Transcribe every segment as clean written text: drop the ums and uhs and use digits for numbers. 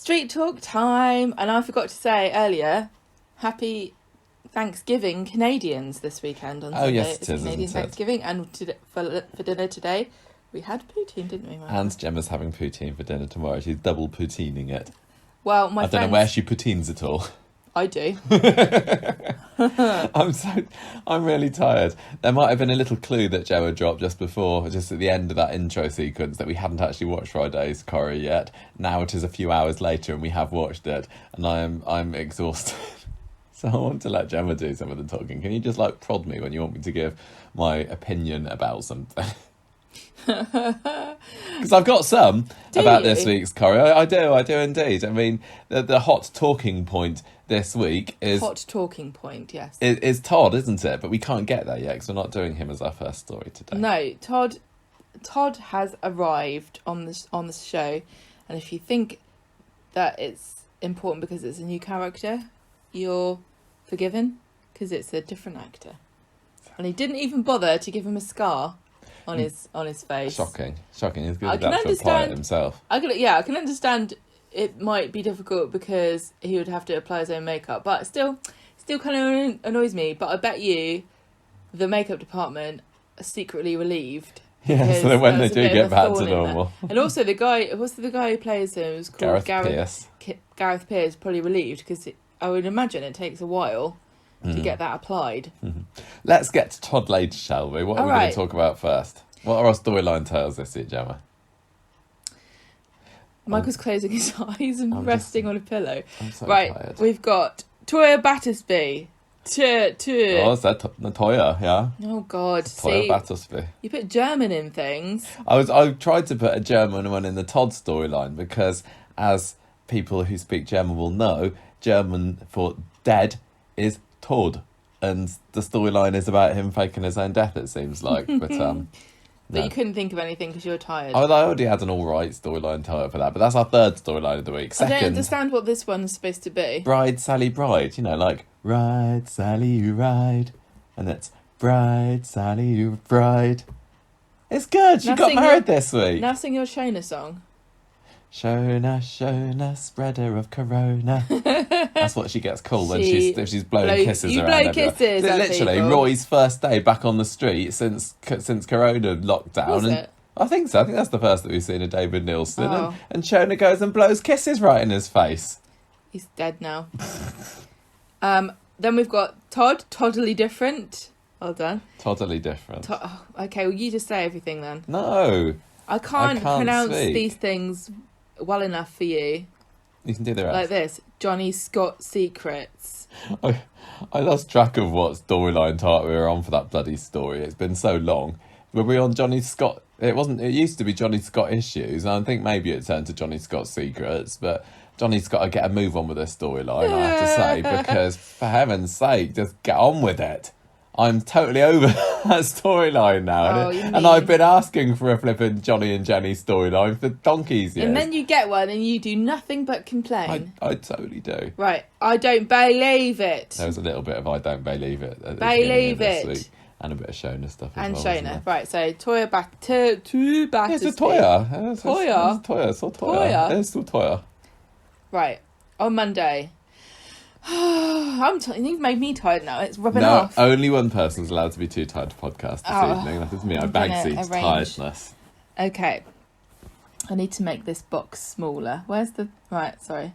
Street talk time. And I forgot to say earlier, happy Thanksgiving Canadians this weekend on Sunday. Oh, yes, it is, Canadian isn't it? Thanksgiving. And for dinner today, we had poutine, didn't we, Mum? And Gemma's having poutine for dinner tomorrow. She's double poutining it. Well, I don't know where she poutines it all. I do. I'm really tired. There might have been a little clue that Gemma dropped just at the end of that intro sequence, that we hadn't actually watched Friday's Corrie yet. Now it is a few hours later and we have watched it, and I'm exhausted. So I want to let Gemma do some of the talking. Can you just prod me when you want me to give my opinion about something? Because I've got some about this week's Corrie. I do indeed. I mean, the hot talking point this week is... Hot talking point, yes. Is Todd, isn't it? But we can't get there yet because we're not doing him as our first story today. No, Todd has arrived on the show, and if you think that it's important because it's a new character, you're forgiven, because it's a different actor. And he didn't even bother to give him a scar on his face. Shocking. He's good enough to apply it himself. I can understand it might be difficult because he would have to apply his own makeup, but still kind of annoys me. But I bet you the makeup department are secretly relieved. Yeah, so that when they do get back to normal. And also the guy who plays him was called Gareth Pierce, probably relieved, because I would imagine it takes a while to get that applied. Let's get to Todd later, shall we? What are we going to talk about first? What are our storyline tales this year, Gemma? Michael's closing his eyes and resting on a pillow. I'm so tired. We've got Toya Battersby. Oh, is that Toya? Yeah. Oh God, Toya Battersby. You put German in things. I tried to put a German one in the Todd storyline because, as people who speak German will know, German for dead is Todd, and the storyline is about him faking his own death. It seems like, but But you couldn't think of anything because you were tired. I already had an alright storyline title for that, but that's our third storyline of the week. Second, I don't understand what this one's supposed to be. Bride, Sally, Bride. Like, ride, Sally, you ride. And it's bride, Sally, you bride. It's good. She got married this week. Now sing your Shona song. Shona, spreader of corona. That's what she gets called when she's blowing kisses around. You blow kisses at literally, people. Roy's first day back on the street since Corona lockdown. Was it? I think so. I think that's the first that we've seen of David Nielsen. Oh. And Shona goes and blows kisses right in his face. He's dead now. Then we've got Todd, totally different. Well done. Totally different. Okay, well, you just say everything then. No. I can't pronounce these things well enough for you. You can do the rest. Like this. Johnny Scott Secrets. I lost track of what storyline title we were on for that bloody story. It's been so long. Were we on Johnny Scott? It used to be Johnny Scott Issues, and I think maybe it turned to Johnny Scott Secrets, but Johnny's got to get a move on with this storyline, I have to say, because for heaven's sake, just get on with it. I'm totally over that storyline now. And I've been asking for a flipping Johnny and Jenny storyline for donkeys years. And then you get one and you do nothing but complain. I totally do. Right. I don't believe it. There was a little bit of I don't believe it. Believe it. Week, and a bit of Shona stuff as well. And Shona. Right, so Toya Battersby. It's a Toya. Toya. It's Toya. It's all Toya. It's all Toya. Right. On Monday. You've made me tired now. It's rubbing off. No, only one person's allowed to be too tired to podcast this evening. That is me. I Bagseat's tiredness. Okay. I need to make this box smaller. Where's the... Right, sorry.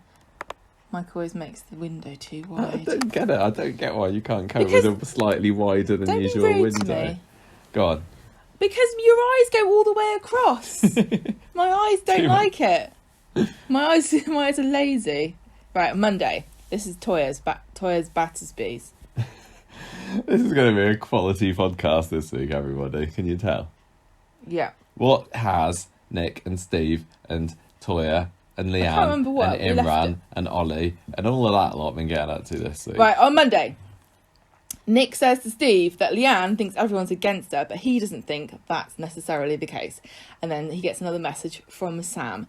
Mike always makes the window too wide. I don't get it. I don't get why you can't cope with a slightly wider than usual window. Go on. Because your eyes go all the way across. My eyes don't like it. My eyes are lazy. Right, Monday. This is Toya's Battersby's. This is going to be a quality podcast this week, everybody. Can you tell? Yeah. What has Nick and Steve and Toya and Leanne and Imran and Ollie and all of that lot been getting up to this week? Right, on Monday, Nick says to Steve that Leanne thinks everyone's against her, but he doesn't think that's necessarily the case. And then he gets another message from Sam.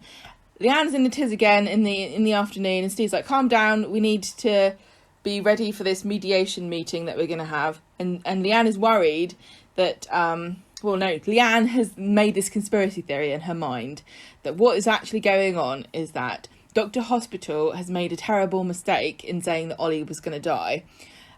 Leanne's in the tiz again in the afternoon, and Steve's like, calm down, we need to be ready for this mediation meeting that we're going to have. And Leanne is worried that, Leanne has made this conspiracy theory in her mind that what is actually going on is that Dr. Hospital has made a terrible mistake in saying that Ollie was going to die.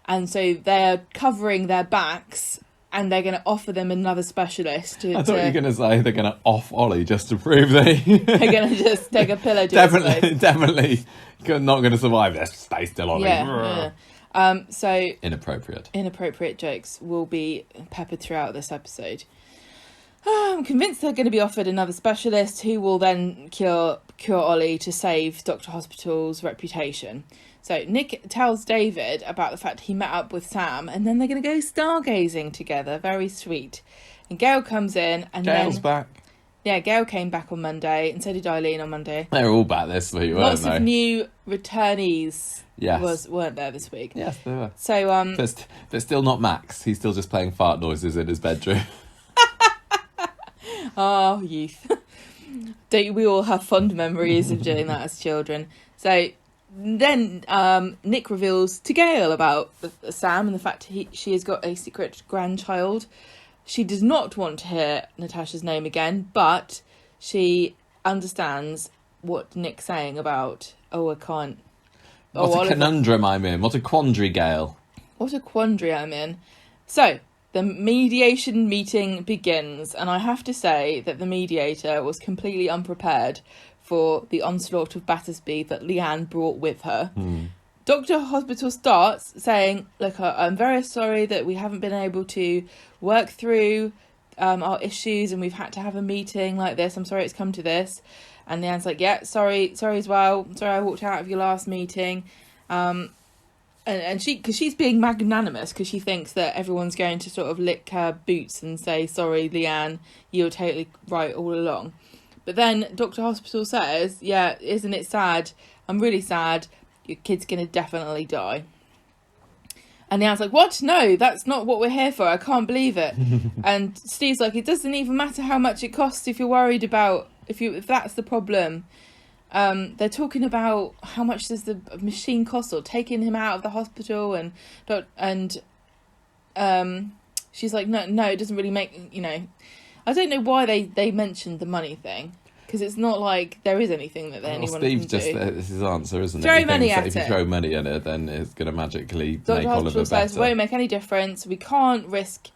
And so they're covering their backs and they're going to offer them another specialist. I thought you were going to say they're going to off Ollie just to prove they're going to just take a pillow to his face. Definitely not going to survive this. Stay still, Ollie. Yeah. So inappropriate jokes will be peppered throughout this episode. I'm convinced they're going to be offered another specialist who will then cure Ollie to save Dr. Hospital's reputation. So Nick tells David about the fact he met up with Sam, and then they're going to go stargazing together. Very sweet. And Gail comes in, and Gail's back. Yeah, Gail came back on Monday, and so did Eileen on Monday. They were all back this week, weren't they? Lots of new returnees. Yes. weren't there this week. Yes, they were. So but still not Max. He's still just playing fart noises in his bedroom. Oh, youth. Don't we all have fond memories of doing that as children? So then Nick reveals to Gail about Sam and the fact she has got a secret grandchild. She does not want to hear Natasha's name again, but she understands what Nick's saying about, I can't. What a conundrum I'm in. What a quandary, Gail. What a quandary I'm in. So, the mediation meeting begins, and I have to say that the mediator was completely unprepared for the onslaught of Battersby that Leanne brought with her. Dr. Hospital starts saying, look, I'm very sorry that we haven't been able to work through our issues and we've had to have a meeting like this. I'm sorry it's come to this. And Leanne's like, yeah, sorry as well. Sorry I walked out of your last meeting. And because she's being magnanimous because she thinks that everyone's going to sort of lick her boots and say, sorry, Leanne, you were totally right all along. But then Dr. Hospital says, yeah, isn't it sad? I'm really sad. Your kid's going to definitely die. And Leanne's like, what? No, that's not what we're here for. I can't believe it. And Steve's like, it doesn't even matter how much it costs if you're worried about, if that's the problem. They're talking about how much does the machine cost or taking him out of the hospital. And she's like, no, it doesn't really make, I don't know why they mentioned the money thing. Because it's not like there is anything that anyone can do. This is his answer, isn't it? Throw money at it. If you throw money at it, then it's going to magically Dr. make Oliver Hospital says, better. won't make any difference. We can't risk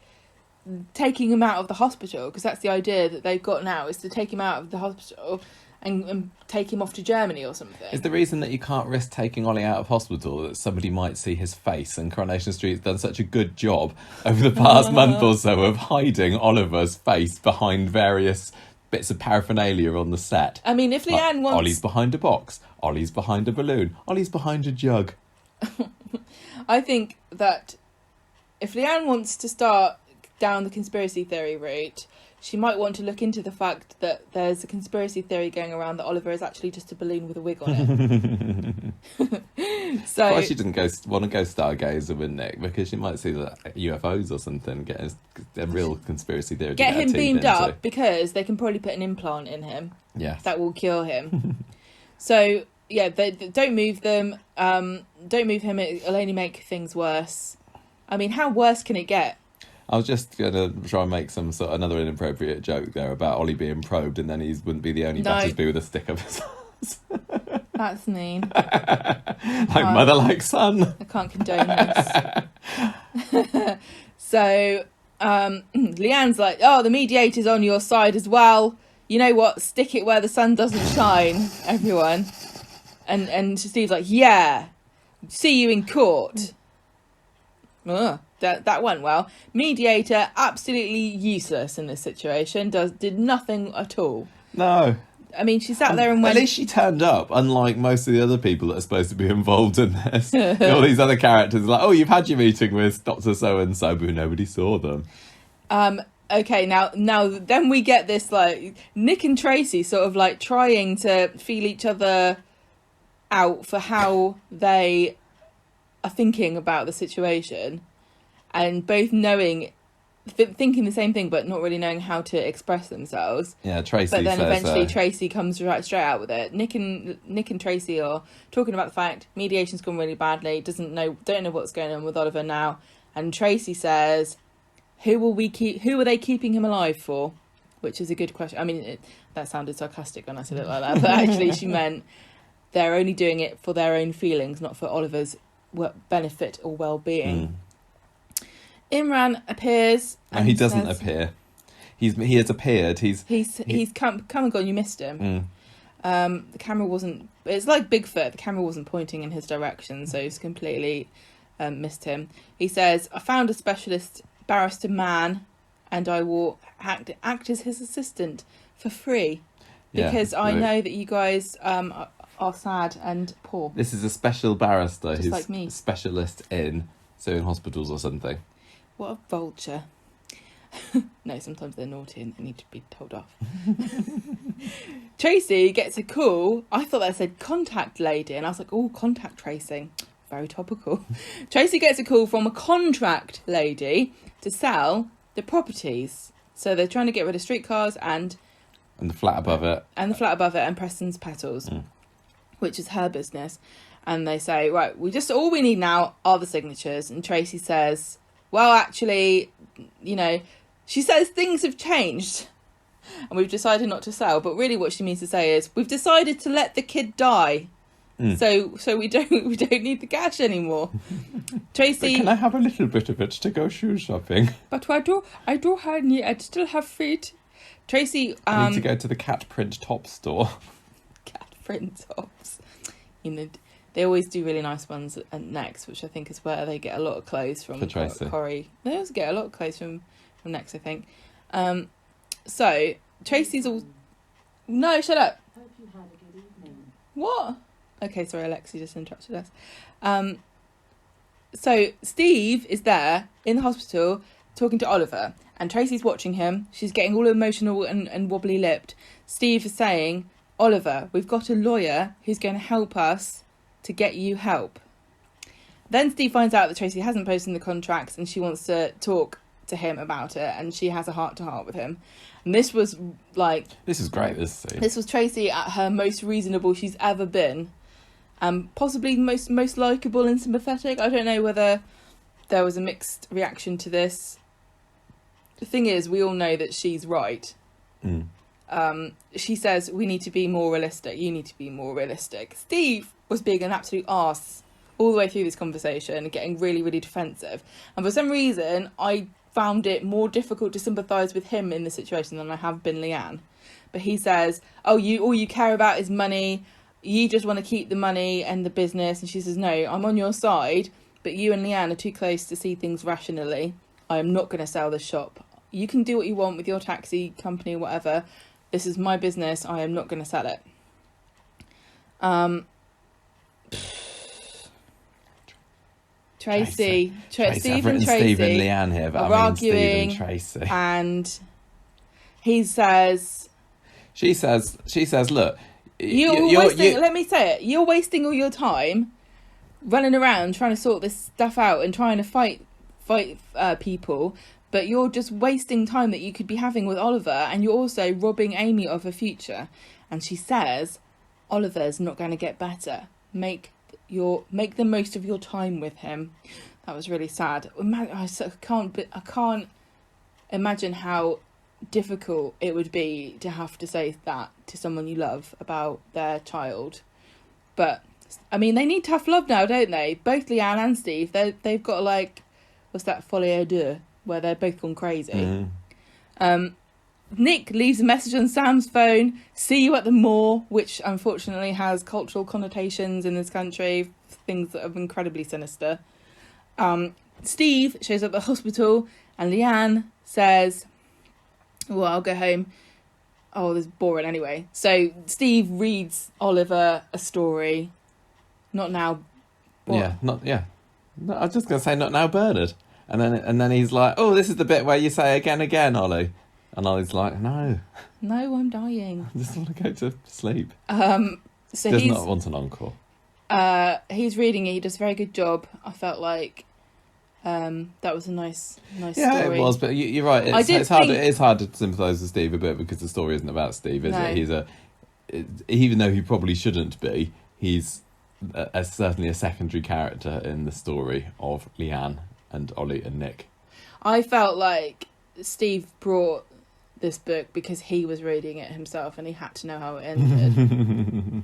taking him out of the hospital, because that's the idea that they've got now, is to take him out of the hospital and take him off to Germany or something. Is the reason that you can't risk taking Ollie out of hospital that somebody might see his face? And Coronation Street's done such a good job over the past month or so of hiding Oliver's face behind various bits of paraphernalia on the set. I mean, if Leanne wants... Ollie's behind a box. Ollie's behind a balloon. Ollie's behind a jug. I think that if Leanne wants to start down the conspiracy theory route, she might want to look into the fact that there's a conspiracy theory going around that Oliver is actually just a balloon with a wig on it. So why she doesn't want to go stargazer with Nick, because she might see the UFOs or something, get a real conspiracy theory. Get him beamed up, because they can probably put an implant in him. Yes. That will cure him. So yeah, they don't move them. Don't move him. It'll only make things worse. I mean, how worse can it get? I was just going to try and make another inappropriate joke there about Ollie being probed, and then he wouldn't be the only Battersby with a stick up his arse. That's mean. Like mother, like son. I can't condone this. So Leanne's like, oh, the mediator's on your side as well. You know what? Stick it where the sun doesn't shine, everyone. And Steve's like, yeah, see you in court. Ugh. That went well. Mediator, absolutely useless in this situation. Did nothing at all. No. I mean, she sat there and went... At least she turned up, unlike most of the other people that are supposed to be involved in this. All these other characters are like, oh, you've had your meeting with Dr. So-and-so, but nobody saw them. Okay, now then we get this, like, Nick and Tracy sort of, like, trying to feel each other out for how they are thinking about the situation. And both thinking the same thing, but not really knowing how to express themselves. Yeah, Tracy. But then says, eventually Tracy comes straight out with it. Nick and Tracy are talking about the fact mediation's gone really badly. Don't know what's going on with Oliver now. And Tracy says, "Who are they keeping him alive for?" Which is a good question. I mean, that sounded sarcastic when I said it like that, but actually she meant, they're only doing it for their own feelings, not for Oliver's benefit or well-being. Imran appears. No, and he doesn't says, appear. He has appeared. He's come and gone. You missed him. The camera wasn't. It's like Bigfoot. The camera wasn't pointing in his direction, so he's completely missed him. He says, "I found a specialist barrister man, and I will act as his assistant for free, because I know that you guys are sad and poor." This is a special barrister Just who's like me. a specialist in hospitals or something. What a vulture. No, sometimes they're naughty and they need to be told off. Tracy gets a call. I thought that said contact lady, and I was like, oh, contact tracing. Very topical. Tracy gets a call from a contract lady to sell the properties. So they're trying to get rid of streetcars and the flat above it. And Preston's Petals, which is her business. And they say, right, all we need now are the signatures. And Tracy says, well, actually, she says things have changed and we've decided not to sell. But really what she means to say is we've decided to let the kid die. So we don't need the cash anymore. Tracy, but can I have a little bit of it to go shoe shopping? But I still have feet. Tracy, I need to go to the cat print top store. Cat print tops. They always do really nice ones at Next, which I think is where they get a lot of clothes from. For Tracy. Corrie. They also get a lot of clothes from Next, I think. So Tracy's all. No, shut up. Hope you had a good evening. What? Okay, sorry, Alexi just interrupted us. So Steve is there in the hospital talking to Oliver, and Tracy's watching him. She's getting all emotional and wobbly-lipped. Steve is saying, Oliver, we've got a lawyer who's going to help us to get you help. Then Steve finds out that Tracy hasn't posted the contracts and she wants to talk to him about it, and she has a heart-to-heart with him. And this was like... This is great, this scene. This was Tracy at her most reasonable she's ever been. Possibly most likeable and sympathetic. I don't know whether there was a mixed reaction to this. The thing is, we all know that she's right. She says, we need to be more realistic. You need to be more realistic. Steve was being an absolute arse all the way through this conversation, getting really, really defensive. And for some reason, I found it more difficult to sympathise with him in this situation than I have been Leanne. But he says, all you care about is money. You just want to keep the money and the business. And she says, no, I'm on your side, but you and Leanne are too close to see things rationally. I am not going to sell this shop. You can do what you want with your taxi company or whatever. This is my business. I am not going to sell it. Tracy, Steve and Tracy Leanne here, but are Steve arguing, and Tracy. And he says, she says, look, let me say it. You're wasting all your time running around trying to sort this stuff out and trying to fight people, but you're just wasting time that you could be having with Oliver, and you're also robbing Amy of her future. And she says, Oliver's not going to get better. Make the most of your time with him. That was really sad. I can't imagine how difficult it would be to have to say that to someone you love about their child. But I mean, they need tough love now, don't they? Both Leanne and Steve. They've got what's that, folie à deux, where they're both gone crazy. Nick leaves a message on Sam's phone, see you at the moor, which unfortunately has cultural connotations in this country, things that are incredibly sinister. Steve shows up at the hospital, and Leanne says, well, I'll go home. Oh, this is boring anyway. So Steve reads Oliver a story. Not now. What? No, I was just going to say, not now, Bernard. And then he's like, oh, this is the bit where you say again, Ollie. And Ollie's like, no, I'm dying. I just want to go to sleep. So does not want an encore. He's reading it. He does a very good job. I felt like that was a nice story. Yeah, it was. But you're right. It's hard. It is hard to sympathise with Steve a bit because the story isn't about Steve, is it? Even though he probably shouldn't be, he's certainly a secondary character in the story of Leanne and Ollie and Nick. I felt like Steve brought this book because he was reading it himself and he had to know how it ended.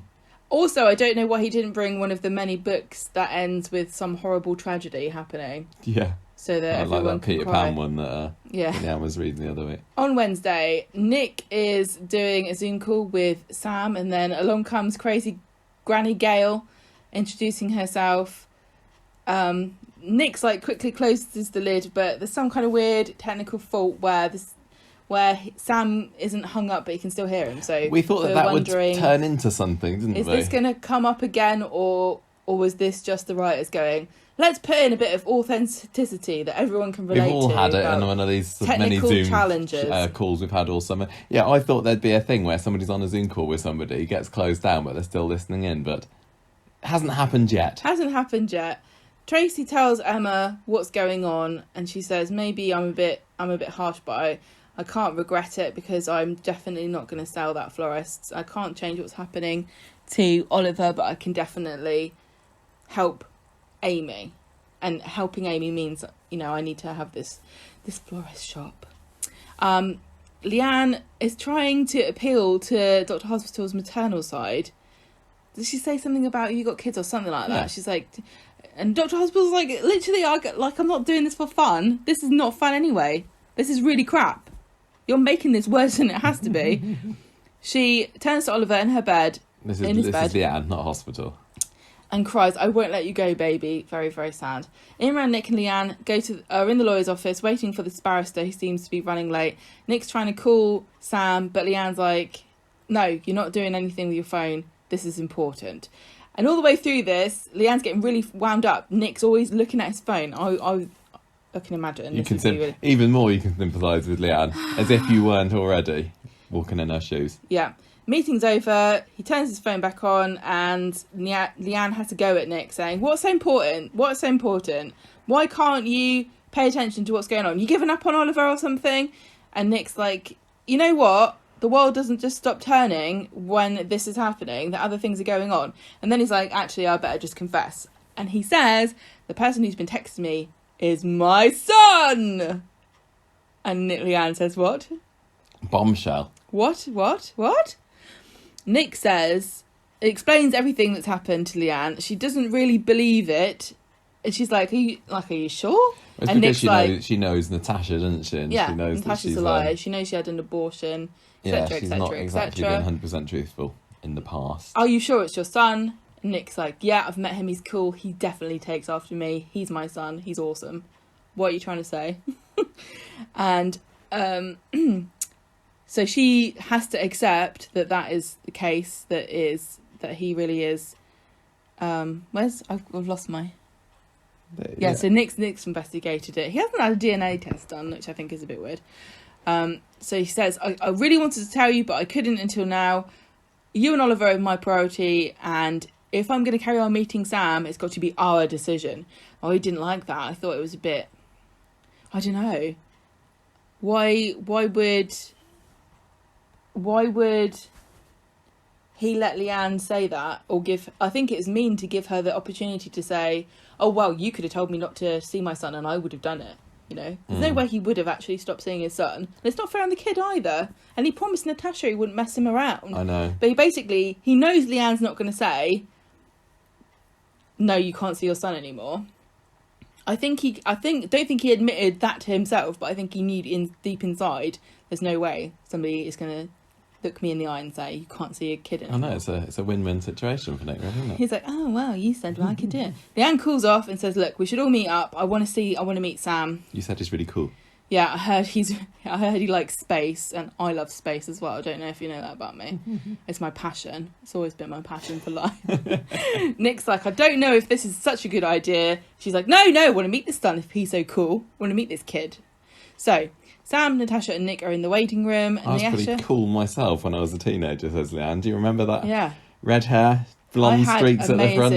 Also, I don't know why he didn't bring one of the many books that ends with some horrible tragedy happening. Yeah. So that I like everyone that can Peter cry. Pan one that Leanne was reading the other week. On Wednesday, Nick is doing a Zoom call with Sam, and then along comes crazy Granny Gail introducing herself. Nick's like quickly closes the lid, but there's some kind of weird technical fault where Sam isn't hung up, but he can still hear him. So We thought that would turn into something, didn't we? Is this going to come up again, or was this just the writers going, let's put in a bit of authenticity that everyone can relate to? We've all had it in one of these many technical Zoom challenges. Calls we've had all summer. Yeah, I thought there'd be a thing where somebody's on a Zoom call with somebody, gets closed down, but they're still listening in. But it hasn't happened yet. Tracy tells Emma what's going on, and she says, maybe I'm a bit harsh, but I can't regret it because I'm definitely not going to sell that florist. I can't change what's happening to Oliver, but I can definitely help Amy. And helping Amy means, I need to have this florist shop. Leanne is trying to appeal to Dr. Hospital's maternal side. Did she say something about you got kids or something like that? Yeah. She's like, and Dr. Hospital's like, literally, I'm not doing this for fun. This is not fun anyway. This is really crap. You're making this worse than it has to be. She turns to Oliver in her bed. This is Leanne, not Hospital. And cries, I won't let you go, baby. Very, very sad. Imran, Nick and Leanne are in the lawyer's office waiting for this barrister who seems to be running late. Nick's trying to call Sam, but Leanne's like, no, you're not doing anything with your phone. This is important. And all the way through this, Leanne's getting really wound up. Nick's always looking at his phone. I can imagine. You can even more. You can sympathise with Leanne, as if you weren't already walking in her shoes. Yeah. Meeting's over. He turns his phone back on, and Leanne has to go at Nick, saying, "What's so important? What's so important? Why can't you pay attention to what's going on? You giving up on Oliver or something?" And Nick's like, "You know what? The world doesn't just stop turning when this is happening. The other things are going on." And then he's like, "Actually, I better just confess." And he says, "The person who's been texting me is my son." And Leanne says, "What?" Bombshell. What? Nick explains everything that's happened to Leanne. She doesn't really believe it. And she's like, are you sure? It's and because Nick's she knows Natasha, doesn't she? And yeah, she knows Natasha's that she's a liar. She knows she had an abortion, etc., she's not exactly been 100% truthful in the past. Are you sure it's your son? And Nick's like, yeah, I've met him. He's cool. He definitely takes after me. He's my son. He's awesome. What are you trying to say? And so she has to accept that is the case. That he really is. I've lost my. Yeah, so Nick's investigated it. He hasn't had a DNA test done, which I think is a bit weird. So he says, I really wanted to tell you, but I couldn't until now. You and Oliver are my priority, and if I'm going to carry on meeting Sam, it's got to be our decision. Oh, he didn't like that. I thought it was a bit... I don't know. Why would he let Leanne say that, or give... I think it's mean to give her the opportunity to say, oh, well, you could have told me not to see my son and I would have done it. There's no way he would have actually stopped seeing his son. And it's not fair on the kid either. And he promised Natasha he wouldn't mess him around. I know. But he knows Leanne's not going to say, no, you can't see your son anymore. I don't think he admitted that to himself, but I think he knew deep inside, there's no way somebody is going to look me in the eye and say, you can't see a kid anymore. I know, it's a win-win situation for Nick, isn't it? He's like, oh, well, you said I could do it. Leanne calls off and says, look, we should all meet up. I want to meet Sam. You said he's really cool. Yeah, I heard he likes space, and I love space as well. I don't know if you know that about me. It's my passion. It's always been my passion for life. Nick's like, I don't know if this is such a good idea. She's like, no, I want to meet this son if he's so cool. I want to meet this kid. So Sam, Natasha and Nick are in the waiting room. And I was pretty cool myself when I was a teenager, says Leanne. Do you remember that? Yeah. Red hair, blonde streaks at the front.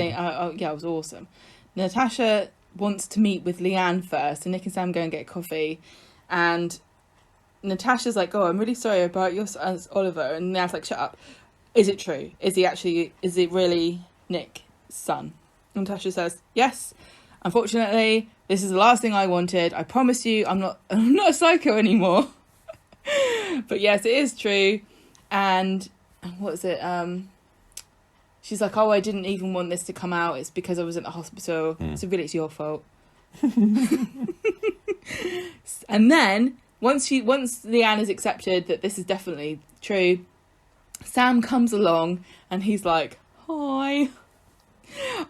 Yeah, it was awesome. Natasha wants to meet with Leanne first, and Nick and Sam go and get coffee. And Natasha's like, oh, I'm really sorry about your son, Oliver. And Leanne's like, shut up. Is it true? Is it really Nick's son? And Natasha says, yes. Unfortunately, this is the last thing I wanted. I promise you, I'm not a psycho anymore. But yes, it is true. And what is it? she's like, oh, I didn't even want this to come out. It's because I was at the hospital. So really, it's your fault. And then once Leanne has accepted that this is definitely true, Sam comes along and he's like, hi.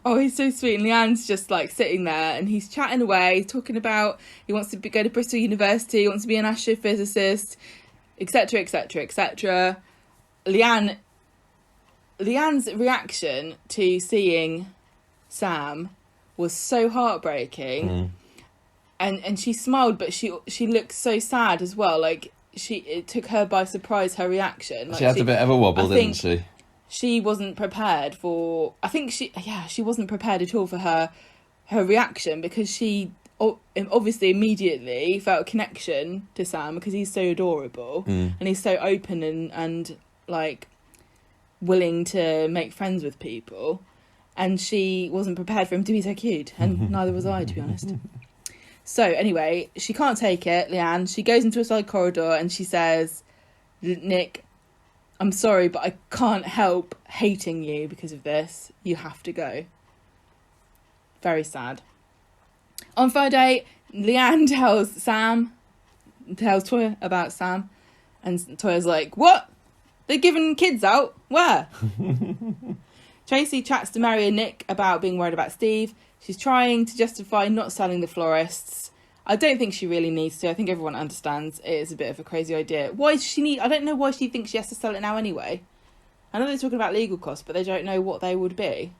Oh, he's so sweet. And Leanne's just like sitting there and he's chatting away, talking about he wants to go to Bristol University, he wants to be an astrophysicist, etc, etc, etc. Leanne's reaction to seeing Sam was so heartbreaking. And she smiled, but she looked so sad as well. Like it took her by surprise, her reaction. Like she had a bit of a wobble, didn't she? She wasn't prepared for. I think she wasn't prepared at all for her reaction, because she obviously immediately felt a connection to Sam because he's so adorable and he's so open and like willing to make friends with people, and she wasn't prepared for him to be so cute, and neither was I, to be honest. So anyway, she can't take it, Leanne. She goes into a side corridor and she says, Nick, I'm sorry, but I can't help hating you because of this. You have to go. Very sad. On Friday, Leanne tells Toya about Sam. And Toya's like, what? They're giving kids out? Where? Tracy chats to Mary and Nick about being worried about Steve. She's trying to justify not selling the florists. I don't think she really needs to. I think everyone understands it is a bit of a crazy idea. Why does she need... I don't know why she thinks she has to sell it now anyway. I know they're talking about legal costs, but they don't know what they would be.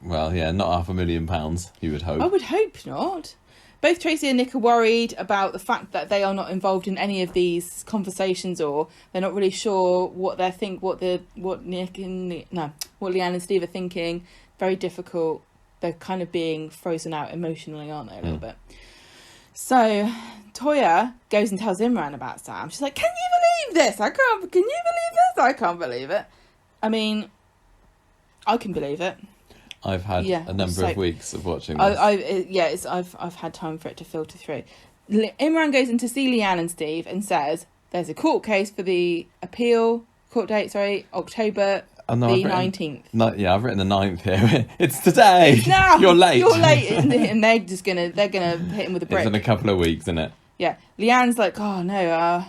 Well, yeah, not £500,000, you would hope. I would hope not. Both Tracy and Nick are worried about the fact that they are not involved in any of these conversations, or they're not really sure what Leanne and Steve are thinking. Very difficult. They're kind of being frozen out emotionally, aren't they, a little bit? So Toya goes and tells Imran about Sam. She's like, can you believe this? Can you believe this? I can't believe it. I mean, I can believe it. I've had a number of weeks of watching this. I've had time for it to filter through. Imran goes in to see Leanne and Steve and says there's a court case for the court date, October the 19th. I've written the 9th here. It's today. No, You're late. And they're gonna hit him with a brick. It's in a couple of weeks, isn't it? Yeah. Leanne's like, oh no,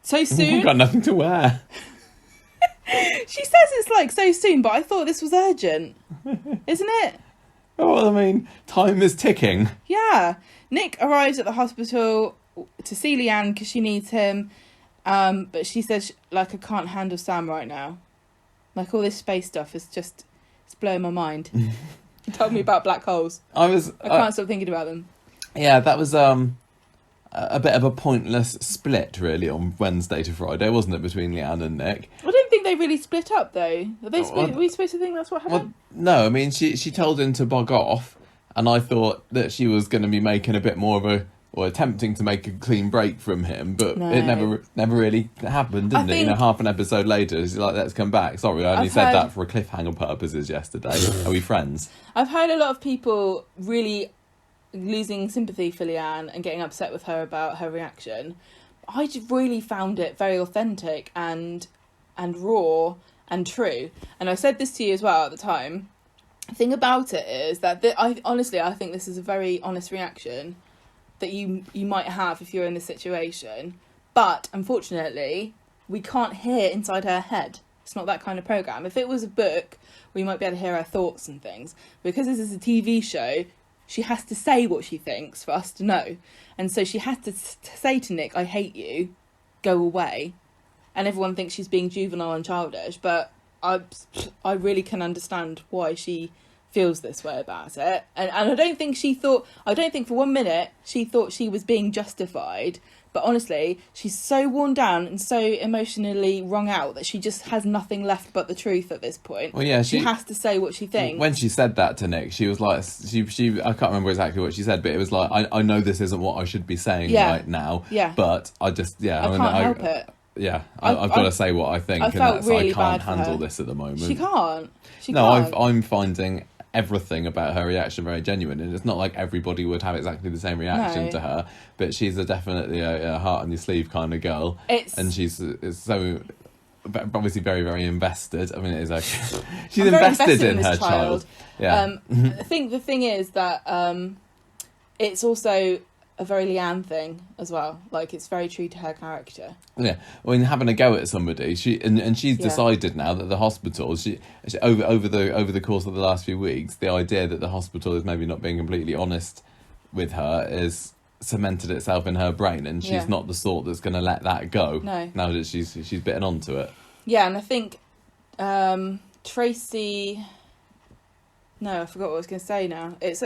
so soon. I've got nothing to wear. She says it's like so soon, but I thought this was urgent, isn't it? Oh, I mean, time is ticking. Yeah. Nick arrives at the hospital to see Leanne because she needs him, but she says, like, I can't handle Sam right now. Like, all this space stuff is just, it's blowing my mind. You told me about black holes. I can't stop thinking about them. Yeah, that was a bit of a pointless split, really, on Wednesday to Friday, wasn't it, between Leanne and Nick? I don't think they really split up, though. Are we supposed to think that's what happened? Well, no, I mean, she told him to bog off, and I thought that she was going to be making a bit more of or attempting to make a clean break from him, but it never really happened, didn't it? You know, half an episode later, she's like, let's come back. Sorry, I only said that for a cliffhanger purposes yesterday. Are we friends? I've heard a lot of people really losing sympathy for Leanne and getting upset with her about her reaction. I just really found it very authentic and raw and true. And I said this to you as well at the time. The thing about it is that I think this is a very honest reaction that you might have if you're in this situation. But unfortunately, we can't hear inside her head. It's not that kind of program. If it was a book, we might be able to hear her thoughts and things. Because this is a TV show, she has to say what she thinks for us to know. And so she has to say to Nick, I hate you, go away. And everyone thinks she's being juvenile and childish, but I really can understand why she feels this way about it. And I don't think for 1 minute she thought she was being justified. But honestly, she's so worn down and so emotionally wrung out that she just has nothing left but the truth at this point. Well, yeah, she has to say what she thinks. When she said that to Nick, she was like, she I can't remember exactly what she said, but it was like, I know this isn't what I should be saying right now. Yeah. But I just, I can't help it. Yeah, I've got to say what I think, I I can't handle this at the moment. She can't. I'm finding everything about her reaction very genuine, and it's not like everybody would have exactly the same reaction to her, but she's definitely a heart on your sleeve kind of girl, and she's so obviously very, very invested. I mean, it is okay. She's I'm very invested in this her child. Yeah. I think the thing is that it's also a very Leanne thing as well. Like, it's very true to her character. Yeah, when having a go at somebody, and she's decided now that the hospital, she over the course of the last few weeks, the idea that the hospital is maybe not being completely honest with her is cemented itself in her brain, and she's not the sort that's going to let that go. No. Now that she's bitten onto it. Yeah, and I think Tracy. No, I forgot what I was going to say now. It's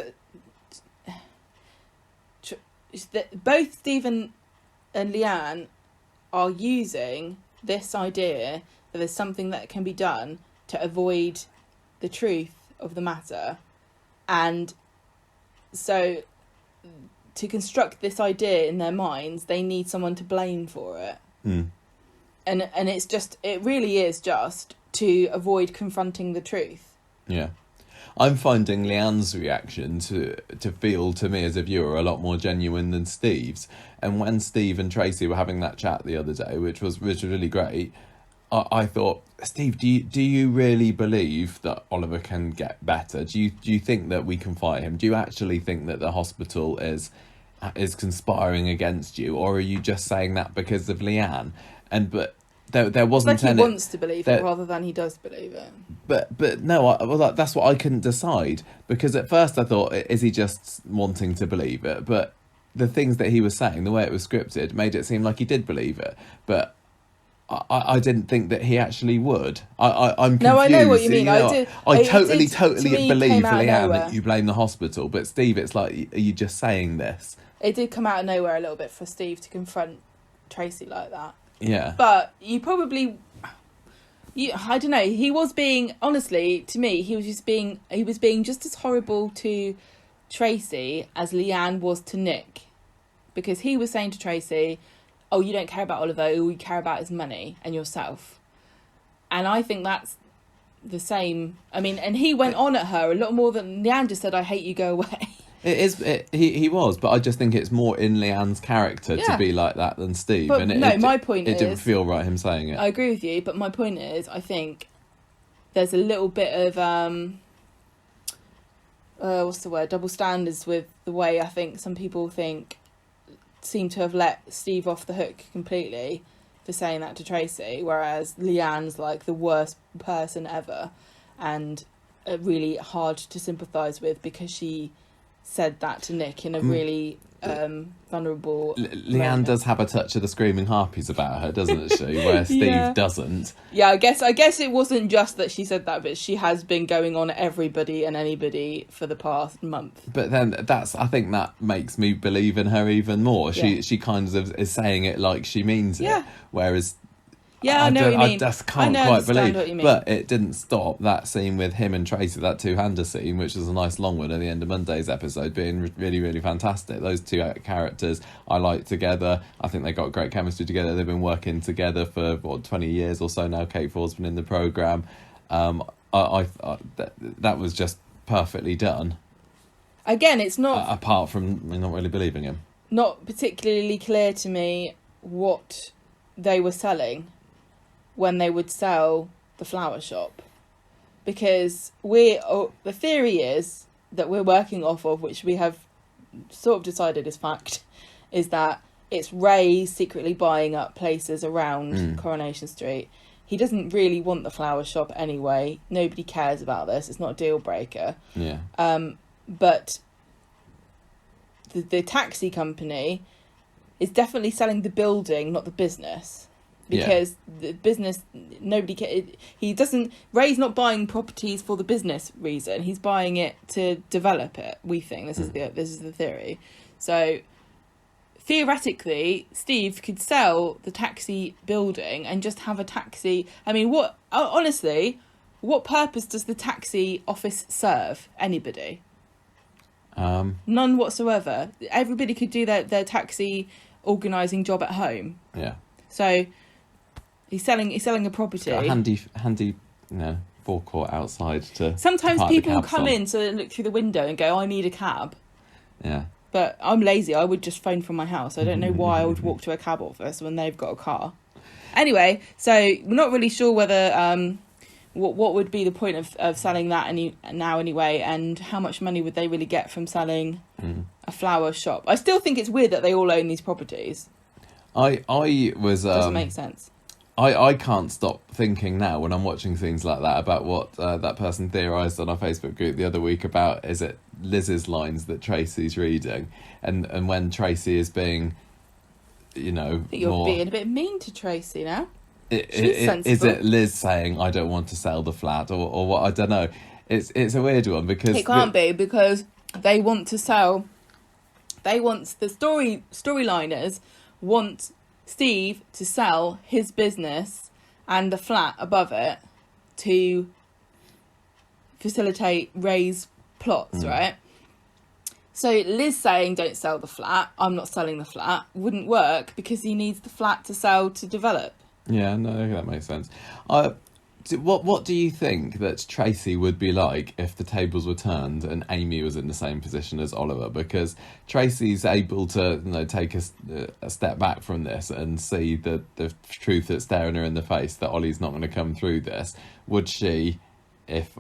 that both Stephen and Leanne are using this idea that there's something that can be done to avoid the truth of the matter, and so to construct this idea in their minds, they need someone to blame for it. And it really is just to avoid confronting the truth. Yeah. I'm finding Leanne's reaction to feel, to me as a viewer, a lot more genuine than Steve's. And when Steve and Tracy were having that chat the other day, which was really great, I thought, Steve, do you really believe that Oliver can get better? Do you think that we can fight him? Do you actually think that the hospital is conspiring against you, or are you just saying that because of Leanne? But there wasn't it's like any. He wants to believe it rather than he does believe it. But no, that's what I couldn't decide, because at first I thought, is he just wanting to believe it? But the things that he was saying, the way it was scripted, made it seem like he did believe it. But I didn't think that he actually would. I'm confused. No, I know what you mean. I totally believe Leanne that you blame the hospital, but Steve, it's like, are you just saying this? It did come out of nowhere a little bit for Steve to confront Tracy like that. Yeah. But I don't know, he was being, honestly, to me, he was being just as horrible to Tracy as Leanne was to Nick. Because he was saying to Tracy, oh, you don't care about Oliver, all you care about is money and yourself. And I think that's the same. I mean, and he went on at her a lot more than Leanne just said, I hate you, go away. It is. He was, but I just think it's more in Leanne's character to be like that than Steve. But and my point is, it didn't feel right him saying it. I agree with you, but my point is, I think there's a little bit of what's the word? Double standards with the way I think some people seem to have let Steve off the hook completely for saying that to Tracy, whereas Leanne's like the worst person ever, and really hard to sympathise with because she said that to Nick in a really vulnerable Leanne moment. does have a touch of the screaming harpies about her, doesn't she? Where Steve doesn't. Yeah, I guess it wasn't just that she said that, but she has been going on at everybody and anybody for the past month. But then I think that makes me believe in her even more. She kind of is saying it like she means it, whereas I know what you mean. I just can't quite believe. What you mean. But it didn't stop that scene with him and Tracy, that two-hander scene, which was a nice long one at the end of Monday's episode, being really, really fantastic. Those two characters I like together. I think they got great chemistry together. They've been working together for 20 years or so now. Kate Ford's been in the programme. That was just perfectly done. Again, it's not apart from me not really believing him. Not particularly clear to me what they were selling when they would sell the flower shop, because the theory is that we're working off of, which we have sort of decided is fact, is that it's Ray secretly buying up places around Coronation Street. He doesn't really want the flower shop anyway. Nobody cares about this. It's not a deal breaker. Yeah. But the taxi company is definitely selling the building, not the business. Because the business, Ray's not buying properties for the business reason. He's buying it to develop it, we think. This is the theory. So theoretically, Steve could sell the taxi building and just have a taxi. I mean, what purpose does the taxi office serve anybody? None whatsoever. Everybody could do their taxi organising job at home. Yeah. So he's selling a property. Got a handy, forecourt outside to. Sometimes park people the will cabs come on. in so they look through the window and go, I need a cab. Yeah. But I'm lazy. I would just phone from my house. I don't know why I would walk to a cab office when they've got a car. Anyway, so we're not really sure whether what would be the point of selling that now anyway, and how much money would they really get from selling a flower shop. I still think it's weird that they all own these properties. I was Doesn't make sense. I can't stop thinking now when I'm watching things like that about what that person theorised on our Facebook group the other week about, is it Liz's lines that Tracy's reading, and when Tracy is being, you know, I think you're being a bit mean to Tracy now. Is it Liz saying I don't want to sell the flat, or what? I don't know. It's a weird one because it can't be, because they want to sell. They want the storyliners want Steve to sell his business and the flat above it to facilitate Ray's plots, right? So Liz saying don't sell the flat, I'm not selling the flat, wouldn't work because he needs the flat to sell to develop. Yeah, no, that makes sense. What do you think that Tracy would be like if the tables were turned and Amy was in the same position as Oliver? Because Tracy's able to, you know, take a step back from this and see the truth that's staring her in the face, that Ollie's not going to come through this. Would she, if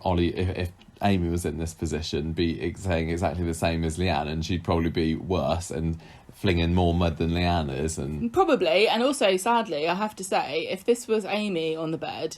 Amy was in this position, be saying exactly the same as Leanne, and she'd probably be worse and flinging more mud than Leanne is? And probably, and also sadly, I have to say, if this was Amy on the bed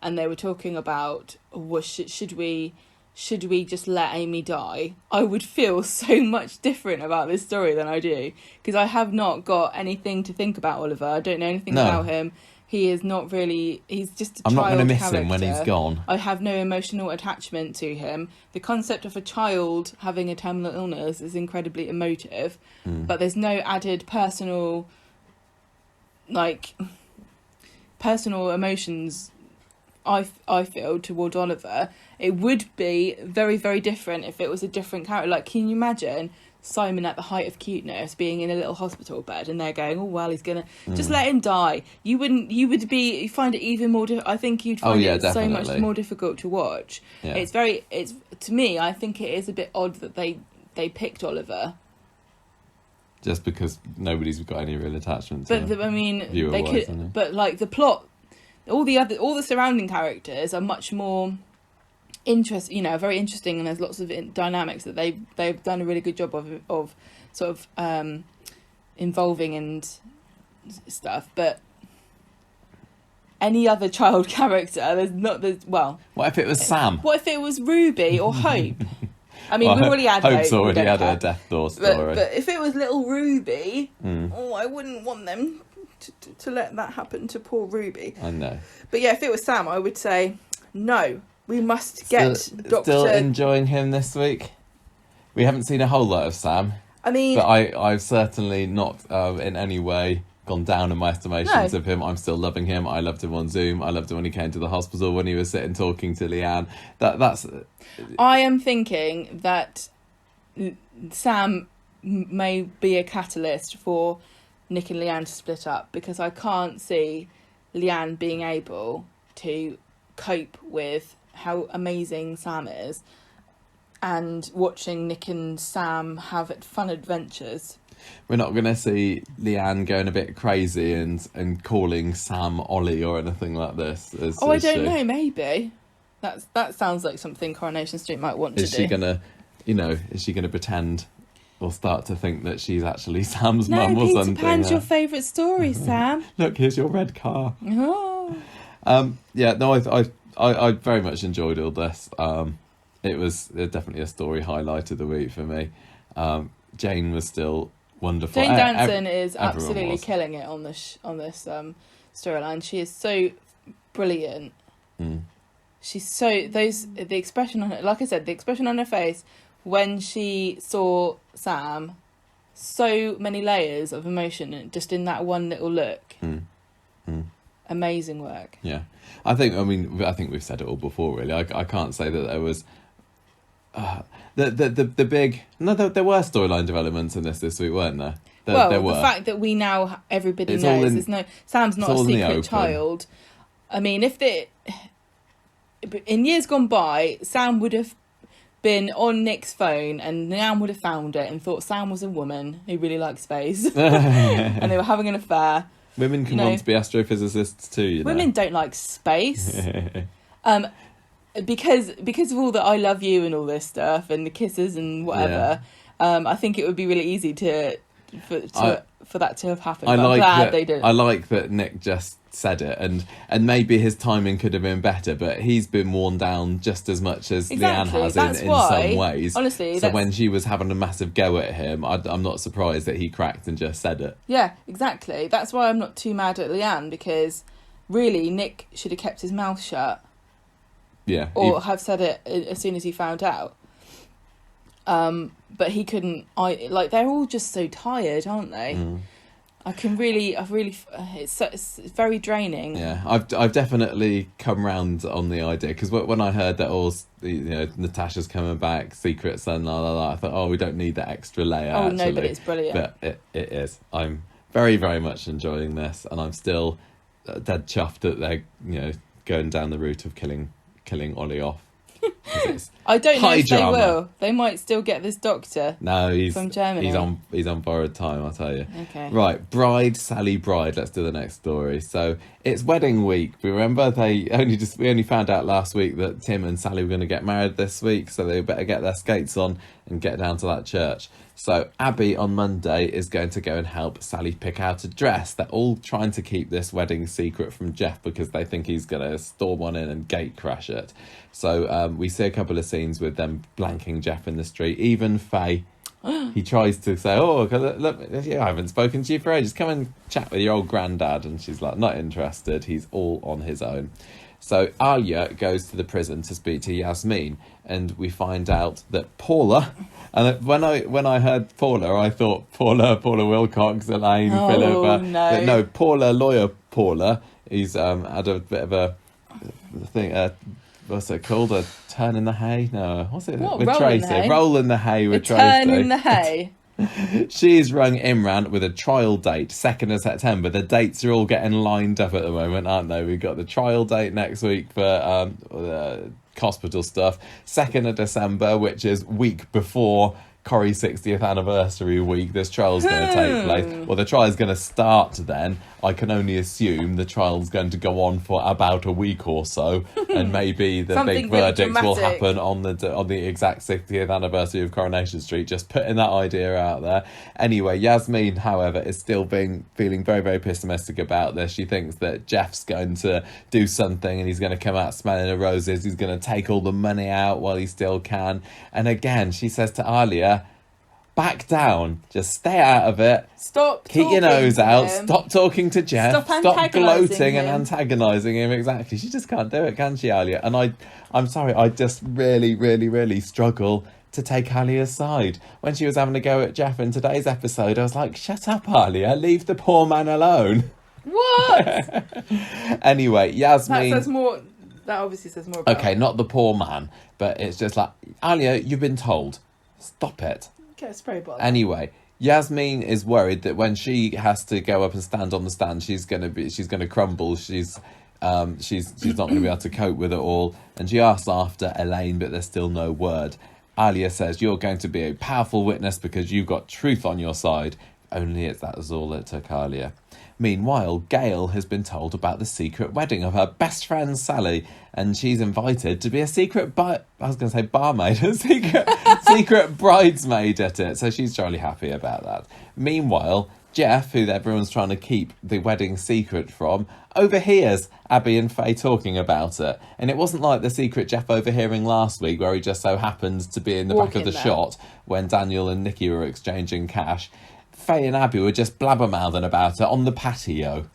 and they were talking about, should we just let Amy die, I would feel so much different about this story than I do, because I have not got anything to think about Oliver. I don't know anything about him. He is not really, he's just a child character. I'm not going to miss him when he's gone. I have no emotional attachment to him. The concept of a child having a terminal illness is incredibly emotive, but there's no added personal emotions I feel toward Oliver. It would be very, very different if it was a different character. Like, can you imagine Simon at the height of cuteness being in a little hospital bed and they're going, oh well, he's gonna just let him die? You find it even more I think you'd find it definitely so much more difficult to watch. It's to me, I think it is a bit odd that they picked Oliver just because nobody's got any real attachment to him. I mean, they could, but like the plot, all the surrounding characters are much more interesting, you know, very interesting, and there's lots of dynamics that they've done a really good job of sort of involving and stuff. But any other child character, well, what if it was Sam? What if it was Ruby or Hope? I mean, we already had Hope's already had her death door story. But if it was little Ruby, I wouldn't want them to let that happen to poor Ruby. I know. But yeah, if it was Sam, I would say no. We must get Doctor. Still enjoying him this week. We haven't seen a whole lot of Sam. I mean, but I've certainly not in any way gone down in my estimations of him. I'm still loving him. I loved him on Zoom. I loved him when he came to the hospital, when he was sitting talking to Leanne. That's. I am thinking that Sam may be a catalyst for Nick and Leanne to split up, because I can't see Leanne being able to cope with how amazing Sam is and watching Nick and Sam have fun adventures. We're not going to see Leanne going a bit crazy and calling Sam Ollie or anything like this. I don't know, maybe. That sounds like something Coronation Street might want to do. Is she going to pretend or start to think that she's actually Sam's mum or something? Peter Pan's your favourite story, Sam. Look, here's your red car. Oh. I very much enjoyed all this. It was definitely a story highlight of the week for me. Jane was still wonderful. Jane Danson is absolutely killing it on this storyline. She is so brilliant. She's so the expression on her, like I said, the expression on her face when she saw Sam, so many layers of emotion just in that one little look. Amazing work. Yeah, I think we've said it all before. Really, I can't say that there was the big. No, there were storyline developments in this week, weren't there? There were. The fact that we now everybody knows Sam's not a secret child. I mean, in years gone by, Sam would have been on Nick's phone and Leanne would have found it and thought Sam was a woman who really liked space and they were having an affair. Women can You know, want to be astrophysicists too, you know. women don't like space. Because of all the I love you and all this stuff and the kisses and whatever, I think it would be really easy for that to have happened. But I'm glad they didn't. I like that Nick just said it, and maybe his timing could have been better, but he's been worn down just as much as Leanne has in some ways. Honestly, so when she was having a massive go at him, I'm not surprised that he cracked and just said it. Yeah, exactly. That's why I'm not too mad at Leanne, because really Nick should have kept his mouth shut. Yeah. Or have said it as soon as he found out. But he couldn't. They're all just so tired, aren't they? It's very draining. Yeah, I've definitely come round on the idea, because when I heard that Natasha's coming back, secrets and I thought, we don't need that extra layer. Oh actually. no, but it's brilliant. But it is. I'm very, very much enjoying this, and I'm still dead chuffed that they're going down the route of killing Ollie off. I don't know if drama. they will. They might still get this doctor. No, he's from Germany. He's on borrowed time, I'll tell you. Okay. Right, Sally Bride. Let's do the next story. So it's wedding week. Remember, we only found out last week that Tim and Sally were going to get married this week, so they better get their skates on and get down to that church. So Abby on Monday is going to go and help Sally pick out a dress. They're all trying to keep this wedding secret from Geoff because they think he's going to storm on in and gate crash it. So we see a couple of scenes with them blanking Geoff in the street. Even Faye, he tries to say, look, I haven't spoken to you for ages. Come and chat with your old granddad. And she's like, not interested. He's all on his own. So Alia goes to the prison to speak to Yasmin, and we find out that Paula, and when I heard Paula, I thought Paula Wilcox, Elaine, Philip. No, Paula, lawyer Paula. He's had a bit of a thing. What's it called? A turn in the hay? No, what's it? What, with roll Tracy. in the hay? Roll in the hay with Tracy. Turn in the hay. She's rung Imran with a trial date, 2nd of September. The dates are all getting lined up at the moment, aren't they? We've got the trial date next week for hospital stuff. 2nd of December, which is week before Corrie's 60th anniversary week, this trial's going to take place. Well, the trial's going to start then. I can only assume the trial's going to go on for about a week or so, and maybe the big verdict will happen on the exact 60th anniversary of Coronation Street. Just putting that idea out there. Anyway, Yasmin, however, is still feeling very, very pessimistic about this. She thinks that Geoff's going to do something and he's going to come out smelling of roses. He's going to take all the money out while he still can. And again, she says to Alia, back down. Just stay out of it. Stop. Keep your nose out. Him. Stop talking to Geoff. Stop gloating him. and antagonising him. Exactly. She just can't do it, can she, Alia? And I'm sorry. I just really, really, really struggle to take Alia's side. When she was having a go at Geoff in today's episode, I was like, shut up, Alia. Leave the poor man alone. What? Anyway, Yasmin. That says more. That obviously says more about Okay, not the poor man, but it's just like, Alia, you've been told. Stop it. Get a spray bottle. Anyway, Yasmin is worried that when she has to go up and stand on the stand, she's gonna crumble. She's not going to be able to cope with it all, and she asks after Elaine, but there's still no word. Alia says, you're going to be a powerful witness because you've got truth on your side. Only that was all it took Alia. Meanwhile, Gail has been told about the secret wedding of her best friend Sally, and she's invited to be a secret barmaid, a secret bridesmaid at it. So she's really happy about that. Meanwhile, Geoff, who everyone's trying to keep the wedding secret from, overhears Abby and Faye talking about it. And it wasn't like the secret Geoff overhearing last week, where he just so happened to be in the back of the shot when Daniel and Nikki were exchanging cash. Faye and Abby were just blabbermouthing about it on the patio.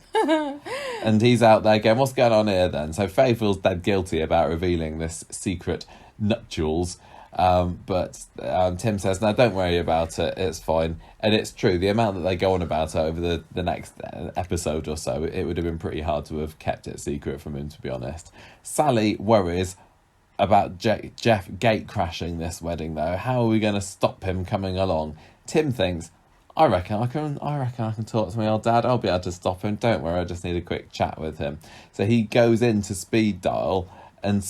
And he's out there going, what's going on here then? So Faye feels dead guilty about revealing this secret nuptials. But Tim says, no, don't worry about it. It's fine. And it's true. The amount that they go on about it over the next episode or so, it would have been pretty hard to have kept it secret from him, to be honest. Sally worries about Geoff gate crashing this wedding, though. How are we going to stop him coming along? Tim thinks, I reckon I can talk to my old dad. I'll be able to stop him. Don't worry, I just need a quick chat with him. So he goes into speed dial and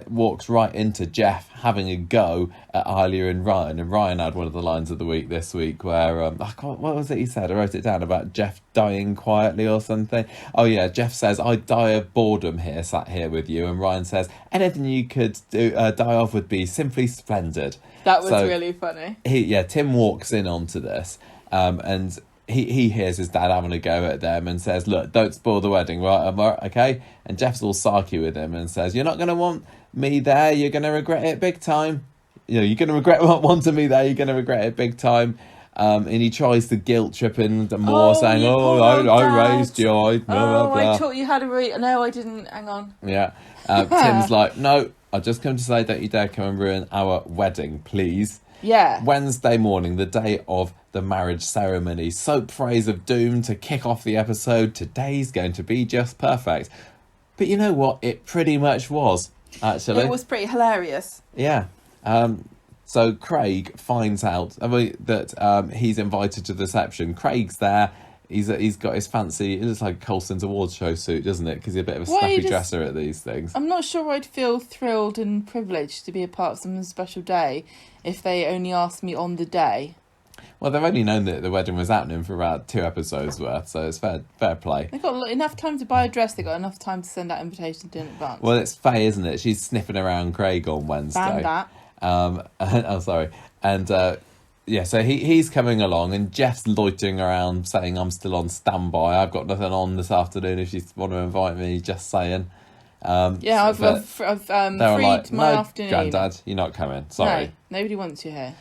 walks right into Geoff having a go at Alia and Ryan. And Ryan had one of the lines of the week this week where, what was it he said? I wrote it down about Geoff dying quietly or something. Oh yeah, Geoff says, "I die of boredom here, sat here with you." And Ryan says, "Anything you could do, die of would be simply splendid." That was really funny. Tim walks in onto this, and he hears his dad having a go at them and says, "Look, don't spoil the wedding, right? Okay?" And Jeff's all sarky with him and says, "You're not going to want me there. You're going to regret it big time. You're going to regret wanting me there. You're going to regret it big time." And he tries to guilt trip him more, saying, I raised you. I taught you how to read. No, I didn't. Hang on. Yeah. Tim's like, "No, I just come to say, don't you dare come and ruin our wedding, please." Yeah. Wednesday morning, the day of the marriage ceremony. Soap phrase of doom to kick off the episode. Today's going to be just perfect. But you know what? It pretty much was, actually. It was pretty hilarious. Yeah. So Craig finds out that he's invited to the reception. Craig's there. He's got his fancy, it looks like Colson's awards show suit, doesn't it? Because he's a bit of a snappy dresser at these things. I'm not sure I'd feel thrilled and privileged to be a part of some special day if they only asked me on the day. Well, they've only known that the wedding was happening for about 2 episodes worth, so it's fair play. They've got enough time to buy a dress, they've got enough time to send out invitations in advance. Well, it's Faye, isn't it? She's sniffing around Craig on Wednesday. Ban that. Sorry. And so he's coming along, and Jeff's loitering around saying, "I'm still on standby. I've got nothing on this afternoon if you want to invite me, just saying." I've freed my afternoon. Grandad, you're not coming. Sorry. No, nobody wants you here.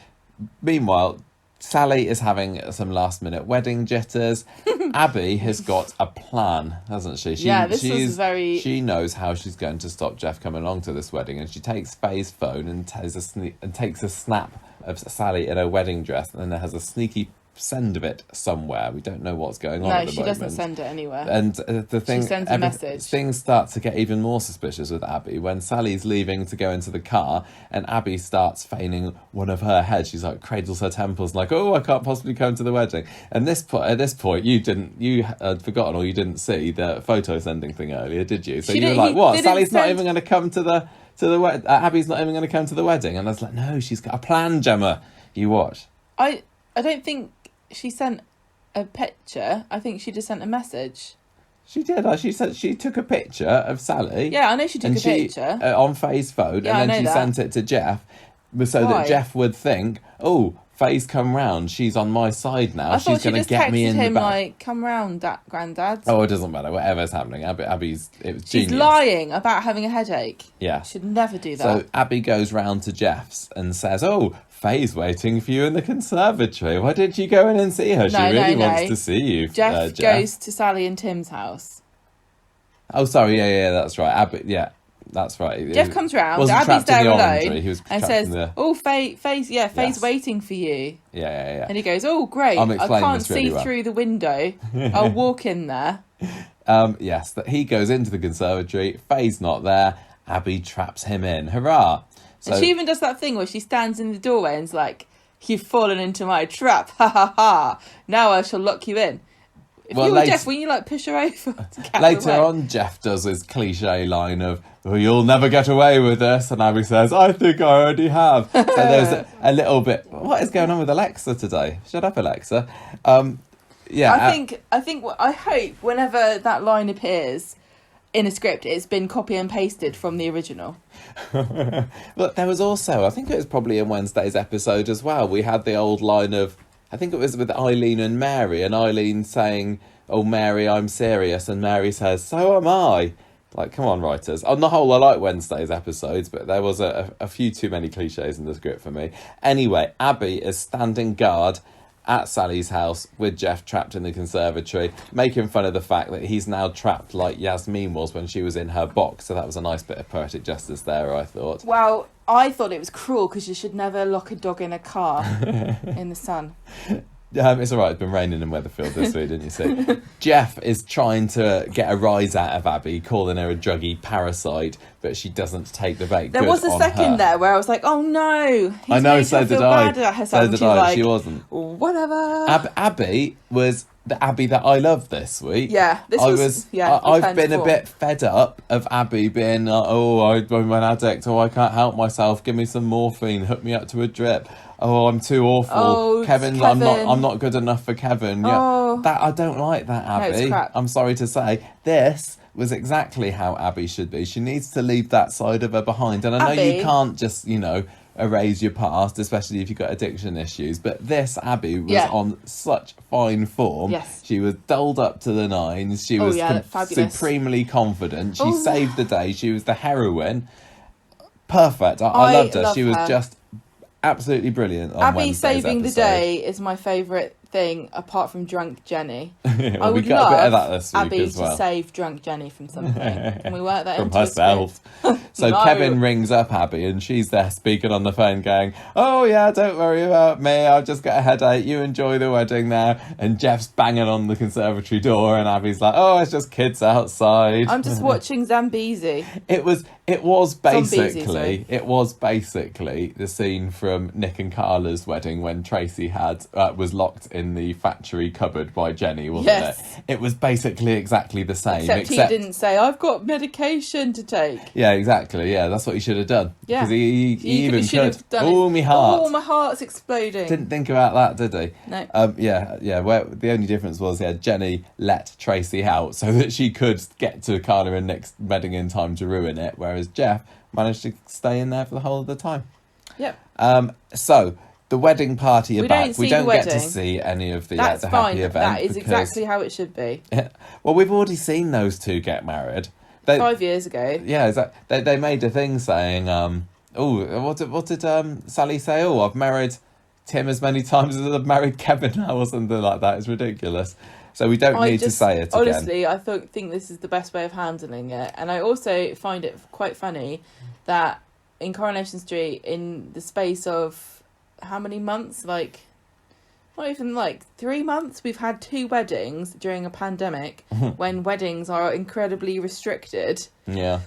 Meanwhile, Sally is having some last-minute wedding jitters. Abby has got a plan, hasn't she? She knows how she's going to stop Geoff coming along to this wedding, and she takes Faye's phone and takes a snap of Sally in her wedding dress, and then has a sneaky send of it somewhere. We don't know what's going on at the moment. No, she doesn't send it anywhere. And she sends a message. Things start to get even more suspicious with Abby when Sally's leaving to go into the car, and Abby starts feigning one of her heads. She's like cradles her temples, like, "Oh, I can't possibly come to the wedding." And at this point, you had forgotten, or you didn't see the photo sending thing earlier, did you? So you were like, "What? Sally's not even going to come to the wedding. Abby's not even going to come to the wedding." And I was like, "No, she's got a plan, Gemma. You watch." I don't think she sent a picture. I think she just sent a message. She did. She took a picture of Sally. Yeah, I know she took a picture on Faye's phone, and then she sent it to Geoff, so that Geoff would think, "Oh, Faye's come round. She's on my side now. She's going to get me in the back." Like, "Come round, Grandad." Oh, it doesn't matter. Whatever's happening, it was genius. She's lying about having a headache. Yeah, should never do that. So Abby goes round to Geoff's and says, "Oh, Faye's waiting for you in the conservatory. Why didn't you go in and see her? She really wants to see you." Geoff goes to Sally and Tim's house. Oh, sorry. Yeah, that's right. Abby, yeah, that's right. Geoff comes round. Abby's there alone and says, "Oh, Faye's waiting for you." Yeah. And he goes, "Oh, great. I can't see through the window. I'll walk in there." Yes, that he goes into the conservatory. Faye's not there. Abby traps him in. Hurrah! So, and she even does that thing where she stands in the doorway and's like, "You've fallen into my trap. Ha ha ha. Now I shall lock you in." If you were Geoff, wouldn't you push her over to get later away? On, Geoff does his cliche line of, "Well, you'll never get away with this," and Abby says, "I think I already have." So there's a little bit. What is going on with Alexa today? Shut up, Alexa. I hope whenever that line appears in a script, it's been copy and pasted from the original. Look, there was also, I think it was probably in Wednesday's episode as well, we had the old line of, I think it was with Eileen and Mary, and Eileen saying, "Oh, Mary, I'm serious," and Mary says, "So am I." Like, come on, writers. On the whole, I like Wednesday's episodes, but there was a few too many cliches in the script for me. Anyway, Abby is standing guard at Sally's house with Geoff trapped in the conservatory, making fun of the fact that he's now trapped like Yasmin was when she was in her box. So that was a nice bit of poetic justice there, I thought. Well, I thought it was cruel because you should never lock a dog in a car in the sun. It's all right. It's been raining in Weatherfield this week, didn't you see? Geoff is trying to get a rise out of Abby, calling her a druggy parasite, but she doesn't take the bait. There was a second there where I was like, oh no. I know, so did I. Bad at herself. So did I. Like, she wasn't. Whatever. Abby was the Abby that I love this week. Yeah, I've been a bit fed up of Abby being, I'm an addict. Oh, I can't help myself. Give me some morphine. Hook me up to a drip. Oh, I'm too awful. Oh, Kevin. I'm not good enough for Kevin. Oh. Yeah, that I don't like that, Abby. No, it's crap. I'm sorry to say. This was exactly how Abby should be. She needs to leave that side of her behind. And I know you can't just, erase your past, especially if you've got addiction issues. But this Abby was on such fine form. Yes. She was dolled up to the nines. She was supremely confident. She saved the day. She was the heroine. Perfect. I loved her. She was just absolutely brilliant on Abby Wednesday's saving episode. the day is my favourite thing apart from drunk Jenny. Well, we got a bit of that this week Abby as well. to save drunk Jenny from something. Can we work that from into herself? So No. Kevin rings up Abby and she's there speaking on the phone going, oh yeah, don't worry about me, I've just got a headache, you enjoy the wedding now. And Jeff's banging on the conservatory door and Abby's like, oh, it's just kids outside. I'm just watching Zambezi. It was Zombies, basically the scene from Nick and Carla's wedding when Tracy was locked in the factory cupboard by Jenny, wasn't it? It was basically exactly the same. Except he didn't say, I've got medication to take. Yeah, exactly. Yeah, that's what he should have done. Yeah. Because he even could. Oh, my heart. Oh, my heart's exploding. Didn't think about that, did he? No. Where the only difference was, Jenny let Tracy out so that she could get to Carla and Nick's wedding in time to ruin it, whereas Geoff managed to stay in there for the whole of the time. Yep. So the wedding party We back. don't We see don't the get to wedding. see any of the That's the fine. happy event. That is exactly how it should be. Well, we've already seen those two get married. 5 years ago. Yeah, they made a thing saying, what did Sally say? Oh, I've married Tim as many times as I've married Kevin now, or something like that. It's ridiculous. So we don't need to say it again. Honestly, I think this is the best way of handling it. And I also find it quite funny that in Coronation Street, in the space of how many months? Like, not even 3 months, we've had 2 weddings during a pandemic when weddings are incredibly restricted. Yeah.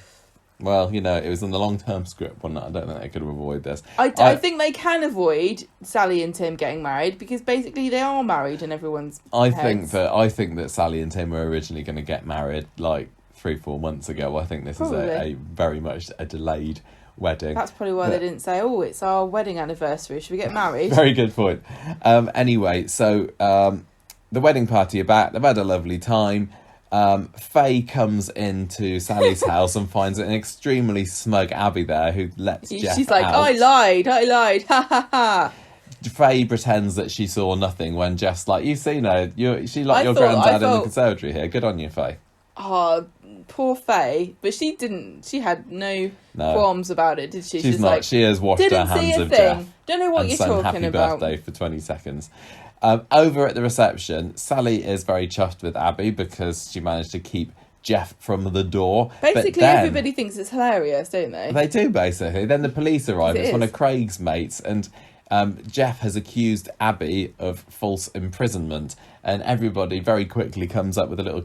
Well, it was in the long-term script, wasn't it? I don't think they could avoid this. I think they can avoid Sally and Tim getting married because basically they are married in everyone's I heads. think that Sally and Tim were originally going to get married 3-4 months ago. I think this is a very much a delayed wedding. That's probably why they didn't say, oh, it's our wedding anniversary, should we get married? Very good point. Anyway, so the wedding party are back. They've had a lovely time. Faye comes into Sally's house and finds an extremely smug Abby there who lets Geoff She's like, out. I lied, ha ha ha. Faye pretends that she saw nothing when Jeff's like, you've seen her, she locked your granddad in the conservatory here. Good on you, Faye. Oh, poor Faye. But she had no qualms about it, did she? She's not. She has washed her hands of Geoff. Don't know what you're talking happy about. Birthday for 20 seconds. Over at the reception, Sally is very chuffed with Abby because she managed to keep Geoff from the door. Basically, everybody thinks it's hilarious, don't they? They do, basically. Then the police arrive. It's one of Craig's mates, and Geoff has accused Abby of false imprisonment, and everybody very quickly comes up with a little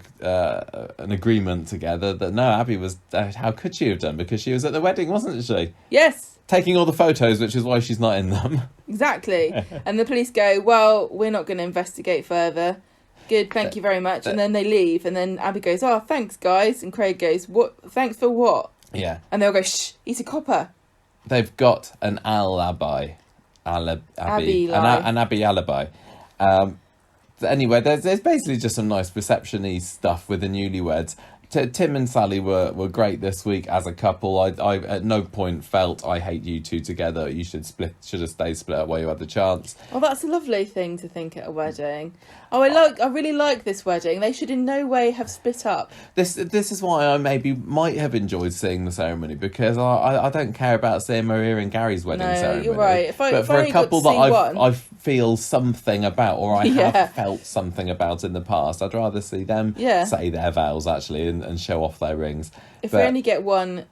an agreement together that no, Abby was. How could she have done? Because she was at the wedding, wasn't she? Yes. Taking all the photos, which is why she's not in them. Exactly. And the police go, well, we're not going to investigate further. Good, thank you very much. And then they leave. And then Abby goes, oh, thanks, guys. And Craig goes, what? Thanks for what? Yeah. And they'll go, shh, he's a copper. They've got an alibi. An Abby alibi. Anyway, there's basically just some nice reception-y stuff with the newlyweds. Tim and Sally were great this week as a couple. I at no point felt I hate you two together. You should have stayed split up while you had the chance. Oh, that's a lovely thing to think at a wedding. Oh, I really like this wedding. They should in no way have split up. This is why I might have enjoyed seeing the ceremony, because I don't care about seeing Maria and Gary's wedding ceremony. You're right. But for a couple that I feel something about, or I have felt something about in the past, I'd rather see them say their vows actually and show off their rings. If we only get one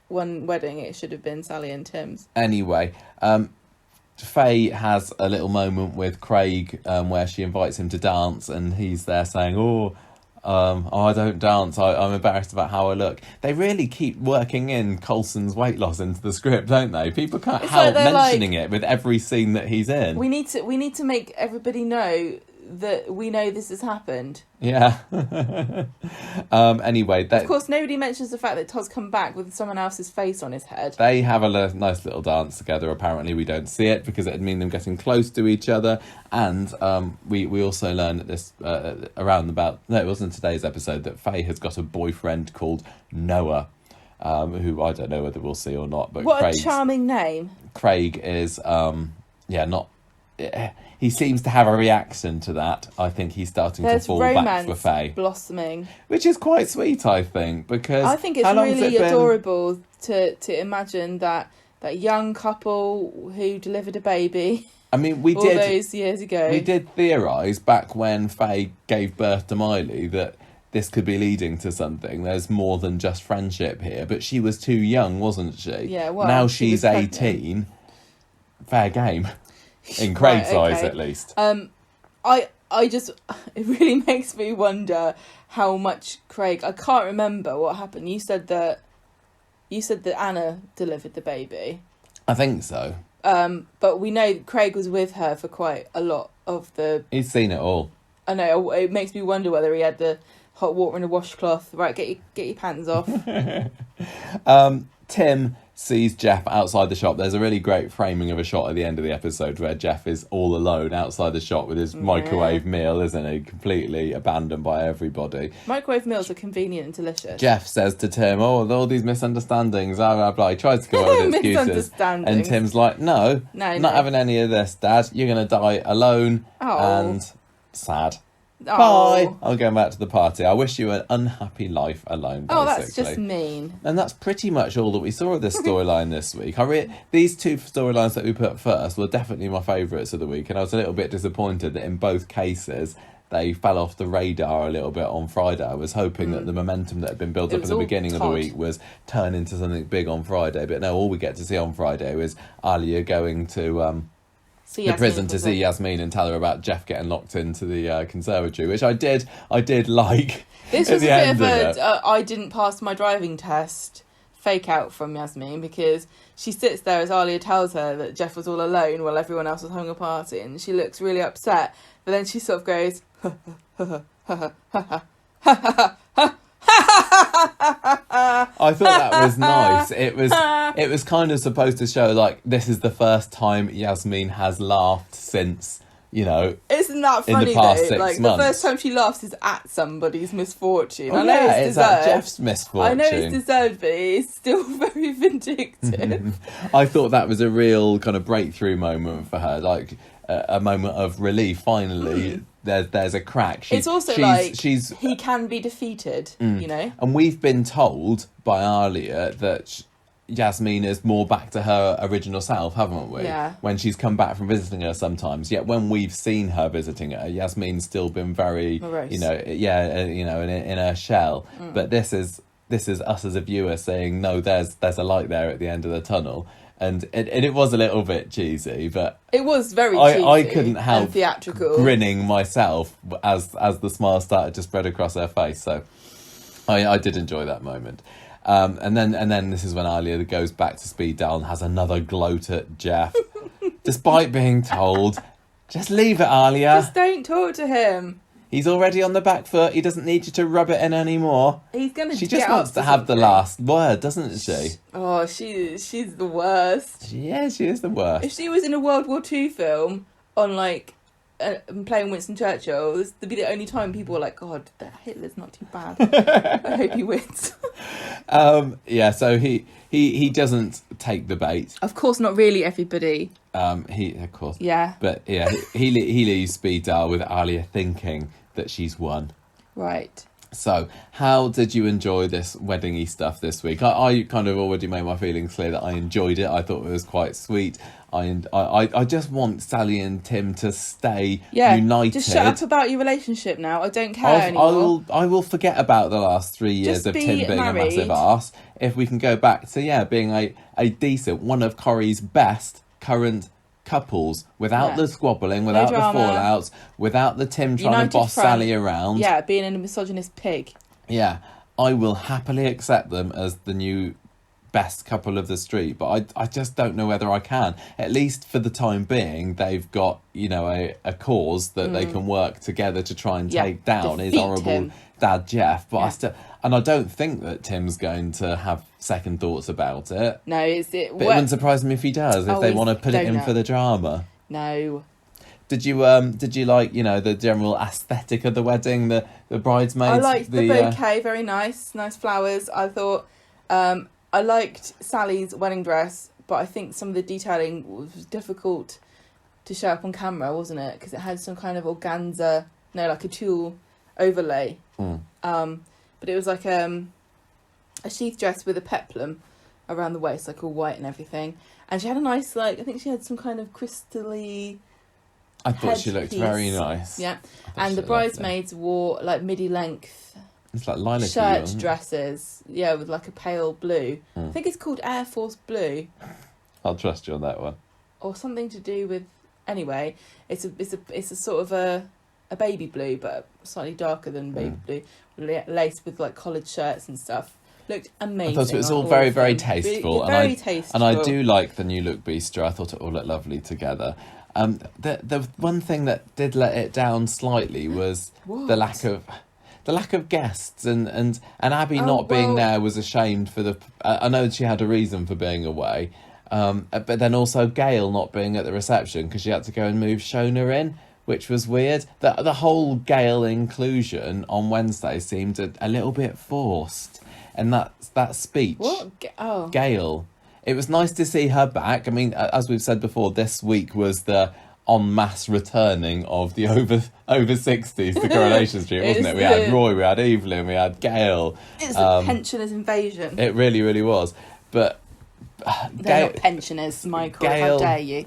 wedding, it should have been Sally and Tim's. Anyway, Faye has a little moment with Craig where she invites him to dance, and he's there saying, I don't dance. I'm embarrassed about how I look. They really keep working in Coulson's weight loss into the script, don't they? People can't help mentioning it with every scene that he's in. We need to make everybody know that we know this has happened. Yeah. Anyway, of course, nobody mentions the fact that Todd's come back with someone else's face on his head. They have a nice little dance together. Apparently, we don't see it because it'd mean them getting close to each other. And we also learn that this it wasn't today's episode, that Faye has got a boyfriend called Noah, who I don't know whether we'll see or not. But what a charming name! Craig is not. He seems to have a reaction to that. I think he's starting to fall back for Faye. Blossoming. Which is quite sweet, I think, because... I think it's really adorable to imagine that young couple who delivered a baby... I mean, those years ago. We did theorise back when Faye gave birth to Miley that this could be leading to something. There's more than just friendship here. But she was too young, wasn't she? Yeah, well... Now she's 18. Fair game. In Craig's eyes, at least. It really makes me wonder how much Craig... I can't remember what happened. You said that Anna delivered the baby. I think so. But we know Craig was with her for quite a lot of the... He's seen it all. I know. It makes me wonder whether he had the hot water and a washcloth. Right, get your pants off. Tim sees Geoff outside the shop. There's a really great framing of a shot at the end of the episode where Geoff is all alone outside the shop with his microwave meal, isn't he? Completely abandoned by everybody. Microwave meals are convenient and delicious. Geoff says to Tim, all these misunderstandings, blah, blah, blah. He tries to come up with excuses. And Tim's like, no, not having any of this, Dad. You're going to die alone and sad. Bye. I'm going back to the party. I wish you an unhappy life alone, basically. Oh, that's just mean. And that's pretty much all that we saw of this storyline this week. These two storylines that we put first were definitely my favourites of the week, and I was a little bit disappointed that in both cases they fell off the radar a little bit on Friday. I was hoping that the momentum that had been built up at the beginning of the week was turn into something big on Friday, but no, all we get to see on Friday was Alia going to... the prison to see Yasmin and tell her about Geoff getting locked into the conservatory, which I did like. This was a bit of a I didn't pass my driving test fake out from Yasmin, because she sits there as Alia tells her that Geoff was all alone while everyone else was having a party, and she looks really upset, but then she sort of goes I thought that was nice. It was kind of supposed to show like this is the first time Yasmin has laughed since, isn't that funny, in the past 6 months. The first time she laughs is at somebody's misfortune. I know it's at Geoff's misfortune. I know it's deserved, but it's still very vindictive. I thought that was a real kind of breakthrough moment for her, like a moment of relief. Finally, there's a crack. It's also he can be defeated, And we've been told by Alia that Yasmin is more back to her original self, haven't we? Yeah. When she's come back from visiting her sometimes. Yet when we've seen her visiting her, Yasmin's still been very, morose. in her shell. But this is us as a viewer saying, no, there's a light there at the end of the tunnel. And it was a little bit cheesy, but it was very cheesy. I couldn't help and theatrical. Grinning myself as the smile started to spread across her face. So I did enjoy that moment. And then this is when Alia goes back to speed dial and has another gloat at Geoff, despite being told, just leave it, Alia. Just don't talk to him. He's already on the back foot. He doesn't need you to rub it in anymore. He's gonna. She just wants to have the last word, doesn't she? Oh, she's the worst. Yeah, she is the worst. If she was in a World War II film on playing Winston Churchill, this would be the only time people were like, God, Hitler's not too bad. I hope he wins. So he doesn't take the bait. Of course, not really everybody. Of course. Yeah. But yeah, he leaves speed dial with Alia thinking that she's won. Right. So, how did you enjoy this wedding-y stuff this week? I kind of already made my feelings clear that I enjoyed it. I thought it was quite sweet. I just want Sally and Tim to stay united. Just shut up about your relationship now. I don't care anymore. I will forget about the last 3 years just of be Tim being married. a massive arse. If we can go back to being a decent, one of Corrie's best current couples without Yeah. the squabbling, without the drama. fallouts, without the Tim trying United to boss front. Sally around. Yeah, being a misogynist pig. Yeah, I will happily accept them as the new best couple of the street, but I just don't know whether I can. At least for the time being, they've got, you know, a cause that they can work together to try and Yeah, take down his defeat horrible him. dad Geoff. But Yeah. I don't think that Tim's going to have second thoughts about it. No, But it wouldn't surprise me if he does, if Oh, they he's want to put it in donut. for the drama. No. Did you like, you know, the general aesthetic of the wedding, the bridesmaids? I liked the bouquet, very nice flowers. I thought I liked Sally's wedding dress, but I think some of the detailing was difficult to show up on camera, wasn't it? Because it had some kind of organza, like a tulle overlay. But it was like a sheath dress with a peplum around the waist, like all white and everything. And she had a nice, I think she had some kind of crystally. I thought she looked headpiece. very nice. Yeah, I thought and she the looked lovely. bridesmaids wore like midi length It's like lilac shirt dresses, with like a pale blue. I think it's called Air Force Blue, I'll trust you on that one. or something to do with. Anyway, it's a sort of a baby blue, but slightly darker than baby blue, laced with like collared shirts and stuff. Looked amazing. I thought it was on all very, of very them. tasteful, Very tasteful. and I do like the new look bistro. I thought it all looked lovely together. The one thing that did let it down slightly was the lack of guests, and Abby not being there was a shame for the. I know she had a reason for being away, but then also Gail not being at the reception because she had to go and move Shona in, which was weird. The whole Gail inclusion on Wednesday seemed a little bit forced, and that speech. What? Oh. Gail. It was nice to see her back. I mean, as we've said before, this week was the en masse returning of the over 60s to Coronation Street, wasn't it? We had Roy, we had Evelyn, we had Gail. It's a pensioners' invasion. It really, really was. But They're not pensioners, Michael. How dare you?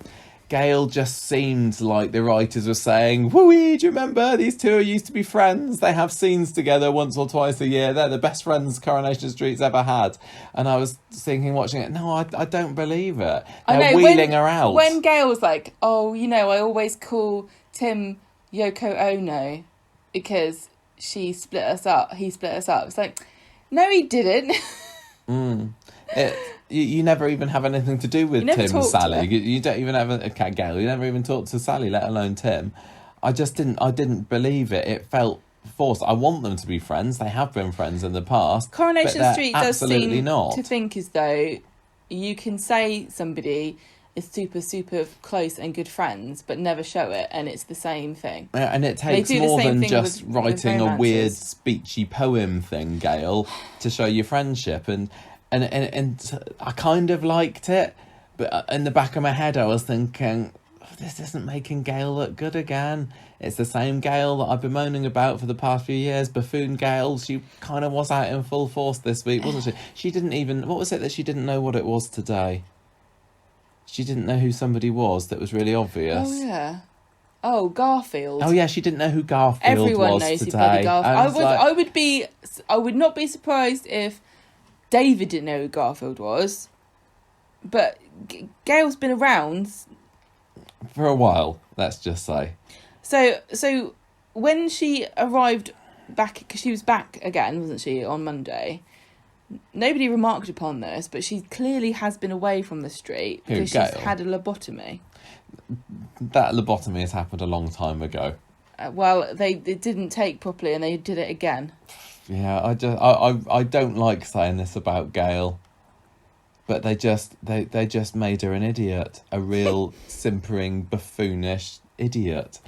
Gail just seemed like the writers were saying, "Wooey, do you remember? These two used to be friends. They have scenes together once or twice a year. They're the best friends Coronation Street's ever had." And I was thinking, watching it, no, I don't believe it. They're wheeling her out. When Gail was like, "Oh, I always call Tim Yoko Ono because he split us up." It's like, no, he didn't. You never even have anything to do with never Tim talk and to Sally. her. You don't even have a cat Gail. You never even talk to Sally, let alone Tim. I didn't believe it. It felt forced. I want them to be friends. They have been friends in the past. Coronation but they're Street does absolutely seem not. to think as though you can say somebody is super, super close and good friends, but never show it, and it's the same thing. Yeah, and it takes do the more same than thing just with writing a weird, romances. speechy poem thing, Gail, to show your friendship. And I kind of liked it, but in the back of my head, I was thinking, this isn't making Gail look good again. It's the same Gail that I've been moaning about for the past few years. Buffoon Gail, she kind of was out in full force this week, wasn't she? She didn't even... What was it that she didn't know what it was today? She didn't know who somebody was that was really obvious. Oh, yeah. Oh, Garfield. Oh, yeah, she didn't know who Garfield Everyone was knows today. who bloody Garfield. I I would not be surprised if David didn't know who Garfield was, but Gail's been around. for a while, let's just say. So when she arrived back, because she was back again, wasn't she, on Monday? Nobody remarked upon this, but she clearly has been away from the street Who, because she's Gail? had a lobotomy. That lobotomy has happened a long time ago. It didn't take properly, and they did it again. Yeah, I don't like saying this about Gail, but they just made her an idiot, a real simpering, buffoonish idiot,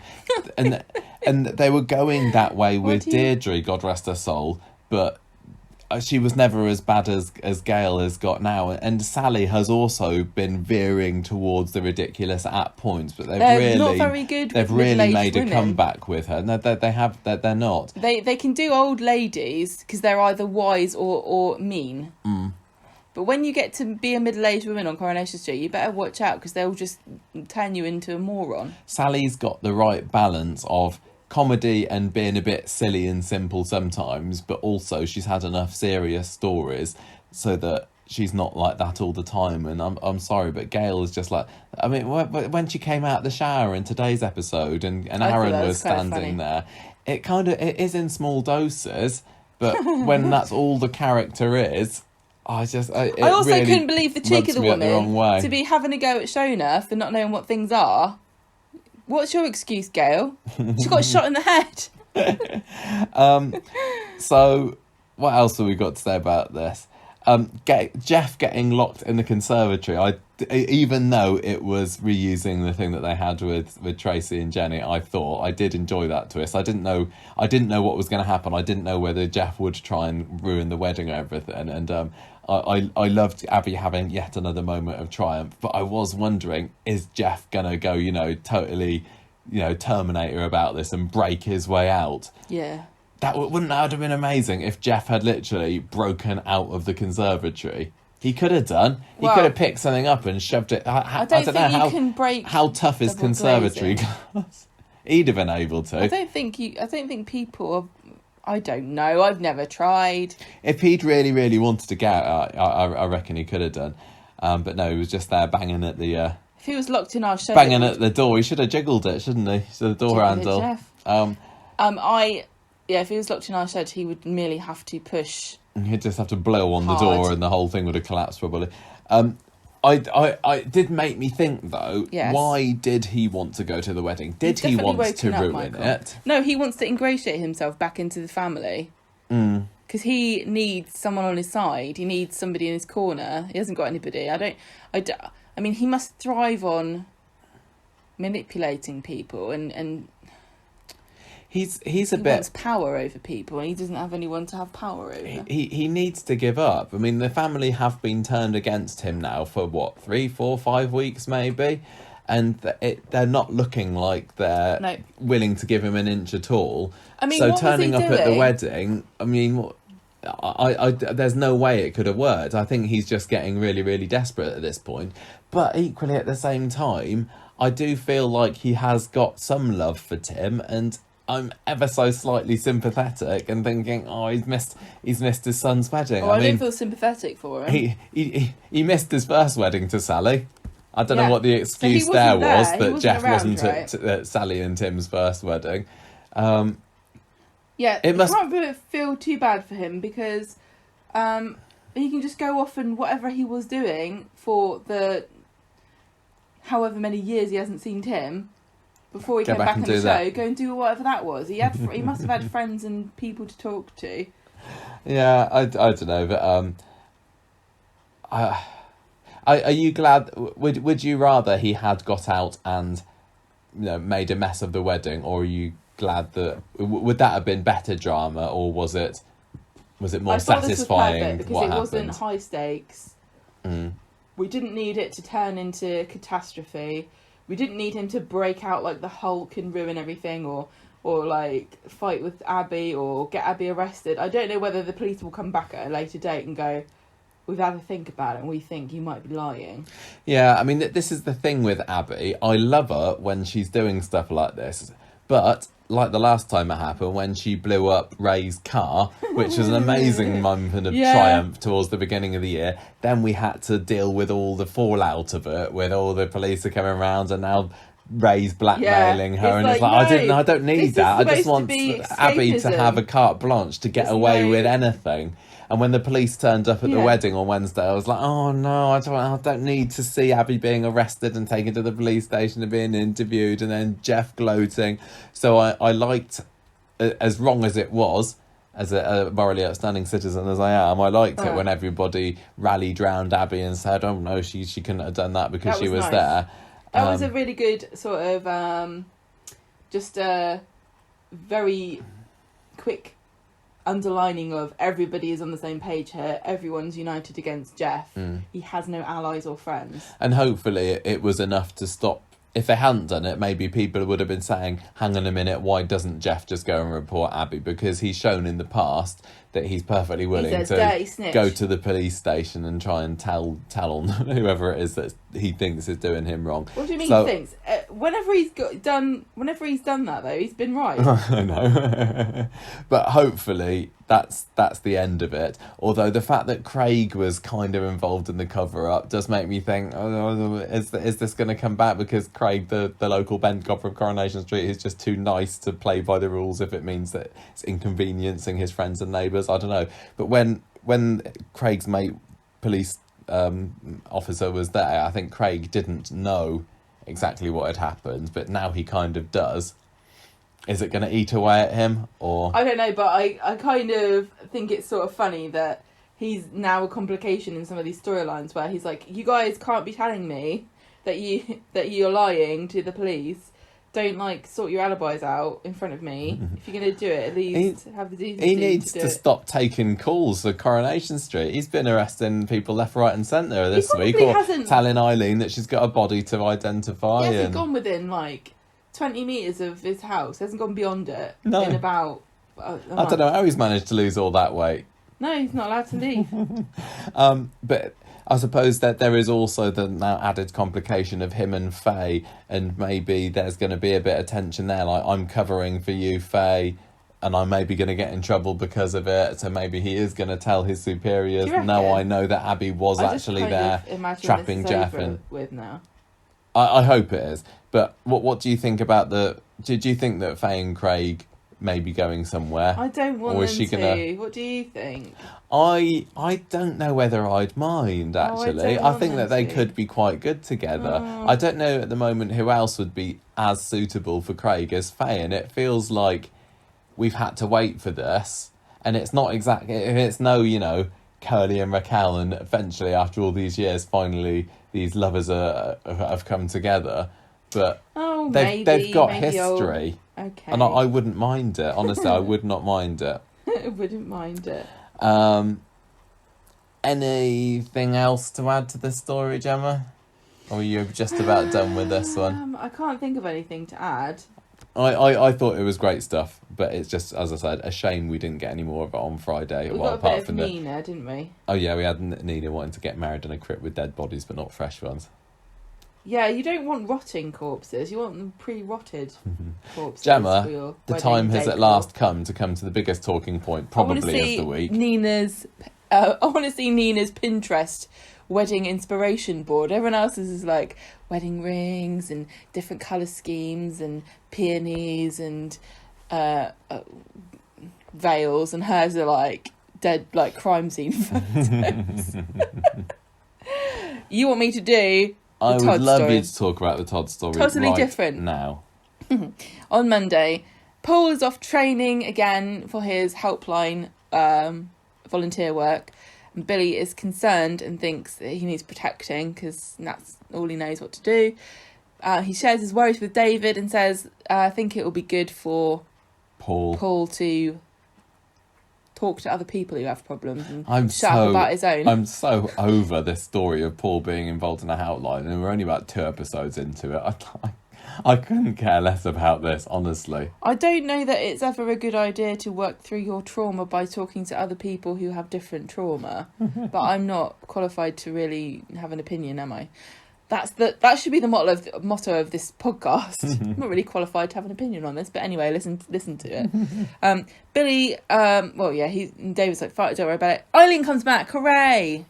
and they were going that way with Deirdre, God rest her soul, but she was never as bad as Gail has got now, and Sally has also been veering towards the ridiculous at points, but They're not very good. They've with really middle-aged made a women. comeback with her. No, they're not. They can do old ladies because they're either wise or mean. But when you get to be a middle-aged woman on Coronation Street, you better watch out because they'll just turn you into a moron. Sally's got the right balance of comedy and being a bit silly and simple sometimes, but also she's had enough serious stories so that she's not like that all the time, and I'm sorry, but Gail is just like, I mean, when she came out the shower in today's episode, and I thought Aaron that was was quite standing funny. there, it is in small doses, but when that's all the character is, I also couldn't believe the cheek of the wrong woman way. to be having a go at Shona for not knowing what things are. What's your excuse, Gail? She got shot in the head. So, what else have we got to say about this? Geoff getting locked in the conservatory. Even though it was reusing the thing that they had with Tracy and Jenny, I thought I did enjoy that twist. I didn't know what was going to happen. I didn't know whether Geoff would try and ruin the wedding or everything. And I loved Abby having yet another moment of triumph. But I was wondering, is Geoff going to go, totally, Terminator about this and break his way out? Yeah. Wouldn't that have been amazing if Geoff had literally broken out of the conservatory? He could have done. He could have picked something up and shoved it. I don't think know you can break how tough is double conservatory glazing. glass. He'd have been able to. I don't think people. I don't know. I've never tried. If he'd really, really wanted to get out, I reckon he could have done. But no, he was just there banging at the. If he was locked in our shed, Banging at the door. He should have jiggled it, shouldn't he? So the door handle. If he was locked in our shed, he would merely have to push. He'd just have to blow on the Hard. door and the whole thing would have collapsed probably. I did make me think though, Yes. why did he want to go to the wedding? Did he definitely want to woken up, ruin Michael. it? No, he wants to ingratiate himself back into the family. Because he needs someone on his side. He needs somebody in his corner. He hasn't got anybody. I mean, he must thrive on manipulating people and He's he a bit. wants power over people, and he doesn't have anyone to have power over. He needs to give up. I mean, the family have been turned against him now for what, 3, 4, 5 weeks maybe, and they're not looking like they're willing to give him an inch at all. I mean, so what was turning he up at the doing? wedding, I mean, there's no way it could have worked. I think he's just getting really, really desperate at this point. But equally, at the same time, I do feel like he has got some love for Tim, and I'm ever so slightly sympathetic and thinking, oh, he's missed his son's wedding. I don't feel sympathetic for him. He missed his first wedding to Sally. I don't know Yeah. what the So he excuse wasn't there there. was He that wasn't Geoff around, wasn't right? at Sally and Tim's first wedding. Yeah, It must- can't really feel too bad for him because he can just go off and whatever he was doing for the however many years he hasn't seen Tim before he Go came back back and on the do show, that. go and do whatever that was. He must have had friends and people to talk to. Yeah, I don't know, but are you glad? Would you rather he had got out and made a mess of the wedding, or are you glad that would that have been better drama, or was it more I thought this was satisfying? perfect because what it happened? wasn't high stakes. We didn't need it to turn into catastrophe. We didn't need him to break out like the Hulk and ruin everything, or like fight with Abby or get Abby arrested. I don't know whether the police will come back at a later date and go, we've had a think about it and we think you might be lying. Yeah, I mean, this is the thing with Abby. I love her when she's doing stuff like this, but like the last time it happened when she blew up Ray's car, which was an amazing moment of triumph towards the beginning of the year. Then we had to deal with all the fallout of it, with all the police are coming around and now Ray's blackmailing her, and it's like, I don't need that. I just want Abby to have a carte blanche to get away with anything. And when the police turned up at the wedding on Wednesday, I was like, oh no, I don't need to see Abby being arrested and taken to the police station and being interviewed, and then Geoff gloating. So I liked, as wrong as it was, as a morally outstanding citizen as I am, I liked it when everybody rallied round Abby and said, oh no, she couldn't have done that because she was nice. there. That was a really good sort of just a very quick underlining of everybody is on the same page here. Everyone's united against Geoff. He has no allies or friends. And hopefully it was enough to stop. If they hadn't done it, maybe people would have been saying, hang on a minute, why doesn't Geoff just go and report Abby? Because he's shown in the past that he's perfectly willing a to dirty snitch. go to the police station and try and tell on whoever it is that he thinks is doing him wrong. What do you mean So- thinks? Whenever he's done that though, he's been right. I know. But hopefully that's the end of it. Although the fact that Craig was kind of involved in the cover-up does make me think, is this going to come back because Craig, the local bent cop from Coronation Street, is just too nice to play by the rules if it means that it's inconveniencing his friends and neighbours? I don't know. But when Craig's mate police officer was there, I think Craig didn't know exactly what had happened, but now he kind of does. Is it going to eat away at him, or I don't know, but I kind of think it's sort of funny that he's now a complication in some of these storylines where he's like, you guys can't be telling me that you're lying to the police. Don't like sort your alibis out in front of me. If you're going to do it, at least have the decency. he needs to to do it. stop taking calls for Coronation Street. He's been arresting people left, right and centre this probably week, or hasn't- telling Eileen that she's got a body to identify. He hasn't and gone within like 20 metres of his house. He hasn't gone beyond it No. in about I don't know how he's managed to lose all that weight. No, he's not allowed to leave. But I suppose that there is also the now added complication of him and Faye, and maybe there's going to be a bit of tension there. Like, I'm covering for you, Faye, and I'm maybe going to get in trouble because of it. So maybe he is going to tell his superiors. Do you Now reckon? I know that Abby was I just actually kind there of imagine trapping this is Geoff over and. with now. I hope it is. But what do you think about Did you think that Faye and Craig may be going somewhere? I don't want Or them is she to. gonna- What do you think? I don't know whether I'd mind, I actually. don't I want think that them they to. could be quite good together. I don't know at the moment who else would be as suitable for Craig as Faye, and it feels like we've had to wait for this, and it's not exactly, it's no, Curly and Raquel, and eventually after all these years, finally these lovers have come together, but Oh, they've maybe got maybe history, Okay. and I wouldn't mind it. Honestly, I would not mind it. I wouldn't mind it. Anything else to add to this story, Gemma? Or are you just about done with this one? I can't think of anything to add. I thought it was great stuff, but it's just, as I said, a shame we didn't get any more of it on Friday. We Well, got a apart bit of from Nina, didn't we? Oh yeah, we had Nina wanting to get married in a crypt with dead bodies, but not fresh ones. Yeah, you don't want rotting corpses. You want them pre-rotted corpses. Gemma, for your the wedding time has decor. at last come to the biggest talking point, I wanna probably see of the week. Nina's. I want to see Nina's Pinterest wedding inspiration board. Everyone else's is like wedding rings and different colour schemes and peonies and veils, and hers are like dead, like crime scene photos. You want me to do I would Todd love story. you to talk about the Todd story Totally right different. now. On Monday, Paul is off training again for his helpline volunteer work, and Billy is concerned and thinks that he needs protecting because that's all he knows what to do. He shares his worries with David and says, I think it will be good for Paul to talk to other people who have problems and shut up about his own. I'm so over this story of Paul being involved in a helpline, and we're only about 2 episodes into it. I couldn't care less about this, honestly. I don't know that it's ever a good idea to work through your trauma by talking to other people who have different trauma, but I'm not qualified to really have an opinion, am I? That should be the motto of this podcast. I'm not really qualified to have an opinion on this, but anyway, listen to it. Billy, David's like, "Fine, don't worry about it." Eileen comes back, hooray!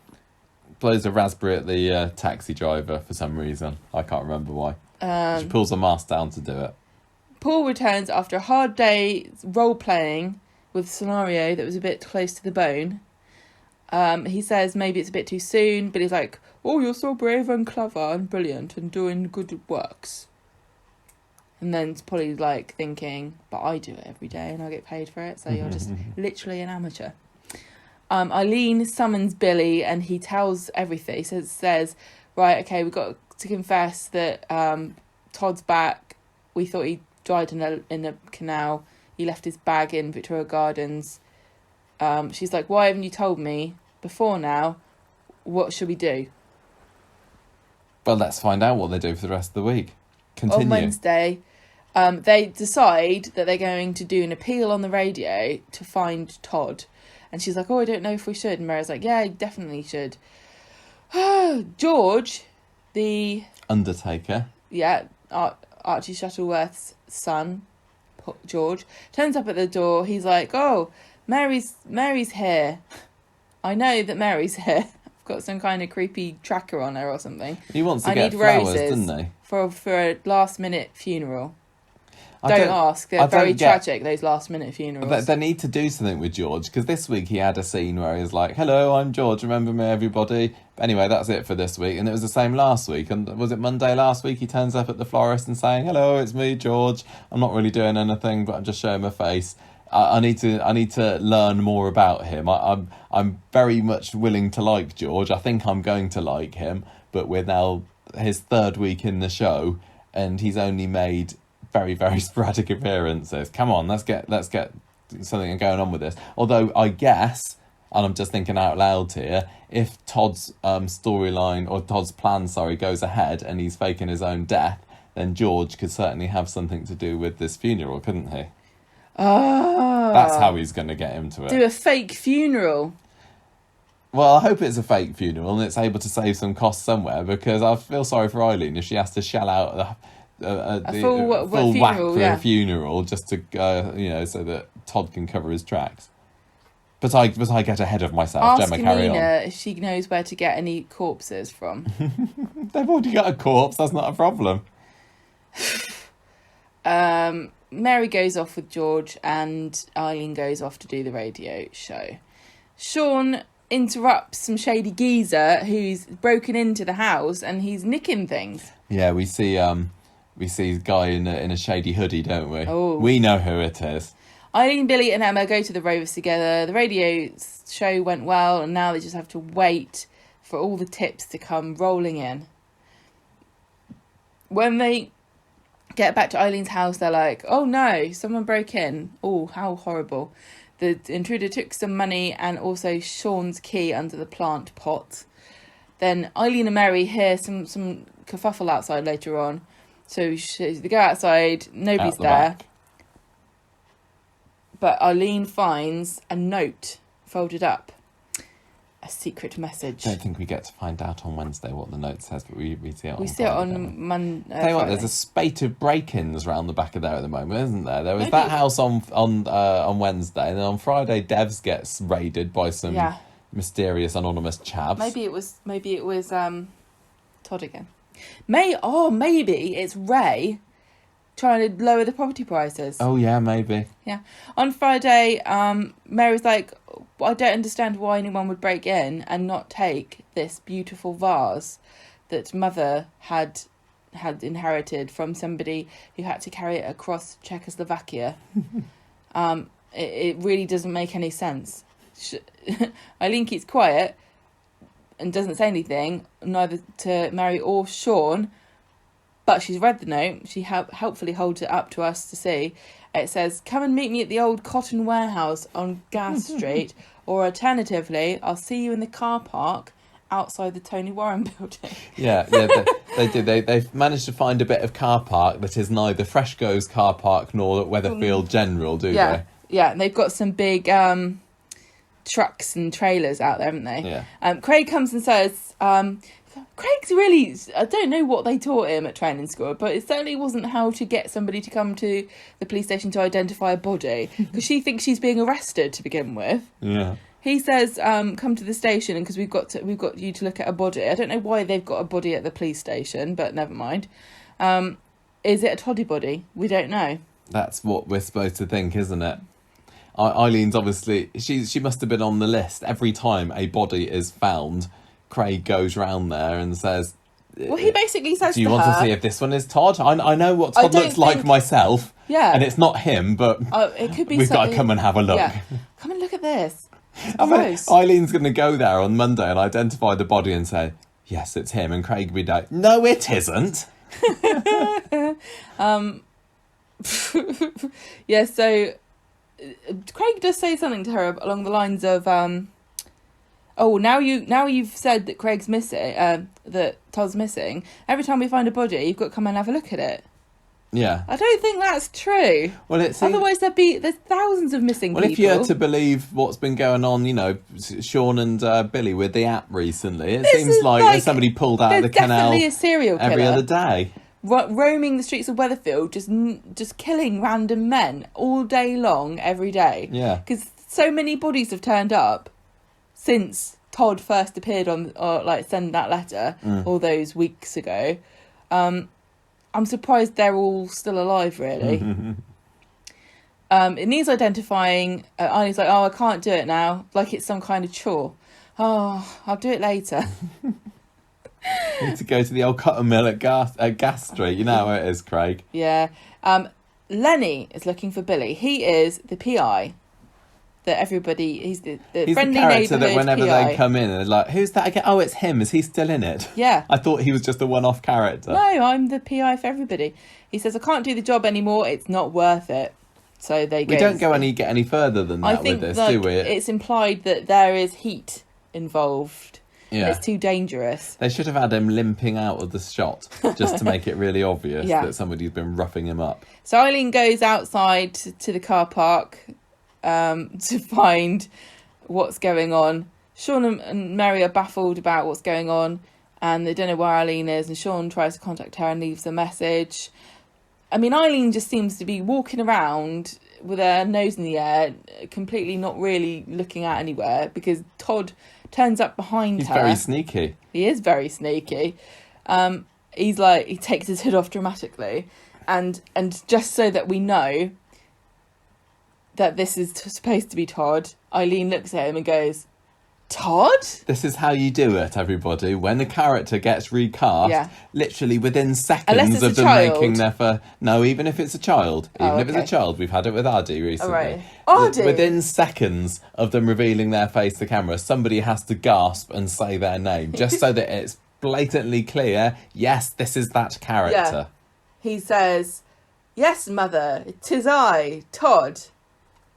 Blows a raspberry at the taxi driver for some reason. I can't remember why. She pulls the mask down to do it. Paul returns after a hard day role playing with a scenario that was a bit close to the bone. He says maybe it's a bit too soon, but he's like, "Oh, you're so brave and clever and brilliant and doing good works." And then Polly's like thinking, "But I do it every day and I get paid for it, so you're just literally an amateur." Eileen summons Billy and he tells everything. He says, "Right, okay, we've got to confess that Todd's back. We thought he died in a canal. He left his bag in Victoria Gardens." She's like, "Why haven't you told me before now? What should we do?" Well, let's find out what they do for the rest of the week. Continue. On Wednesday, they decide that they're going to do an appeal on the radio to find Todd. And she's like, oh, I don't know if we should. And Mary's like, yeah, you definitely should. George, the... Undertaker. Yeah, Archie Shuttleworth's son, George, turns up at the door. He's like, oh, Mary's here. I know that Mary's here. I've got some kind of creepy tracker on her or something. He wants to I get need flowers, roses doesn't he? for a last-minute funeral. I Don't ask. They're I very don't get- tragic, those last-minute funerals. They need to do something with George, because this week he had a scene where he's like, hello, I'm George, remember me, everybody? But anyway, that's it for this week. And it was the same last week. And was it Monday last week? He turns up at the florist and saying, hello, it's me, George. I'm not really doing anything, but I'm just showing my face. I need to learn more about him. I'm very much willing to like George. I think I'm going to like him, but we're now his third week in the show, and he's only made very, very sporadic appearances. Come on, let's get something going on with this. Although I guess, and I'm just thinking out loud here, if Todd's storyline or Todd's plan, goes ahead and he's faking his own death, then George could certainly have something to do with this funeral, couldn't he? Oh. That's how he's going to get him to it. Do a fake funeral. Well, I hope it's a fake funeral and it's able to save some costs somewhere, because I feel sorry for Eileen if she has to shell out the full whack funeral, for yeah. a funeral just to so that Todd can cover his tracks. But I get ahead of myself. Ask Gemma, carry Nina on. if she knows where to get any corpses from. They've already got a corpse. That's not a problem. Mary goes off with George and Eileen goes off to do the radio show. Sean interrupts some shady geezer who's broken into the house and he's nicking things. Yeah, we see a guy in a shady hoodie, don't we? Oh. We know who it is. Eileen, Billy and Emma go to the Rovers together. The radio show went well and now they just have to wait for all the tips to come rolling in. When they get back to Eileen's house, they're like, oh no, someone broke in. Oh, how horrible. The intruder took some money and also Sean's key under the plant pot. Then Eileen and Mary hear some kerfuffle outside later on. So they go outside, nobody's Out the there. back. But Eileen finds a note folded up. A secret message. I don't think we get to find out on Wednesday what the note says, but we see it on We see it Friday, don't we? on Monday. Tell you what, there's a spate of break-ins around the back of there at the moment, isn't there? There was Maybe. that house on Wednesday, and then on Friday, Devs gets raided by some mysterious anonymous chaps. Maybe it was Todd again. Maybe it's Ray trying to lower the property prices. Oh yeah, maybe. Yeah. On Friday, Mary's like, I don't understand why anyone would break in and not take this beautiful vase that Mother had inherited from somebody who had to carry it across Czechoslovakia. It really doesn't make any sense. Eileen keeps quiet and doesn't say anything, neither to Mary or Sean, but she's read the note. She helpfully holds it up to us to see. It says, come and meet me at the old cotton warehouse on Gas Street, or alternatively, I'll see you in the car park outside the Tony Warren building. Yeah, they did. They've managed to find a bit of car park that is neither Freshco's car park nor Weatherfield General, do they? Yeah, and they've got some big trucks and trailers out there, haven't they? Yeah. Craig comes and says, Craig's really, I don't know what they taught him at training school, but it certainly wasn't how to get somebody to come to the police station to identify a body, because she thinks she's being arrested to begin with. Yeah. He says, come to the station because we've got you to look at a body. I don't know why they've got a body at the police station, but never mind. Is it a toddy body? We don't know. That's what we're supposed to think, isn't it? Eileen's obviously, she must have been on the list. Every time a body is found, Craig goes round there and says, Well, he basically says do you to want her, to see if this one is Todd? I know what I Todd don't looks like think- myself. Yeah. And it's not him, but it could be we've got to something- come and have a look. Yeah. Come and look at this. I bet Gross. Eileen's going to go there on Monday and identify the body and say, yes, it's him. And Craig will be like, no, it isn't. Yeah, so Craig does say something to her along the lines of, now you've said that Craig's missing, that Todd's missing. Every time we find a body, you've got to come and have a look at it. Yeah. I don't think that's true. Well, it's Otherwise there's thousands of missing people. Well, if you're to believe what's been going on, Sean and Billy with the app recently, it seems is like there's somebody pulled out of the there's canal definitely a serial killer every other day. roaming the streets of Weatherfield, just killing random men all day long, every day. Yeah. Because so many bodies have turned up since Todd first appeared send that letter all those weeks ago. I'm surprised they're all still alive, really. It needs identifying. Arnie's like, oh, I can't do it now. Like it's some kind of chore. Oh, I'll do it later. Need to go to the old cotton mill at Gas Street. You know how it is, Craig. Yeah. Lenny is looking for Billy. He is the PI that everybody... He's the friendly character that neighbourhood whenever PI. they come in and they're like, who's that again? Oh, it's him. Is he still in it? Yeah. I thought he was just a one-off character. No, I'm the PI for everybody. He says, I can't do the job anymore. It's not worth it. So they go... We don't get any further than that with this, do we? It's implied that there is heat involved. Yeah. It's too dangerous. They should have had him limping out of the shot just to make it really obvious that somebody's been roughing him up. So Eileen goes outside to the car park to find what's going on. Sean and Mary are baffled about what's going on and they don't know where Eileen is, and Sean tries to contact her and leaves a message. I mean, Eileen just seems to be walking around with her nose in the air, completely not really looking at anywhere, because Todd turns up behind her. He's very sneaky. He is very sneaky. He takes his hood off dramatically, and just so that we know that this is supposed to be Todd, Eileen looks at him and goes, Todd? This is how you do it, everybody. When a character gets recast, literally within seconds of them making their no, even if it's a child. Even if it's a child. We've had it with Ardy recently. Right. Ardy? Within seconds of them revealing their face to the camera, somebody has to gasp and say their name, just so that it's blatantly clear, yes, this is that character. Yeah. He says, yes, mother, 'tis I, Todd.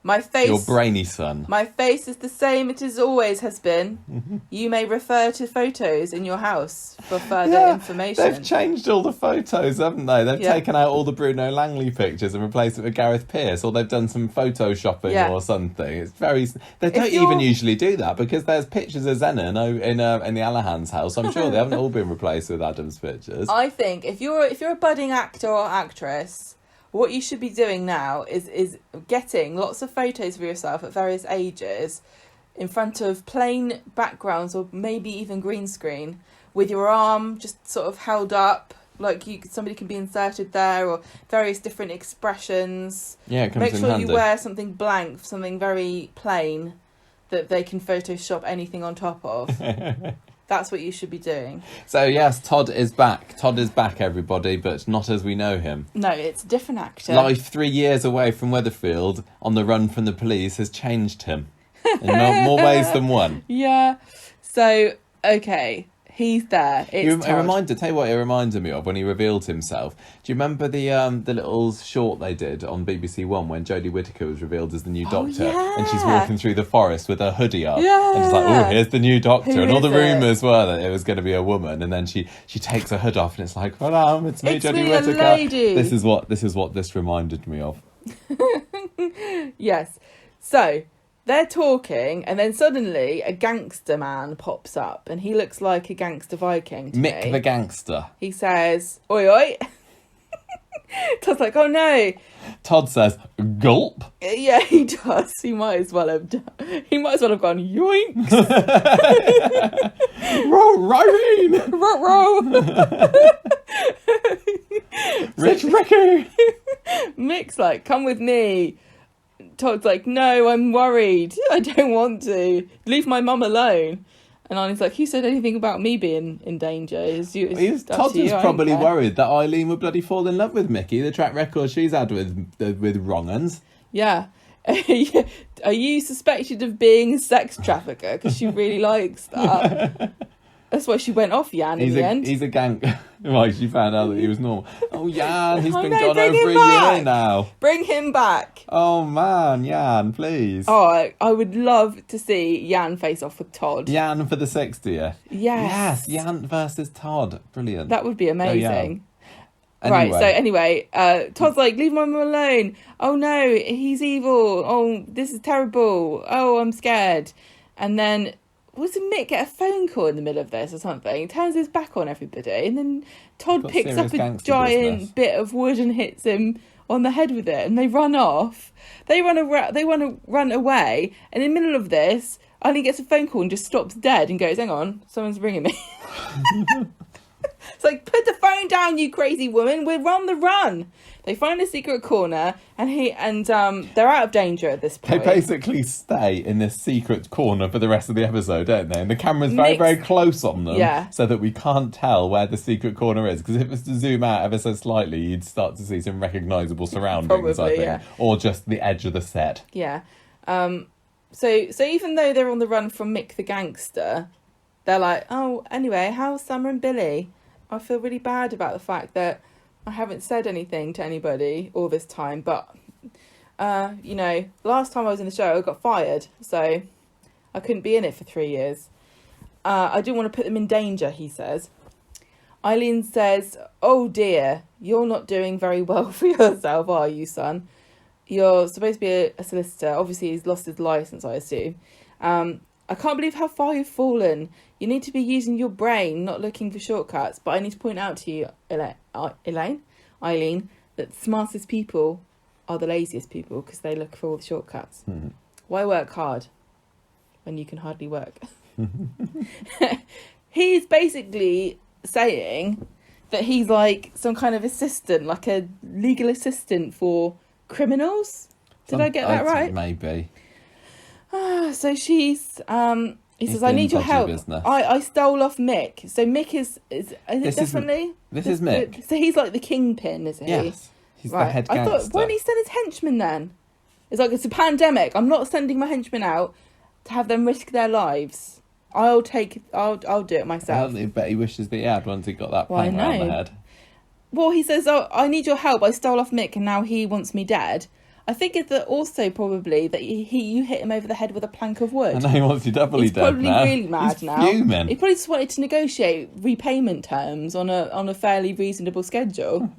My face... Your brainy son. My face is the same it as always has been. You may refer to photos in your house for further information. They've changed all the photos, haven't they? They've taken out all the Bruno Langley pictures and replaced it with Gareth Pearce, or they've done some photoshopping or something. It's very... They don't even usually do that, because there's pictures of Zenon in the Allahan's house. I'm sure they haven't all been replaced with Adam's pictures. I think if you're a budding actor or actress... What you should be doing now is getting lots of photos of yourself at various ages in front of plain backgrounds, or maybe even green screen, with your arm just sort of held up, like somebody can be inserted there, or various different expressions. Yeah, it comes Make in sure handy. you wear something blank, something very plain that they can Photoshop anything on top of. That's what you should be doing. So, yes, Todd is back. Todd is back, everybody, but not as we know him. No, it's a different actor. Life 3 years away from Weatherfield, on the run from the police, has changed him in more ways than one. Yeah. So, okay, he's there. It's Todd. Tell you what it reminded me of when he revealed himself. Do you remember the little short they did on BBC One when Jodie Whittaker was revealed as the new Doctor, and she's walking through the forest with her hoodie up, and she's like, "Oh, here's the new Doctor," and all the rumours were that it was going to be a woman, and then she takes her hood off, and it's like, "Hello, it's me, Jodie Whittaker." Lady. This is what this reminded me of. Yes. So they're talking, and then suddenly a gangster man pops up, and he looks like a gangster Viking to Mick me. the gangster. He says, "Oi, oi." Todd's like, "Oh no." Todd says, "Gulp." Yeah, he does. He might as well have gone yoinks. Rowing. Row. Rich Ricky. Mick's like, "Come with me." Todd's like, "No, I'm worried. I don't want to. Leave my mum alone." And Arnie's like, "Who said anything about me being in danger? Todd is probably worried that Eileen would bloody fall in love with Mickey. The track record she's had with wrong uns. Yeah. Are you suspected of being a sex trafficker? Because she really likes that. That's why she went off Jan in the end. He's a gang. Right, she found out that he was normal. Oh, Jan, he's been no, gone bring over him a back. year now. Bring him back. Oh, man, Jan, please. Oh, I would love to see Jan face off with Todd. Jan for the 60th. Yes. Yes, Jan versus Todd. Brilliant. That would be amazing. Right, so anyway, Todd's like, leave my mum alone. Oh no, he's evil. Oh, this is terrible. Oh, I'm scared. And then, doesn't Mick get a phone call in the middle of this or something? Turns his back on everybody. And then Todd Got picks up serious a gangster giant business. bit of wood and hits him on the head with it. And they run off. They want to run away. And in the middle of this, Eileen gets a phone call and just stops dead and goes, hang on, someone's ringing me. It's like, put the phone down, you crazy woman. We're on the run. They find a secret corner, and they're out of danger at this They point. basically stay in this secret corner for the rest of the episode, don't they? And the camera's very, Nick's- very close on them, Yeah. so that we can't tell where the secret corner is. Because if it was to zoom out ever so slightly, you'd start to see some recognisable surroundings, I Probably, think. yeah. Or just the edge of the set. Yeah. So even though they're on the run from Mick the gangster, they're like, oh, anyway, how's Summer and Billy? I feel really bad about the fact that I haven't said anything to anybody all this time, but, last time I was in the show, I got fired, so I couldn't be in it for 3 years. I didn't want to put them in danger, he says. Eileen says, oh dear, you're not doing very well for yourself, are you, son? You're supposed to be a solicitor. Obviously, he's lost his licence, I assume. I can't believe how far you've fallen. You need to be using your brain, not looking for shortcuts. But I need to point out to you, Eileen, that the smartest people are the laziest people because they look for all the shortcuts. Hmm. Why work hard when you can hardly work? He's basically saying that he's like some kind of assistant, like a legal assistant for criminals. Did I get that right? Maybe. So she's he He's says, I doing need your dodgy help. business. I stole off Mick. So Mick is it This is- definitely This is Mick. So he's like the kingpin, isn't he? Yes. He's the head I gangster. thought, why didn't he send his henchmen then? It's like, it's a pandemic. I'm not sending my henchmen out to have them risk their lives. I'll do it myself. I bet he wishes that he had once he got that Well, I plank round the know. head. Well, he says, oh, I need your help. I stole off Mick and now he wants me dead. I think it's that also probably that you hit him over the head with a plank of wood. I know he wants you doubly He's dead probably now. really mad He's now. fuming. He probably just wanted to negotiate repayment terms on a fairly reasonable schedule.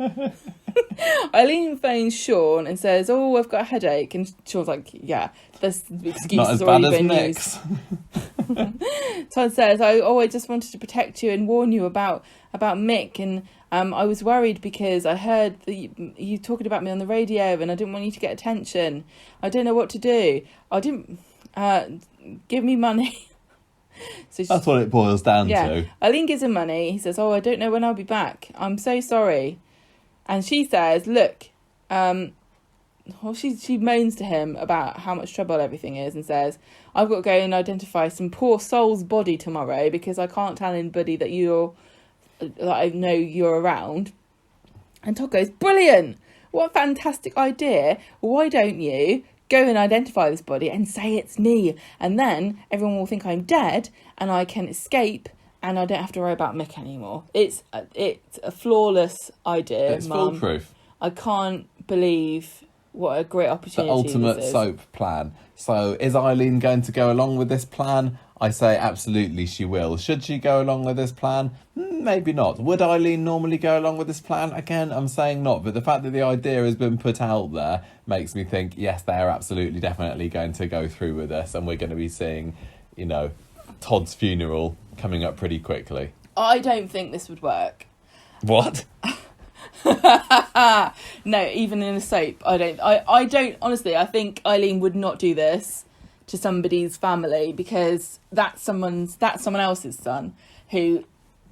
Eileen phones Sean and says, "Oh, I've got a headache," and Sean's like, "Yeah, this excuse Not has as already bad as been used." Nick's. Todd says, I just wanted to protect you and warn you about Mick, and I was worried because I heard that you talking about me on the radio and I didn't want you to get attention. I don't know what to do. I didn't give me money." So That's what it boils down yeah. to. Eileen gives him money. He says, "Oh, I don't know when I'll be back. I'm so sorry." And she says, "Look," she moans to him about how much trouble everything is and says, "I've got to go and identify some poor soul's body tomorrow because I can't tell anybody that I know you're around." And Todd goes, "Brilliant! What a fantastic idea. Why don't you go and identify this body and say it's me? And then everyone will think I'm dead and I can escape and I don't have to worry about Mick anymore." It's a flawless idea, It's Mum. foolproof. I can't believe what a great The opportunity ultimate this is. soap plan. So is Eileen going to go along with this plan? I say absolutely she will. Should she go along with this plan? Maybe not. Would Eileen normally go along with this plan? Again, I'm saying not. But the fact that the idea has been put out there makes me think, yes, they're absolutely definitely going to go through with this. And we're going to be seeing, Todd's funeral coming up pretty quickly. I don't think this would work. What? No, even in a soap, I don't honestly. I think Eileen would not do this to somebody's family because that's someone else's son who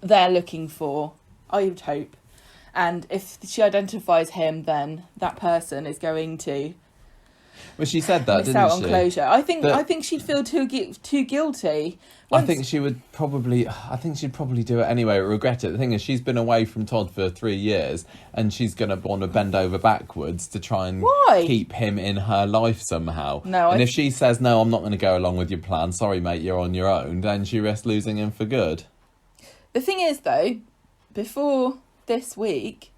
they're looking for, I would hope. And if she identifies him, then that person is going to Well, she said that, miss didn't out on she? closure. I think That- she'd feel too guilty. I think she'd probably do it anyway, regret it. The thing is, she's been away from Todd for 3 years and she's going to want to bend over backwards to try and Why? keep him in her life somehow. No, and if she says, no, I'm not going to go along with your plan, sorry, mate, you're on your own, then she risks losing him for good. The thing is, though, before this week,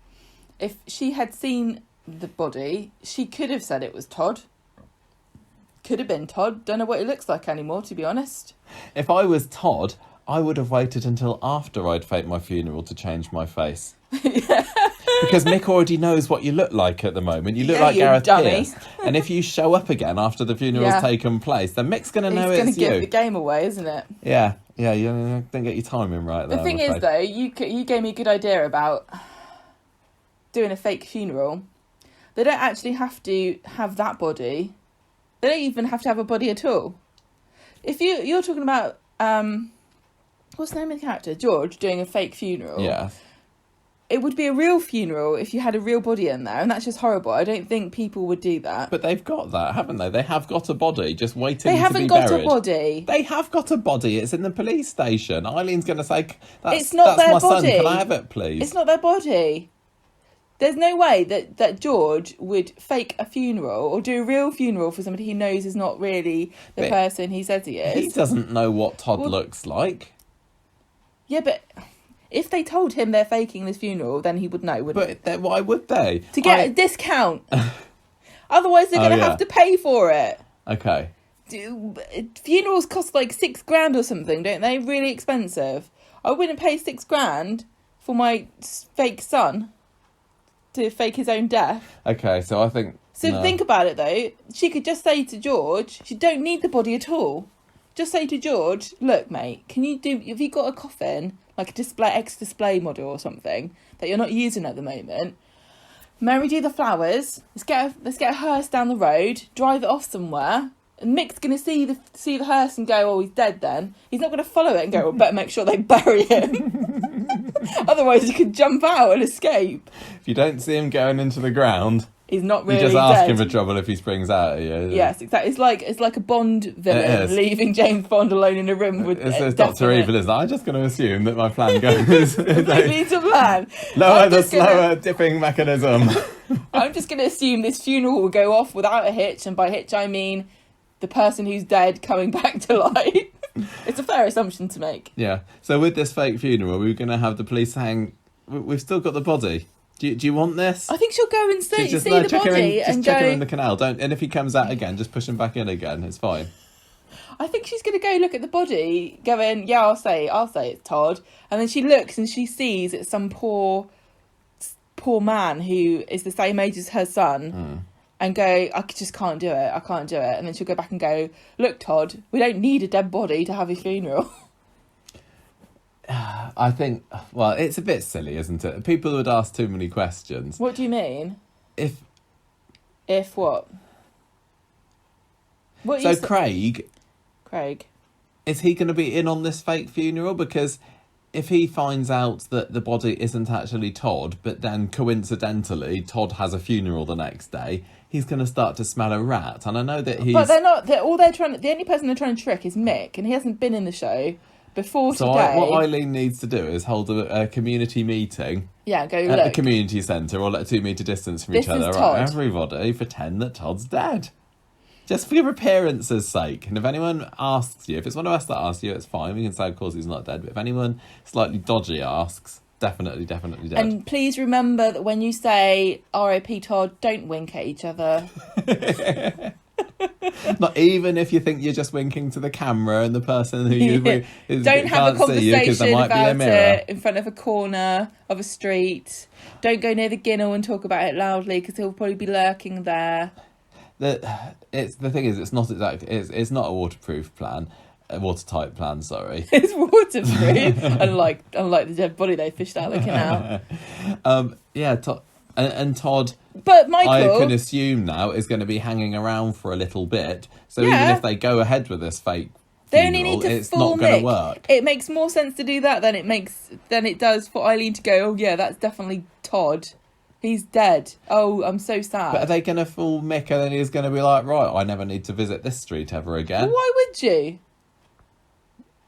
if she had seen the body, she could have said it was Todd. Could have been Todd. Don't know what he looks like anymore, to be honest. If I was Todd, I would have waited until after I'd faked my funeral to change my face. Because Mick already knows what you look like at the moment. You look Yeah, like you Gareth dummy. Pearce. And if you show up again after the funeral's Yeah. taken place, then Mick's going to know He's going to it's give you. the game away, isn't it? Yeah, you didn't get your timing right there. The thing I'm is, afraid. though, you gave me a good idea about doing a fake funeral. They don't actually have to have that body. They don't even have to have a body at all. If you're talking about what's the name of the character? George doing a fake funeral. Yeah. It would be a real funeral if you had a real body in there, and that's just horrible. I don't think people would do that. But they've got that, haven't they? They have got a body just waiting to They be haven't got buried. a body. They have got a body. It's in the police station. Eileen's going to say, It's not that's their my body. son. Can I have it, please? It's not their body. There's no way that George would fake a funeral or do a real funeral for somebody he knows is not really the But person he says he is. He doesn't know what Todd looks like. Yeah, but if they told him they're faking this funeral, then he would know, wouldn't he? But then why would they? To get a discount. Otherwise, they're going to have to pay for it. Okay. Funerals cost like $6,000 or something, don't they? Really expensive. I wouldn't pay $6,000 for my fake son to fake his own death. Okay, so I think... So think about it, though. She could just say to George, she don't need the body at all. Just say to George, look, mate, have you got a coffin, like a ex-display model or something, that you're not using at the moment? Mary, do the flowers. Let's get a hearse down the road, drive it off somewhere. And Mick's going to see the hearse and go, oh, he's dead then. He's not going to follow it and go, well, better make sure they bury him. Otherwise, he could jump out and escape. If you don't see him going into the ground, he's not really you just ask dead. him for trouble if he springs out at you. Yes, exactly. It's like a Bond It villain is. leaving James Bond alone in a room with It's Dr. Evil, isn't it? I'm just going to assume that my plan goes... Completely to plan. Lower I'm the just gonna- slower dipping mechanism. I'm just going to assume this funeral will go off without a hitch, and by hitch I mean the person who's dead coming back to life. It's a fair assumption to make. Yeah. So with this fake funeral, we're going to have the police saying, we've still got the body. Do you want this? I think she'll go and see Just the chuck him body in, and chuck go. him in the canal. Don't. And if he comes out again, just push him back in again. It's fine. I think she's going to go look at the body, going, yeah, I'll say it's Todd. And then she looks and she sees it's some poor man who is the same age as her son. And go, I just can't do it. I can't do it. And then she'll go back and go, look, Todd, we don't need a dead body to have a funeral. I think, well, it's a bit silly, isn't it? People would ask too many questions. What do you mean? If what? What so, you Craig, is he going to be in on this fake funeral? Because if he finds out that the body isn't actually Todd, but then coincidentally Todd has a funeral the next day, he's going to start to smell a rat. And I know that he's... But they're not. The only person they're trying to trick is Mick, and he hasn't been in the show before So today. what Eileen needs to do is hold a community meeting Yeah, go at look. the community centre or at a 2 metre distance from This each other. is Right, Todd. everybody pretend that Todd's dead. Just for your appearance's sake. And if anyone asks you, if it's one of us that asks you, it's fine. We can say, of course, he's not dead. But if anyone slightly dodgy asks, definitely dead. And please remember that when you say R.I.P. Todd, don't wink at each other. Not even if you think you're just winking to the camera and the person who you Don't have a can't see you because there conversation might be a about mirror. it in front of a corner of a street. Don't go near the ginnel and talk about it loudly because he'll probably be lurking there. The thing is, it's not exactly. It's not a waterproof plan, a watertight plan. Sorry. It's waterproof, unlike the dead body they fished out of the canal. Yeah, and Todd. But Michael, I can assume now is going to be hanging around for a little bit. So Yeah. even if they go ahead with this fake they funeral, only need to it's fool not going Mick. to work. It makes more sense to do that than it does for Eileen to go, oh yeah, that's definitely Todd. He's dead. Oh, I'm so sad. But are they going to fool Mick and then he's going to be like, right, I never need to visit this street ever again? Why would you?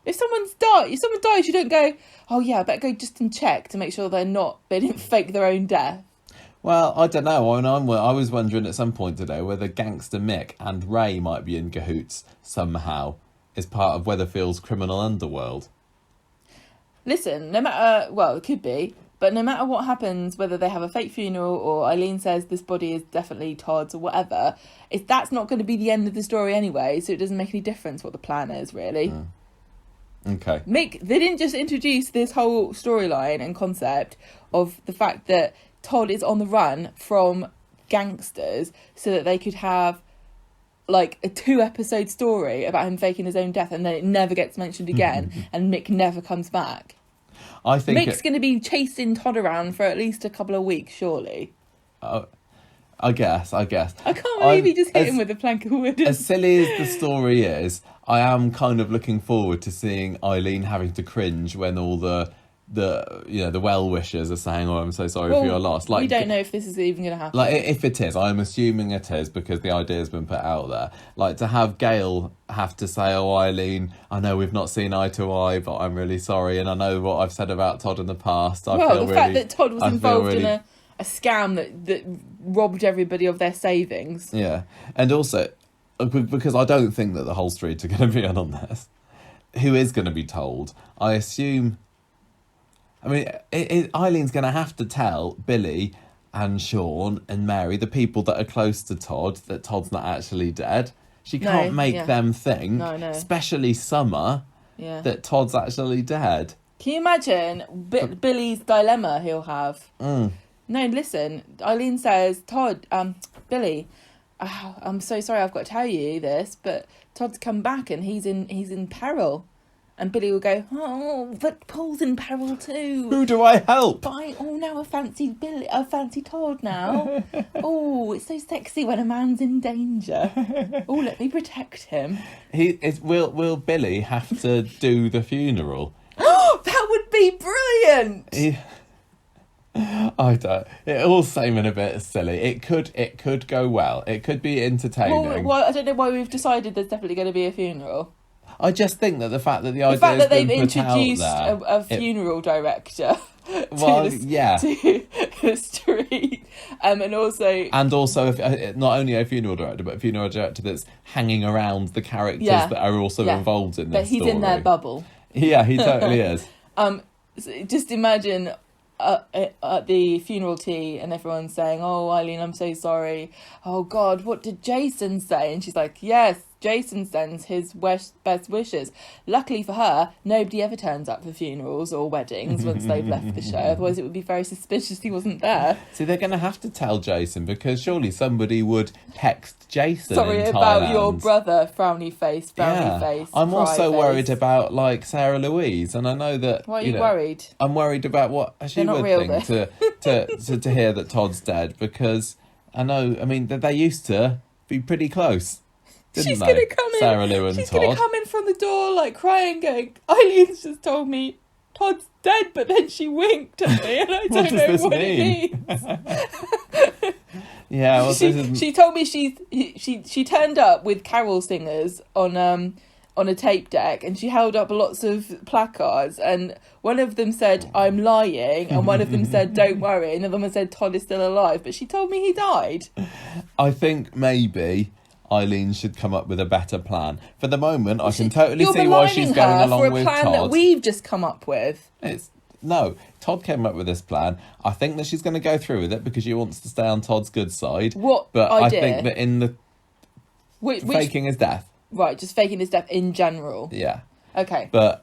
If someone dies, you don't go, oh yeah, I better go just and check to make sure they didn't fake their own death. Well, I don't know. I was wondering at some point today whether Gangster Mick and Ray might be in cahoots somehow as part of Weatherfield's criminal underworld. Listen, it could be, but no matter what happens, whether they have a fake funeral or Eileen says this body is definitely Todd's or whatever, that's not going to be the end of the story anyway, so it doesn't make any difference what the plan is, really. Okay. Mick, they didn't just introduce this whole storyline and concept of the fact that Todd is on the run from gangsters so that they could have like a 2-episode story about him faking his own death, and then it never gets mentioned again, and Mick never comes back. I think Mick's going to be chasing Todd around for at least a couple of weeks, surely. I guess. I can't believe he just hit him with a plank of wood. As silly as the story is, I am kind of looking forward to seeing Eileen having to cringe when all the well-wishers are saying, "Oh, I'm so sorry for your loss." Like, we don't know if this is even going to happen. Like, if it is, I'm assuming it is because the idea's been put out there. Like, to have Gail have to say, "Oh, Eileen, I know we've not seen eye to eye, but I'm really sorry, and I know what I've said about Todd in the past." The fact that Todd was involved in a scam that robbed everybody of their savings. Yeah, and also because I don't think that the whole street are going to be in on this. Who is going to be told? I assume. I mean, Eileen's going to have to tell Billy and Sean and Mary, the people that are close to Todd, that Todd's not actually dead. She can't make them think, especially Summer, that Todd's actually dead. Can you imagine Billy's dilemma he'll have? No, listen, Eileen says, Todd, Billy, I'm so sorry I've got to tell you this, but Todd's come back and he's in peril. And Billy will go, "Oh, but Paul's in peril too. Who do I help? Now I fancy Todd now. Oh, it's so sexy when a man's in danger. Oh, let me protect him." Will Billy have to do the funeral? That would be brilliant. I don't. It all seeming a bit silly. It could go well. It could be entertaining. Well, I don't know why we've decided there's definitely going to be a funeral. I just think that the fact that they've introduced a funeral director to the street, and also if, not only a funeral director, but a funeral director that's hanging around the characters that are also involved in this story. But he's in their bubble. Yeah, he totally is. Just imagine at the funeral tea and everyone's saying, "Oh, Eileen, I'm so sorry. Oh God, what did Jason say?" And she's like, "Yes, Jason sends his best wishes." Luckily for her, nobody ever turns up for funerals or weddings once they've left the show. Otherwise, it would be very suspicious he wasn't there. See, they're going to have to tell Jason, because surely somebody would text Jason. Sorry in about Thailand. Your brother, frowny face. I'm also worried about like Sarah Louise, and I know that. Why are you worried? I'm worried about what she would think to hear that Todd's dead, because I know. I mean, they used to be pretty close. She's going to come in. Sarah Lou and Todd. She's going to come in from the door, like crying, going, "Eileen's just told me Todd's dead," but then she winked at me, and I don't know what it means. Yeah, well, she told me she turned up with carol singers on a tape deck, and she held up lots of placards, and one of them said, "I'm lying," and one of them said, "Don't worry," and another one said, "Todd is still alive," but she told me he died. I think maybe Eileen should come up with a better plan. For the moment, I can totally see why she's going along with Todd. For a plan that we've just come up with. No, Todd came up with this plan. I think that she's going to go through with it because she wants to stay on Todd's good side. But I think that in the faking his death. Right, just faking his death in general. Yeah. Okay. But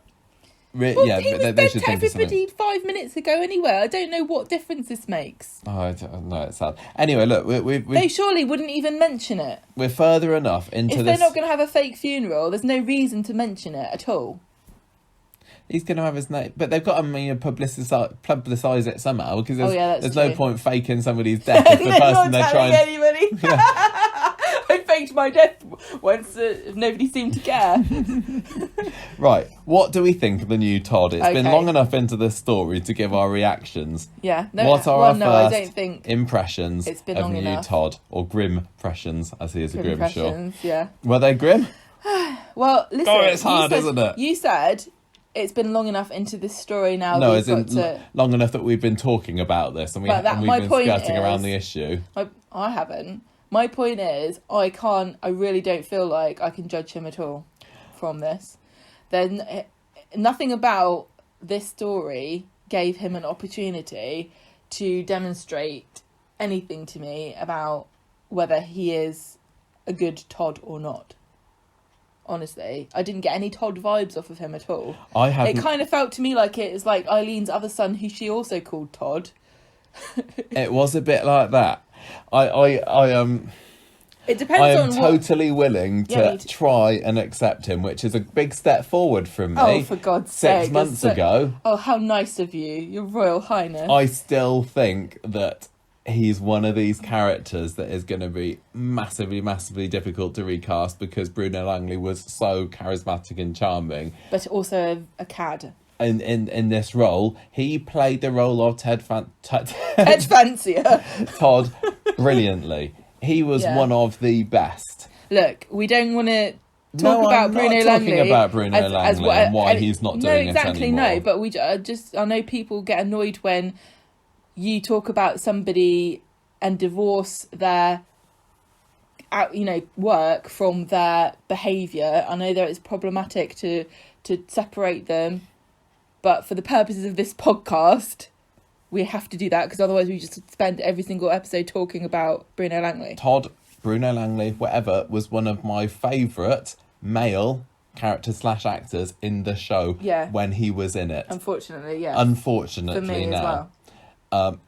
he was dead to everybody 5 minutes ago anyway. I don't know what difference this makes. Oh, I don't know, it's sad. Anyway, look, they surely wouldn't even mention it. We're further enough into this. If they're not going to have a fake funeral, there's no reason to mention it at all. He's going to have his name, but they've got to publicise it somehow, because there's true. No point faking somebody's death if the person they're trying. Anybody. I faked my death once. Nobody seemed to care. Right, what do we think of the new Todd? It's been long enough into this story to give our reactions. Yeah. What are our first I don't think impressions it's been of long new enough. Todd, or grim impressions, as he is a Grimshaw? Yeah. Were they grim? Well, listen. Oh, it's hard, isn't it? You said it's been long enough into this story now. No, long enough that we've been talking about this, and we've been skirting around the issue. I haven't. My point is, I really don't feel like I can judge him at all from this. Then nothing about this story gave him an opportunity to demonstrate anything to me about whether he is a good Todd or not. Honestly, I didn't get any Todd vibes off of him at all. It kind of felt to me like it was like Eileen's other son, who she also called Todd, It was a bit like that. It depends I am on what... totally willing to try and accept him, which is a big step forward from me. Oh, for God's sake. 6 months ago. Oh, how nice of you, Your Royal Highness. I still think that he's one of these characters that is going to be massively, massively difficult to recast because Bruno Langley was so charismatic and charming. But also a cad. In this role, he played the role of Ted Fancier. Todd brilliantly. He was one of the best. Look, we don't want to talk about Bruno Langley. I'm not talking about Bruno Langley and why he's not doing it anymore. No, but I know people get annoyed when you talk about somebody and divorce their work from their behaviour. I know that it's problematic to separate them, but for the purposes of this podcast, we have to do that because otherwise we just spend every single episode talking about Bruno Langley. Todd, Bruno Langley, whatever, was one of my favourite male characters / actors in the show when he was in it. Unfortunately, yeah. Unfortunately, for me now. As well.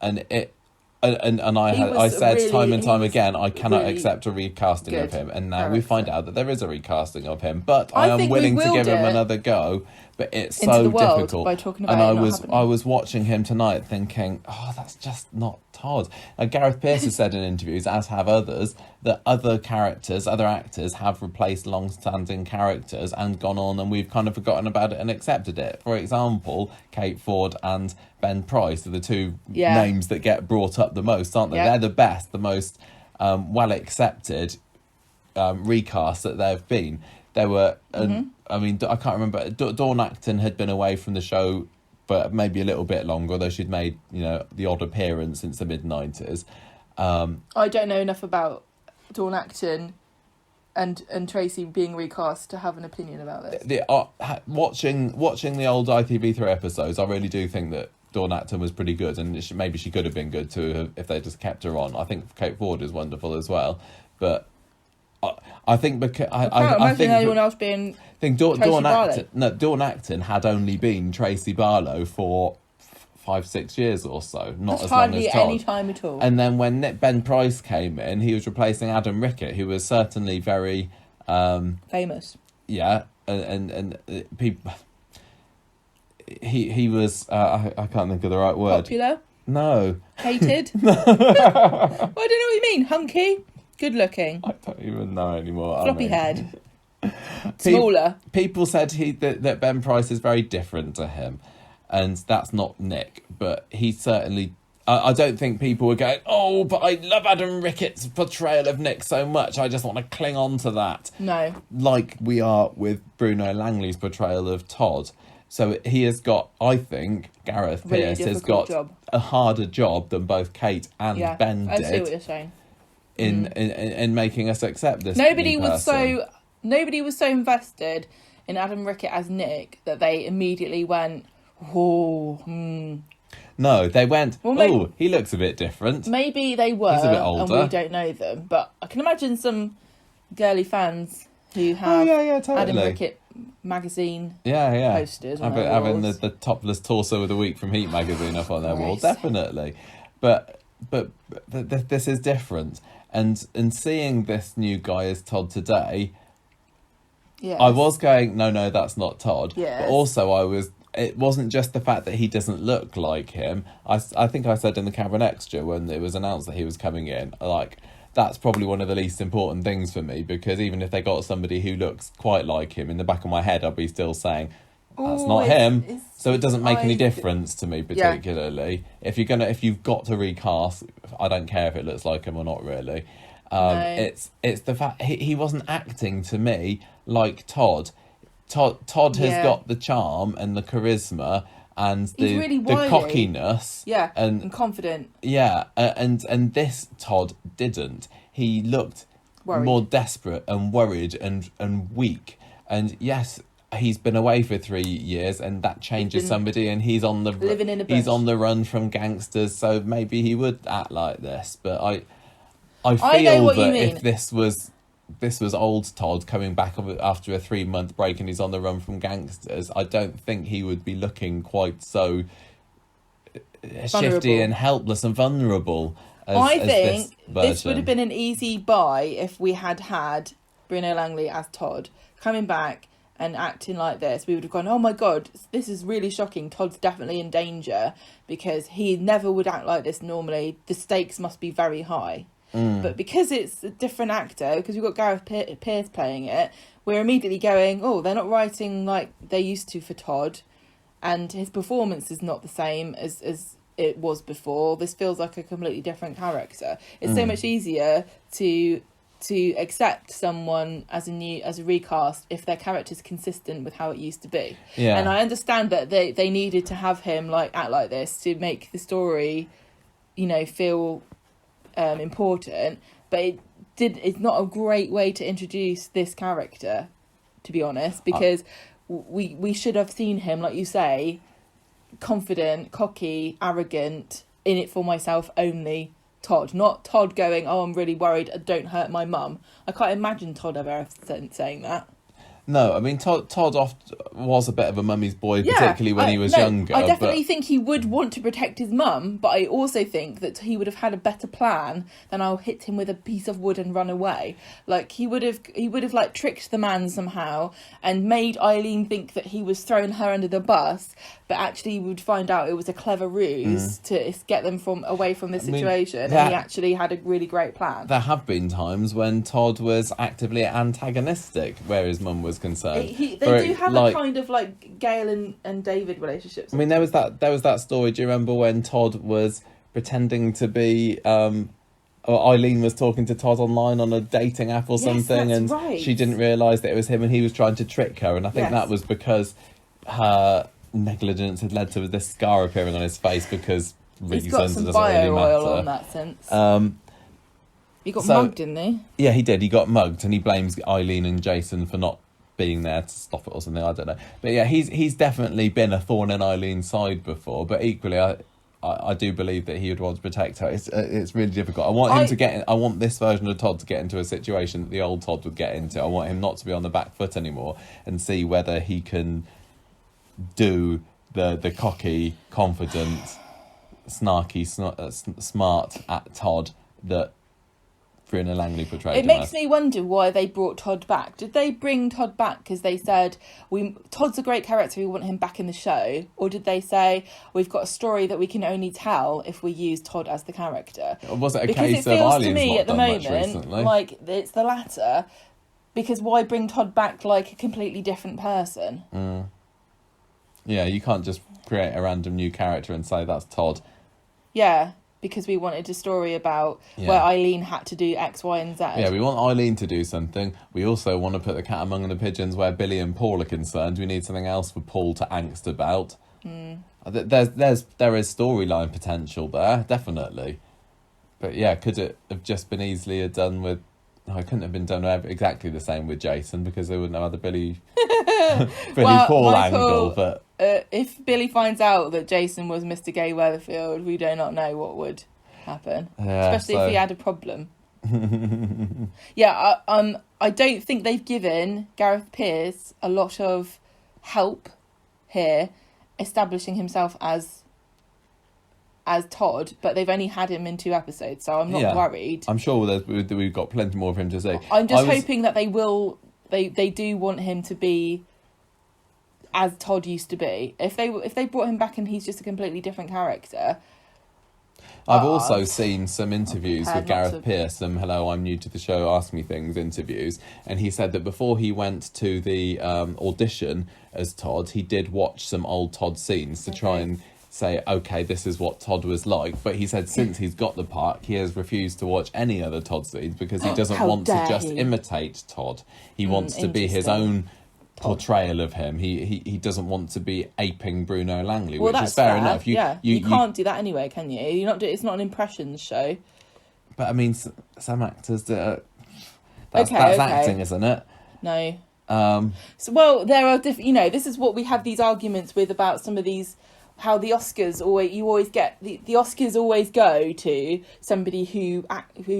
I said really, time and time again, I cannot really accept a recasting of him, and now character. we find out that there is a recasting of him. But I am think willing we to will give him do it another go. But it's into so the world difficult. by talking about and it not happening. I was watching him tonight, thinking, oh, that's just not Todd. And Gareth Pearce has said in interviews, as have others, that other actors have replaced long-standing characters and gone on, and we've kind of forgotten about it and accepted it. For example, Kate Ford and Ben Price are the two names that get brought up the most, aren't they? Yeah. They're the best, the most well accepted recasts that there have been. There were, I mean, I can't remember. Dawn Acton had been away from the show for maybe a little bit longer, although she'd made, the odd appearance since the mid-90s. I don't know enough about Dawn Acton and Tracy being recast to have an opinion about this. Watching the old ITV3 episodes, I really do think that Dawn Acton was pretty good, and maybe she could have been good too if they just kept her on. I think Kate Ford is wonderful as well, but I think because I think anyone else being. I think Dawn Acton had only been Tracy Barlow for 5-6 years or so, not That's as long as Todd. hardly any time at all. And then when Ben Price came in, he was replacing Adam Rickett, who was certainly very famous. Yeah, and people. He was. I can't think of the right word. Popular. No. Hated. Well, I don't know what you mean. Hunky. Good looking. I don't even know anymore. Floppy head. Smaller. People said that Ben Price is very different to him, and that's not Nick, but he certainly. I don't think people were going, oh, but I love Adam Rickett's portrayal of Nick so much, I just want to cling on to that. No. Like we are with Bruno Langley's portrayal of Todd. So he has got, I think, Gareth Pearce has got a harder job than both Kate and Ben did. I see what you're saying. In making us accept this. Nobody was so invested in Adam Rickett as Nick that they immediately went, No, they went, he looks a bit different. Maybe they were, He's a bit older. and we don't know them. But I can imagine some girly fans who have totally. Adam Rickett magazine posters on having the topless torso of the week from Heat magazine up on their wall, definitely. But this is different. And seeing this new guy as Todd today, I was going, no, that's not Todd. Yes. But also it wasn't just the fact that he doesn't look like him. I think I said in the Cabin Extra when it was announced that he was coming in, like, that's probably one of the least important things for me, because even if they got somebody who looks quite like him, in the back of my head, I'll be still saying, that's not him. So it doesn't make any difference to me particularly. Yeah. If you've got to recast, I don't care if it looks like him or not really. No. It's the fact he wasn't acting to me like Todd. Todd has got the charm and the charisma and the cockiness, and confident. Yeah, and this Todd didn't. He looked more desperate and worried and weak. And yes, he's been away for 3 years, and that changes somebody. And he's on the living in a bush. He's on the run from gangsters, so maybe he would act like this. But I feel that if this was old Todd coming back after a 3-month break and he's on the run from gangsters, I don't think he would be looking quite so shifty and helpless and vulnerable I think this would have been an easy buy if we had Bruno Langley as Todd coming back and acting like this. We would have gone, oh my God, this is really shocking. Todd's definitely in danger because he never would act like this normally. The stakes must be very high. But because it's a different actor, because we've got Gareth Pierce playing it, we're immediately going, oh, they're not writing like they used to for Todd, and his performance is not the same as it was before. This feels like a completely different character. It's so much easier to accept someone as a recast if their character's consistent with how it used to be. Yeah. And I understand that they needed to have him like act like this to make the story, feel important, but it's not a great way to introduce this character, to be honest, because we should have seen him, like you say, confident, cocky, arrogant, in it for myself only Todd, not Todd going, oh, I'm really worried, don't hurt my mum. I can't imagine Todd ever saying that. No, I mean, Todd oft was a bit of a mummy's boy, particularly when he was younger. I definitely think he would want to protect his mum, but I also think that he would have had a better plan than I'll hit him with a piece of wood and run away. Like, he would have like tricked the man somehow and made Eileen think that he was throwing her under the bus, but actually would find out it was a clever ruse to get them away from this situation. And he actually had a really great plan. There have been times when Todd was actively antagonistic where his mum was concerned. They do have a kind of like Gail and David relationship. I mean, there was that story. Do you remember when Todd was pretending to be or Eileen was talking to Todd online on a dating app or something, and right. She didn't realise that it was him, and he was trying to trick her, and I think that was because her negligence had led to this scar appearing on his face because reasons doesn't really matter. Oil on that sense. He got mugged, didn't he? Yeah, he did. He got mugged, and he blames Eileen and Jason for not being there to stop it or something. I don't know. But yeah, he's definitely been a thorn in Eileen's side before. But equally, I do believe that he would want to protect her. It's really difficult. I want this version of Todd to get into a situation that the old Todd would get into. I want him not to be on the back foot anymore and see whether he can do the cocky, confident, snarky, smart at Todd that Bruno Langley portrayed. It makes me wonder why they brought Todd back. Did they bring Todd back because they said Todd's a great character, we want him back in the show, or did they say we've got a story that we can only tell if we use Todd as the character? Or was it a because case it of feels Eileen's to me not at the done much moment recently? like it's the latter. Because why bring Todd back like a completely different person? Yeah, you can't just create a random new character and say that's Todd. Yeah, because we wanted a story about where Eileen had to do X, Y, and Z. Yeah, we want Eileen to do something. We also want to put the cat among the pigeons where Billy and Paul are concerned. We need something else for Paul to angst about. There is storyline potential there, definitely. But yeah, could it have just been easily done with... No, it couldn't have been done exactly the same with Jason because they wouldn't have had the Billy Paul Michael, angle. But if Billy finds out that Jason was Mr. Gay Weatherfield, we do not know what would happen, especially if he had a problem. I don't think they've given Gareth Pierce a lot of help here establishing himself as Todd, but they've only had him in 2 episodes, so I'm not worried. I'm sure we've got plenty more of him to say. I'm just hoping that they do want him to be as Todd used to be. If they brought him back and he's just a completely different character. I've also seen some interviews with Gareth Pierce, some Hello, I'm New to the Show, Ask Me Things interviews, and he said that before he went to the audition as Todd, he did watch some old Todd scenes to try and say, okay, this is what Todd was like. But he said since he's got the part, he has refused to watch any other Todd scenes because he doesn't want to just imitate Todd. He wants to be his own portrayal of him. He doesn't want to be aping Bruno Langley, which is fair enough. You can't do that anyway, can you? It's not an impressions show. But I mean, some actors that's acting, isn't it? No. There are different. This is what we have these arguments with about some of these how the Oscars always get the Oscars always go to somebody who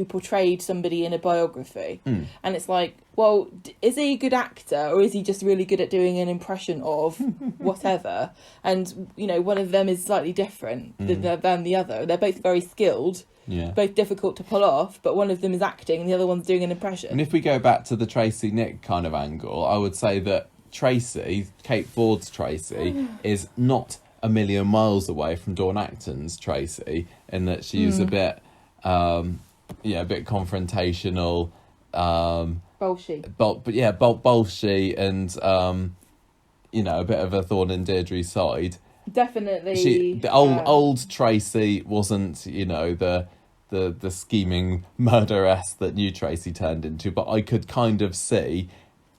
portrayed somebody in a biography, and it's like, well, is he a good actor or is he just really good at doing an impression of whatever? And one of them is slightly different than the other. They're both very skilled, both difficult to pull off, but one of them is acting and the other one's doing an impression. And if we go back to the Tracy Nick kind of angle, I would say that Tracy, Kate Ford's Tracy, is not a million miles away from Dawn Acton's Tracy, in that she's a bit, a bit confrontational, bolshy, bolshy, and a bit of a thorn in Deirdre's side. Definitely, the old Tracy wasn't, the scheming murderess that new Tracy turned into, but I could kind of see,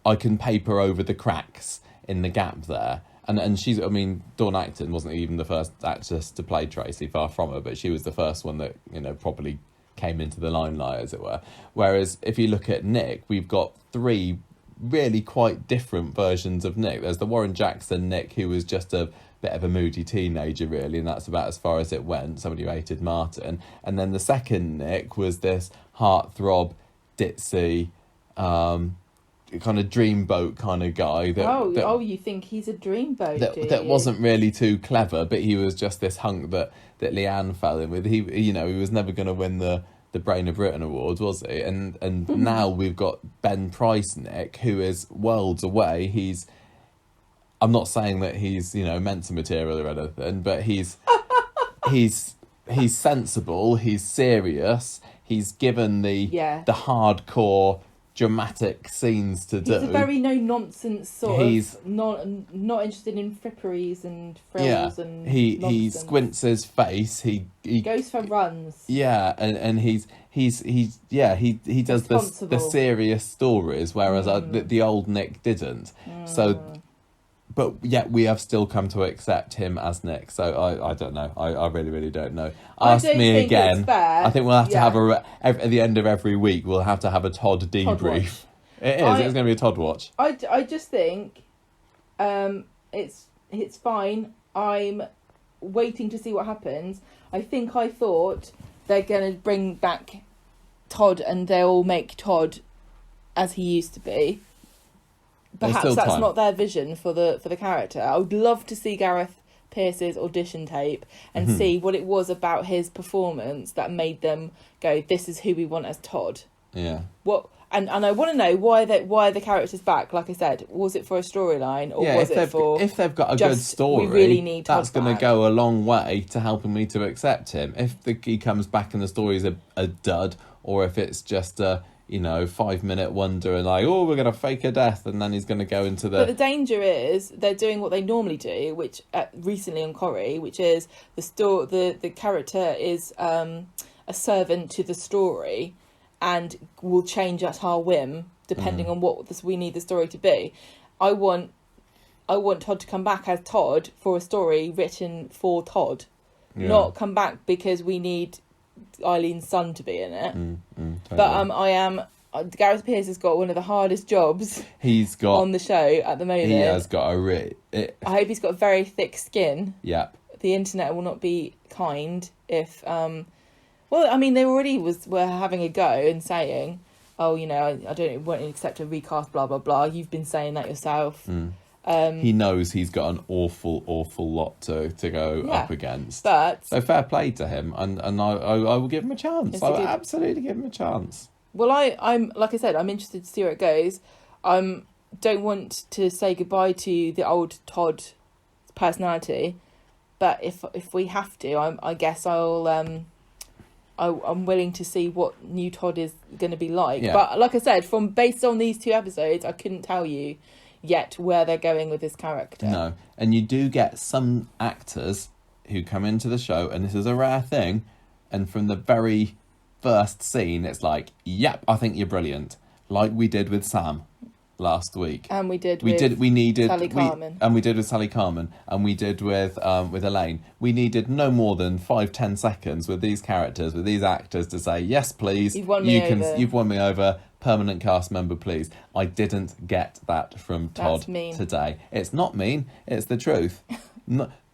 I can paper over the cracks in the gap there. And she's, Dawn Acton wasn't even the first actress to play Tracy, far from her, but she was the first one that, properly came into the limelight, as it were. Whereas if you look at Nick, we've got three really quite different versions of Nick. There's the Warren Jackson Nick, who was just a bit of a moody teenager, really, and that's about as far as it went, somebody who hated Martin. And then the second Nick was this heartthrob, ditzy, kind of dreamboat kind of guy that you think he's a dreamboat that wasn't really too clever, but he was just this hunk that Leanne fell in with. He was never going to win the Brain of Britain Award, was he? And now we've got Ben Price Nick, who is worlds away. I'm not saying that he's Mensa material or anything, but he's sensible, he's serious, he's given the hardcore dramatic scenes to do. He's a very no-nonsense sort of not interested in fripperies and frills and he nonsense. Squints his face, he goes for runs. And he does the serious stories, whereas the old Nick didn't. So, but yet we have still come to accept him as Nick. So I don't know. I really, really don't know. Ask me again. I think we'll have to have at the end of every week, we'll have to have a Todd debrief. It is. It's going to be a Todd watch. I just think it's fine. I'm waiting to see what happens. I thought they're going to bring back Todd and they'll make Todd as he used to be. Perhaps that's not their vision for the character. I would love to see Gareth Pierce's audition tape and see what it was about his performance that made them go, this is who we want as Todd. Yeah. What and I want to know why the character's back. Like I said, was it for a storyline or was it for if they've got a good story? We really need Todd that's going to go a long way to helping me to accept him. If he comes back and the story's a dud, or if it's just a 5-minute wonder and we're going to fake a death and then he's going to go into the... But the danger is they're doing what they normally do, which recently on Corrie, which is the character is a servant to the story and will change at our whim depending on what we need the story to be. I want Todd to come back as Todd for a story written for Todd, not come back because we need Eileen's son to be in it. Totally. But Gareth Pierce has got one of the hardest jobs he's got on the show at the moment. He has got I hope he's got very thick skin. Yep. The internet will not be kind if they already were having a go and saying, I won't accept a recast, blah blah blah. You've been saying that yourself. He knows he's got an awful lot to go up against. But so fair play to him, and I will give him a chance. I will absolutely give him a chance. Well, I'm like I said, I'm interested to see where it goes. Don't want to say goodbye to the old Todd personality, but if we have to, I guess I'm willing to see what new Todd is going to be like. Yeah. But like I said, based on these 2 episodes, I couldn't tell you yet where they're going with this character. No, and you do get some actors who come into the show, and this is a rare thing, and from the very first scene it's like, yep, I think you're brilliant, like we did with Sam last week, and we did with Sally Carman, and we did with Sally Carman, and we did with Elaine. We needed no more than 5-10 seconds with these characters, with these actors, to say, yes please, you've won me over, permanent cast member please. I didn't get that from Todd today. It's not mean, it's the truth.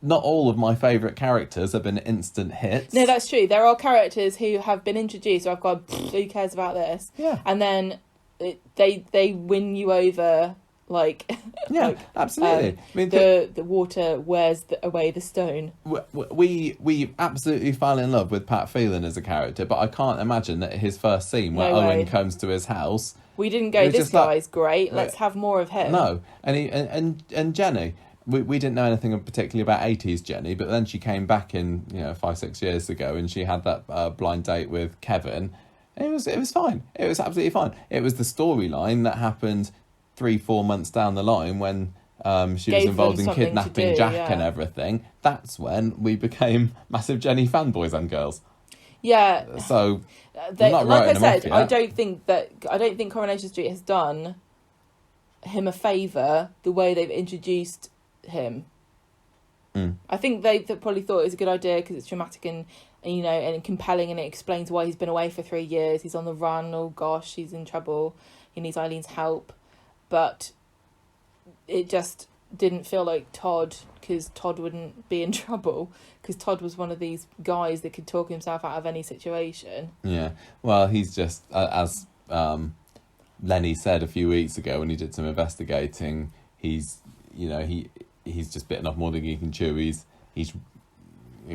not all of my favourite characters have been instant hits. No, that's true. There are characters who have been introduced, so I've gone, who cares about this? Yeah. And then they win you over, like... Yeah, like, absolutely. I mean, the water wears away the stone. we absolutely fell in love with Pat Phelan as a character, but I can't imagine that his first scene where No way. Owen comes to his house... We didn't It go, was this just like- guy's great, let's have more of him. No, and Jenny... We didn't know anything particularly about 80s Jenny, but then she came back in 5-6 years ago, and she had that blind date with Kevin. And it was fine. It was absolutely fine. It was the storyline that happened 3-4 months down the line when she was Gave involved them in something to kidnapping do, Jack yeah. and everything. That's when we became massive Jenny fanboys and girls. Yeah. So They, I'm not like I writing them off said, yet. I don't think Coronation Street has done him a favour the way they've introduced him. I think they probably thought it was a good idea because it's dramatic and and compelling, and it explains why he's been away for 3 years. He's on the run. Oh gosh, he's in trouble. He needs Eileen's help, but it just didn't feel like Todd, because Todd wouldn't be in trouble, because Todd was one of these guys that could talk himself out of any situation. Yeah, well, he's just as Lenny said a few weeks ago when he did some investigating. He's just bitten off more than he can chew. He's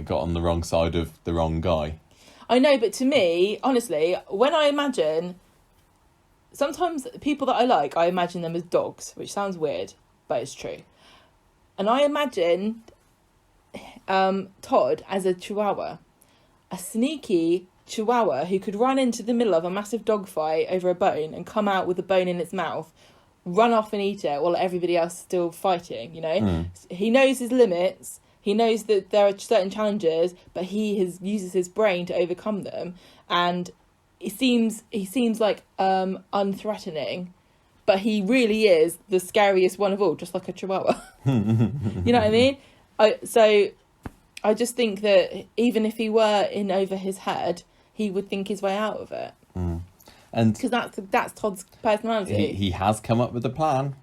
got on the wrong side of the wrong guy. I know, but to me, honestly, when I imagine, sometimes people that I imagine them as dogs, which sounds weird, but it's true. And I imagine Todd as a chihuahua, a sneaky chihuahua who could run into the middle of a massive dog fight over a bone and come out with a bone in its mouth, run off and eat it while everybody else is still fighting, He knows his limits. He knows that there are certain challenges, but he uses his brain to overcome them. And he seems like unthreatening, but he really is the scariest one of all, just like a chihuahua. You know what I mean? I just think that even if he were in over his head, he would think his way out of it. And because that's Todd's personality. he has come up with a plan.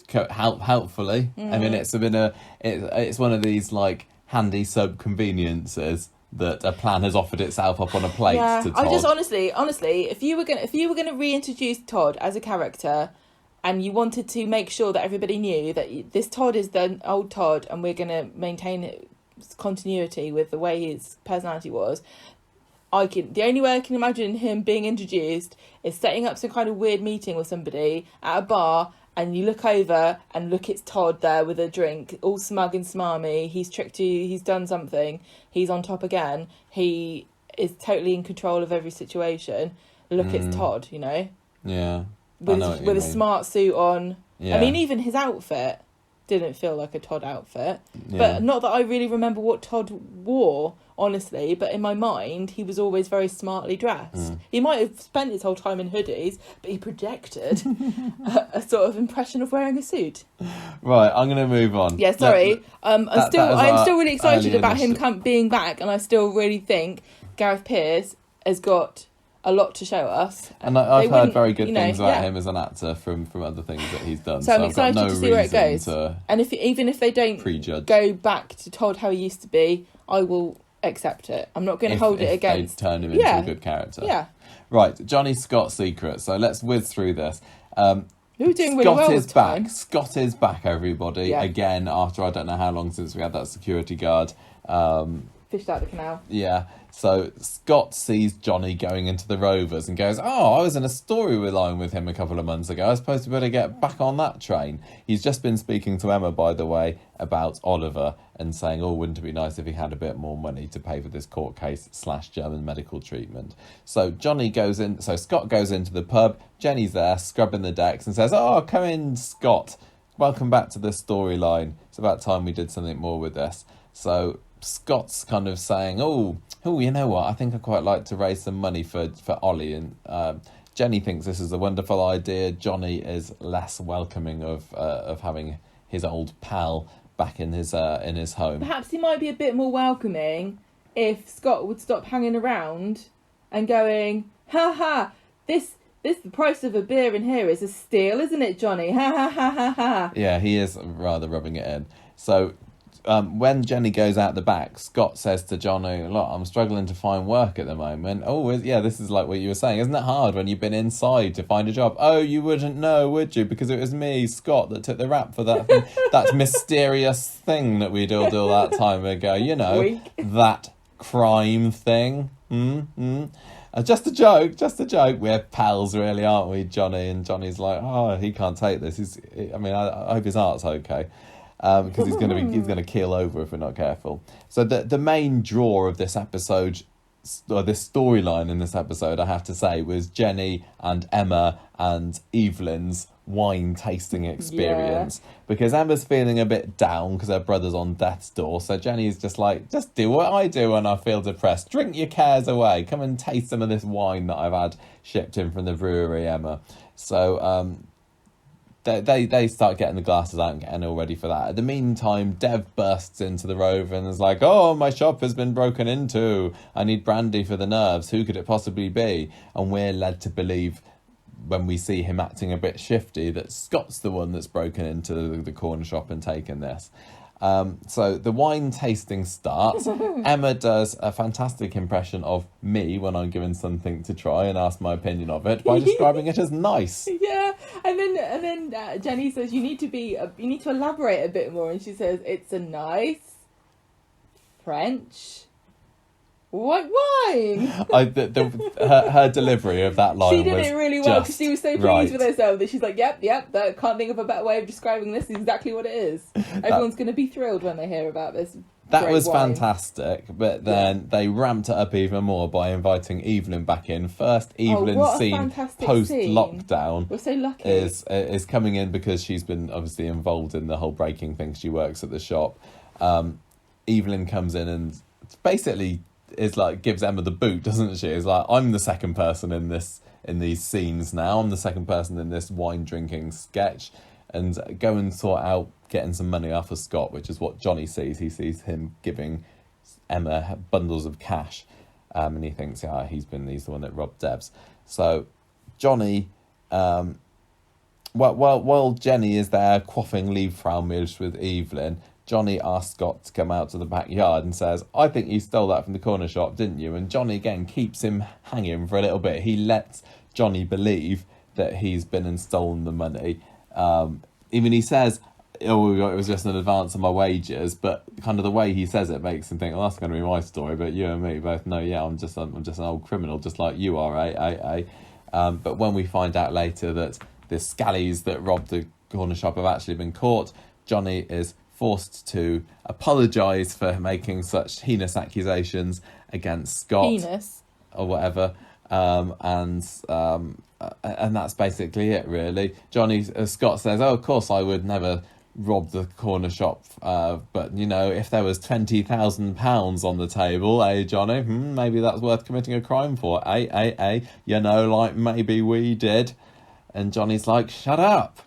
Helpfully, I mean, it's one of these like handy sub conveniences that a plan has offered itself up on a plate to Todd. I just honestly, if you were gonna reintroduce Todd as a character, and you wanted to make sure that everybody knew that this Todd is the old Todd, and we're gonna maintain continuity with the way his personality was. The only way I can imagine him being introduced is setting up some kind of weird meeting with somebody at a bar, and you look over and it's Todd there with a drink, all smug and smarmy. He's tricked you, he's done something, he's on top again, he is totally in control of every situation. It's Todd, Yeah. With a smart suit on. Yeah. I mean, even his outfit didn't feel like a Todd outfit. Yeah. But not that I really remember what Todd wore, honestly, but in my mind, he was always very smartly dressed. He might have spent his whole time in hoodies, but he projected a sort of impression of wearing a suit. Right, I'm going to move on. Yeah, sorry. I'm still really excited early about him initiative. being back, and I still really think Gareth Peirce has got a lot to show us. And I've They heard wouldn't, very good things about yeah. him as an actor from other things that he's done. So I'm I've got excited no to see where it reason goes. to And even if they don't prejudge. go back to Todd how he used to be, I will accept it. I'm not going to hold it against. They turn him into a good character. Yeah. Right, Johnny Scott's secret. So let's whiz through this. We were doing really Scott well is this time. back. Scott is back, everybody. Yeah. Again, after I don't know how long since we had that security guard. Fished out the canal. Yeah. So Scott sees Johnny going into the Rovers and goes, "Oh, I was in a storyline with him a couple of months ago. I suppose we better get back on that train." He's just been speaking to Emma, by the way, about Oliver and saying, "Oh, wouldn't it be nice if he had a bit more money to pay for this court case / German medical treatment?" So Scott goes into the pub. Jenny's there scrubbing the decks and says, "Oh, come in, Scott. Welcome back to the storyline. It's about time we did something more with this." So Scott's kind of saying, oh, you know what? I think I'd quite like to raise some money for Ollie. And Jenny thinks this is a wonderful idea. Johnny is less welcoming of having his old pal back in his home. Perhaps he might be a bit more welcoming if Scott would stop hanging around and going, "Ha ha, this the price of a beer in here is a steal, isn't it, Johnny? Ha ha ha ha ha." Yeah, he is rather rubbing it in. So when Jenny goes out the back, Scott says to Johnny, look, I'm struggling to find work at the moment. Oh, yeah, this is like what you were saying. Isn't it hard when you've been inside to find a job? Oh, you wouldn't know, would you? Because it was me, Scott, that took the rap for that that mysterious thing that we did all that time ago. You know, Wink. that crime thing. Just a joke. We're pals, really, aren't we, Johnny? And Johnny's like, oh, he can't take this. I hope his heart's okay. Because he's gonna keel over if we're not careful. So the main draw of this episode, or this storyline in this episode, I have to say, was Jenny and Emma and Evelyn's wine tasting experience. Because Emma's feeling a bit down because her brother's on death's door. So Jenny's just like, just do what I do when I feel depressed. Drink your cares away. Come and taste some of this wine that I've had shipped in from the brewery, Emma. So They start getting the glasses out and getting all ready for that. At the meantime, Dev bursts into the Rover and is like, oh, my shop has been broken into. I need brandy for the nerves. Who could it possibly be? And we're led to believe, when we see him acting a bit shifty, that Scott's the one that's broken into the corner shop and taken this. So the wine tasting starts. Emma does a fantastic impression of me when I'm given something to try and ask my opinion of it by describing it as nice. Yeah, and then Jenny says you need to elaborate a bit more, and she says it's a nice French white wine. Her delivery of that line, she did was it really well because she was so pleased with herself that she's like, yep, that, can't think of a better way of describing this. Is exactly what it is. Everyone's going to be thrilled when they hear about this. That was wine. Fantastic, but then they ramped it up even more by inviting Evelyn back in. First, Evelyn's scene post-lockdown We're so lucky. is coming in because she's been obviously involved in the whole breaking thing. She works at the shop. Evelyn comes in and basically is like, gives Emma the boot, doesn't she? It's like, I'm the second person in these scenes now. I'm the second person in this wine drinking sketch, and go and sort out getting some money off of Scott, which is what Johnny sees. He sees him giving Emma bundles of cash, and he thinks, he's the one that robbed Debs. So Johnny, while Jenny is there quaffing Liebfraumilch with Evelyn, Johnny asks Scott to come out to the backyard and says, I think you stole that from the corner shop, didn't you? And Johnny again keeps him hanging for a little bit. He lets Johnny believe that he's been and stolen the money. Even he says, it was just an advance of my wages, but kind of the way he says it makes him think, well, that's going to be my story, but you and me both know, I'm just an old criminal, just like you are, but when we find out later that the scallies that robbed the corner shop have actually been caught, Johnny is forced to apologise for making such heinous accusations against Scott. Heinous. Or whatever. And that's basically it, really. Scott says, of course I would never rob the corner shop, but, if there was £20,000 on the table, Johnny, maybe that's worth committing a crime for, like maybe we did. And Johnny's like, shut up.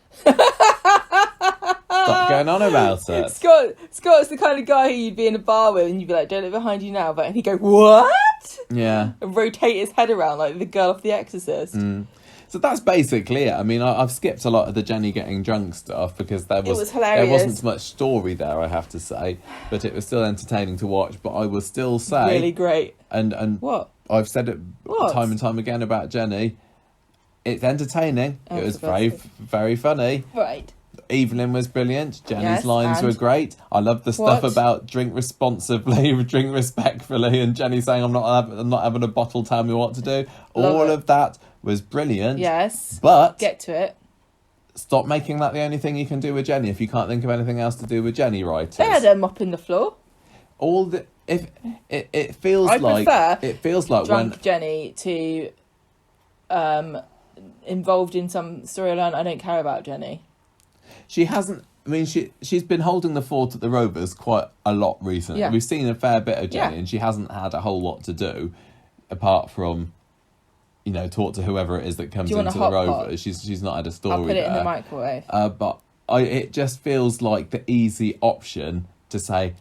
Stop going on about it. Scott's the kind of guy who you'd be in a bar with and you'd be like, don't look behind you now, and he'd go, what? Yeah. And rotate his head around like the girl off The Exorcist. So that's basically it. I mean, I've skipped a lot of the Jenny getting drunk stuff because there was hilarious. There wasn't much story there, I have to say, but it was still entertaining to watch. But I will still say, really great. And what? I've said it time and time again about Jenny. It's entertaining. It was very, very funny. Right. Evelyn was brilliant. Jenny's lines were great. I love the stuff about drink responsibly, drink respectfully, and Jenny saying, I'm not having a bottle, tell me what to do. All of that was brilliant. Yes. But get to it. Stop making that the only thing you can do with Jenny if you can't think of anything else to do with Jenny writers. They had her mopping the floor. It feels like drunk when Jenny to involved in some storyline I don't care about Jenny. She hasn't. I mean, she's been holding the fort at the Rovers quite a lot recently. Yeah. We've seen a fair bit of Jenny, and she hasn't had a whole lot to do, apart from, talk to whoever it is that comes into the Rovers. She's not had a story. I'll put it in the microwave. But it just feels like the easy option to say,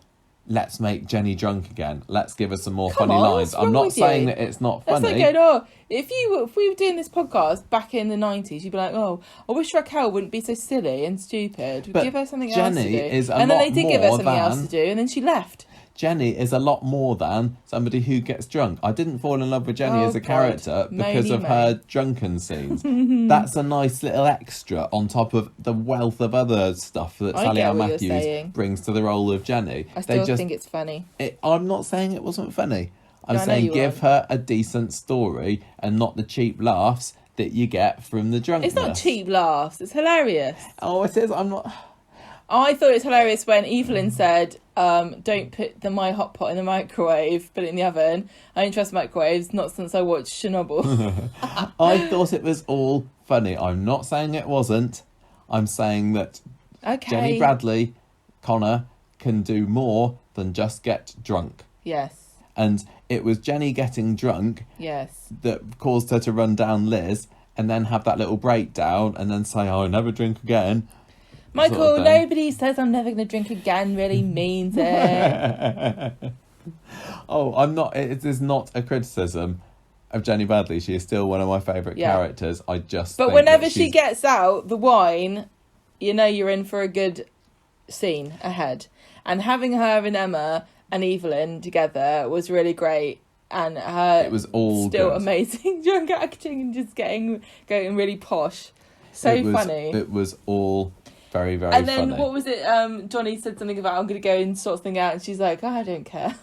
let's make Jenny drunk again. Let's give her some more Come funny on, lines. what's I'm wrong not with saying you? that it's not That's funny. like going, if we were doing this podcast back in the 90s, you'd be like, I wish Raquel wouldn't be so silly and stupid. We'd But give her something Jenny else to do. is a and then lot they did give her more something else than- to do, and then she left. Jenny is a lot more than somebody who gets drunk. I didn't fall in love with Jenny Oh, as a God. character because Moany of her drunken scenes. That's a nice little extra on top of the wealth of other stuff that I Sally get Ann what you're Matthews saying. brings to the role of Jenny. I still think it's funny. I'm not saying it wasn't funny. I'm I know saying you give aren't. her a decent story and not the cheap laughs that you get from the drunkenness. It's not cheap laughs. It's hilarious. Oh, it is. I'm not. I thought it was hilarious when Evelyn said, don't put my hot pot in the microwave, put it in the oven. I don't trust microwaves, not since I watched Chernobyl. I thought it was all funny. I'm not saying it wasn't. I'm saying that Okay. Jenny Bradley, Connor, can do more than just get drunk. Yes. And it was Jenny getting drunk Yes. that caused her to run down Liz and then have that little breakdown and then say, I'll never drink again. Michael, sort of thing. nobody says I'm never going to drink again really means it. Oh, I'm not. It is not a criticism of Jenny Bradley. She is still one of my favourite Yeah. characters. I just. But think whenever that she she's- gets out the wine, you know you're in for a good scene ahead. And having her and Emma and Evelyn together was really great. And her It was all still good. amazing drunk acting and just going really posh. So it was, funny. It was all very, very And then funny. what was it? Johnny said something about I'm going to go and sort something out, and she's like, I don't care.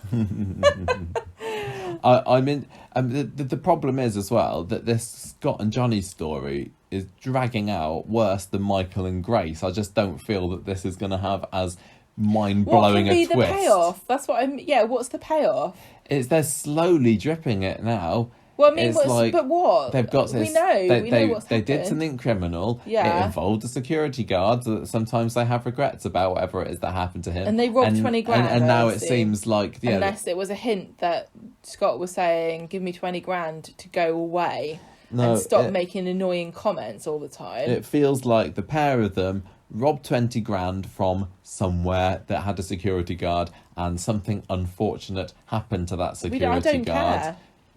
I mean, the problem is as well that this Scott and Johnny story is dragging out worse than Michael and Grace. I just don't feel that this is going to have as mind-blowing What can be a twist. the payoff? That's what I'm. Yeah, what's the payoff? They're slowly dripping it now. Well, I mean, It's like but what? They've got We this. know. They, we they, know what's they did happened. something criminal. Yeah. It involved a security guard that sometimes they have regrets about whatever it is that happened to him. And they robbed 20 grand, And now I it see. seems like Unless it was a hint that Scott was saying, "Give me 20 grand to go away No, and stop it- making annoying comments all the time." It feels like the pair of them robbed 20 grand from somewhere that had a security guard, and something unfortunate happened to that I security don't guard. care.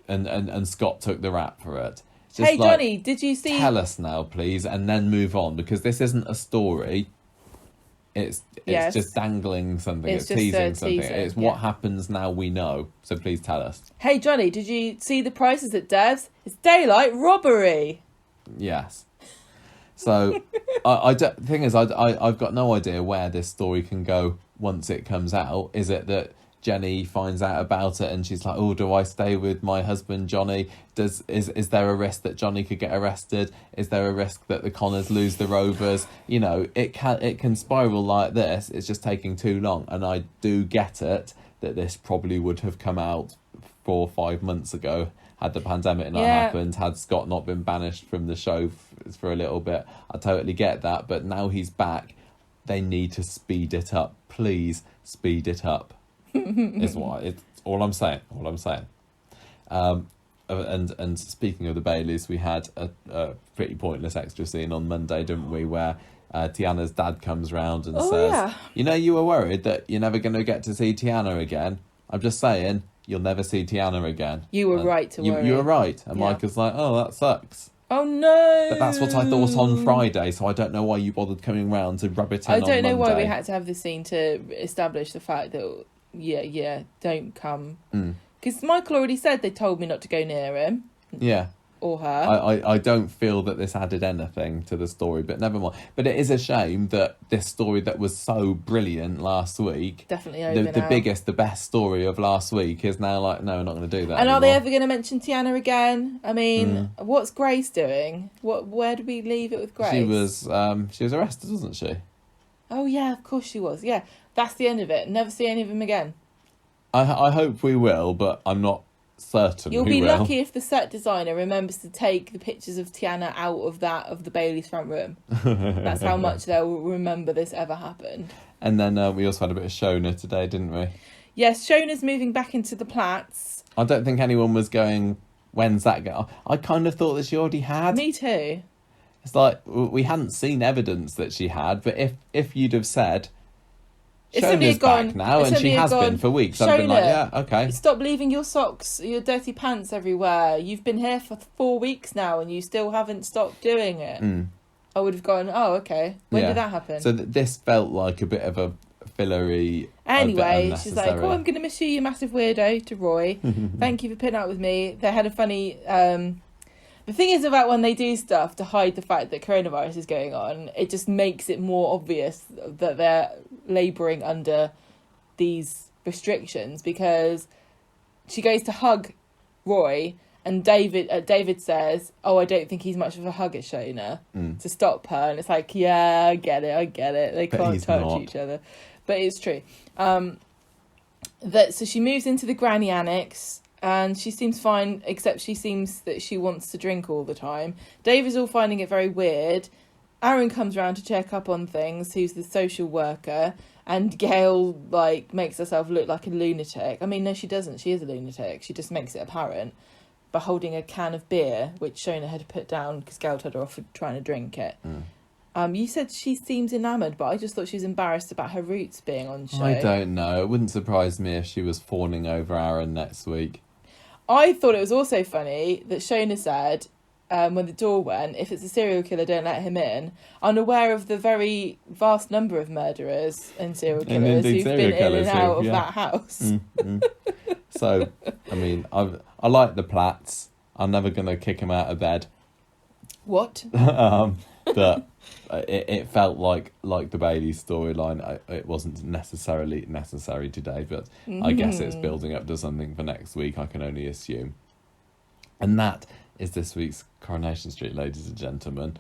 And Scott took the rap for it. It's just Hey, like, Johnny, did you see? tell us now, please, and then move on, because this isn't a story. It's Yes. just dangling something. It's It's, just, teasing something. teasing, It's yeah. what happens now we know. So please tell us. Hey, Johnny, did you see the prices at Dev's? It's daylight robbery. Yes. So the thing is, I've got no idea where this story can go once it comes out. Is it that Jenny finds out about it and she's like, oh, do I stay with my husband Johnny? Is there a risk that Johnny could get arrested? Is there a risk that the Connors lose the Rovers? You know, it can spiral like this. It's just taking too long. And I do get it that this probably would have come out 4 or 5 months ago had the pandemic not Yeah. happened, had Scott not been banished from the show for a little bit. I totally get that, but now he's back, they need to speed it up. Please speed it up. It's all I'm saying. And speaking of the Baileys, we had a pretty pointless extra scene on Monday, didn't we, where Tiana's dad comes round and says, yeah. you know, you were worried that you're never going to get to see Tiana again. I'm just saying, you'll never see Tiana again. You were And right to worry. You were right. And Yeah. Micah's like, oh, that sucks. Oh no! But that's what I thought on Friday, so I don't know why you bothered coming round to rub it in I on don't know why Monday. we had to have this scene to establish the fact that don't come. Because Michael already said they told me not to go near him Yeah. or her. I don't feel that this added anything to the story, but never mind. But it is a shame that this story that was so brilliant last week, Definitely over the now. biggest, the best story of last week, is now like, no, we're not going to do that And are they anymore. ever going to mention Tiana again? I mean, what's Grace doing? Where did we leave it with Grace? She was arrested, wasn't she? Oh yeah, of course she was. Yeah, that's the end of it. Never see any of them again. I hope we will, but I'm not certain You'll we be will. lucky if the set designer remembers to take the pictures of Tiana out of the Bailey's front room. That's how much they'll remember this ever happened. And then we also had a bit of Shona today, didn't we? Yes, Shona's moving back into the Platts. I don't think anyone was going, when's that going? I kind of thought that she already had. Me too. It's like we hadn't seen evidence that she had, but if you'd have said If somebody Shona's had gone back now, if and she somebody had has been gone, for weeks. I've been like, "Shona, yeah, okay. stop leaving your socks, your dirty pants everywhere. You've been here for 4 weeks now and you still haven't stopped doing it." I would have gone, "Oh, okay. When Yeah. did that happen?" So this felt like a bit of a fillery. Anyway, a bit she's like, unnecessary. "Oh, I'm going to miss you, you massive weirdo," to Roy. "Thank you for putting up with me." They had a funny... the thing is about when they do stuff to hide the fact that coronavirus is going on, it just makes it more obvious that they're labouring under these restrictions, because she goes to hug Roy and David says, "Oh, I don't think he's much of a hugger, Shona," to stop her. And it's like, yeah, I get it. They But can't he's touch not. each other. But it's true. So she moves into the granny annex and she seems fine, except she seems that she wants to drink all the time. David's all finding it very weird. Aaron comes round to check up on things, who's the social worker, and Gail, makes herself look like a lunatic. I mean, no, she doesn't. She is a lunatic. She just makes it apparent by holding a can of beer, which Shona had put down because Gail told her off for trying to drink it. You said she seems enamoured, but I just thought she was embarrassed about her roots being on show. I don't know. It wouldn't surprise me if she was fawning over Aaron next week. I thought it was also funny that Shona said, when the door went, "If it's a serial killer, don't let him in," unaware of the very vast number of murderers and serial killers indeed who've serial been in and killers out who- of yeah. that house. So, I mean, I like the Platts. I'm never going to kick him out of bed. What? But it felt like the Bailey storyline. It wasn't necessarily necessary today, but I guess it's building up to something for next week. I can only assume. And that is this week's Coronation Street, ladies and gentlemen.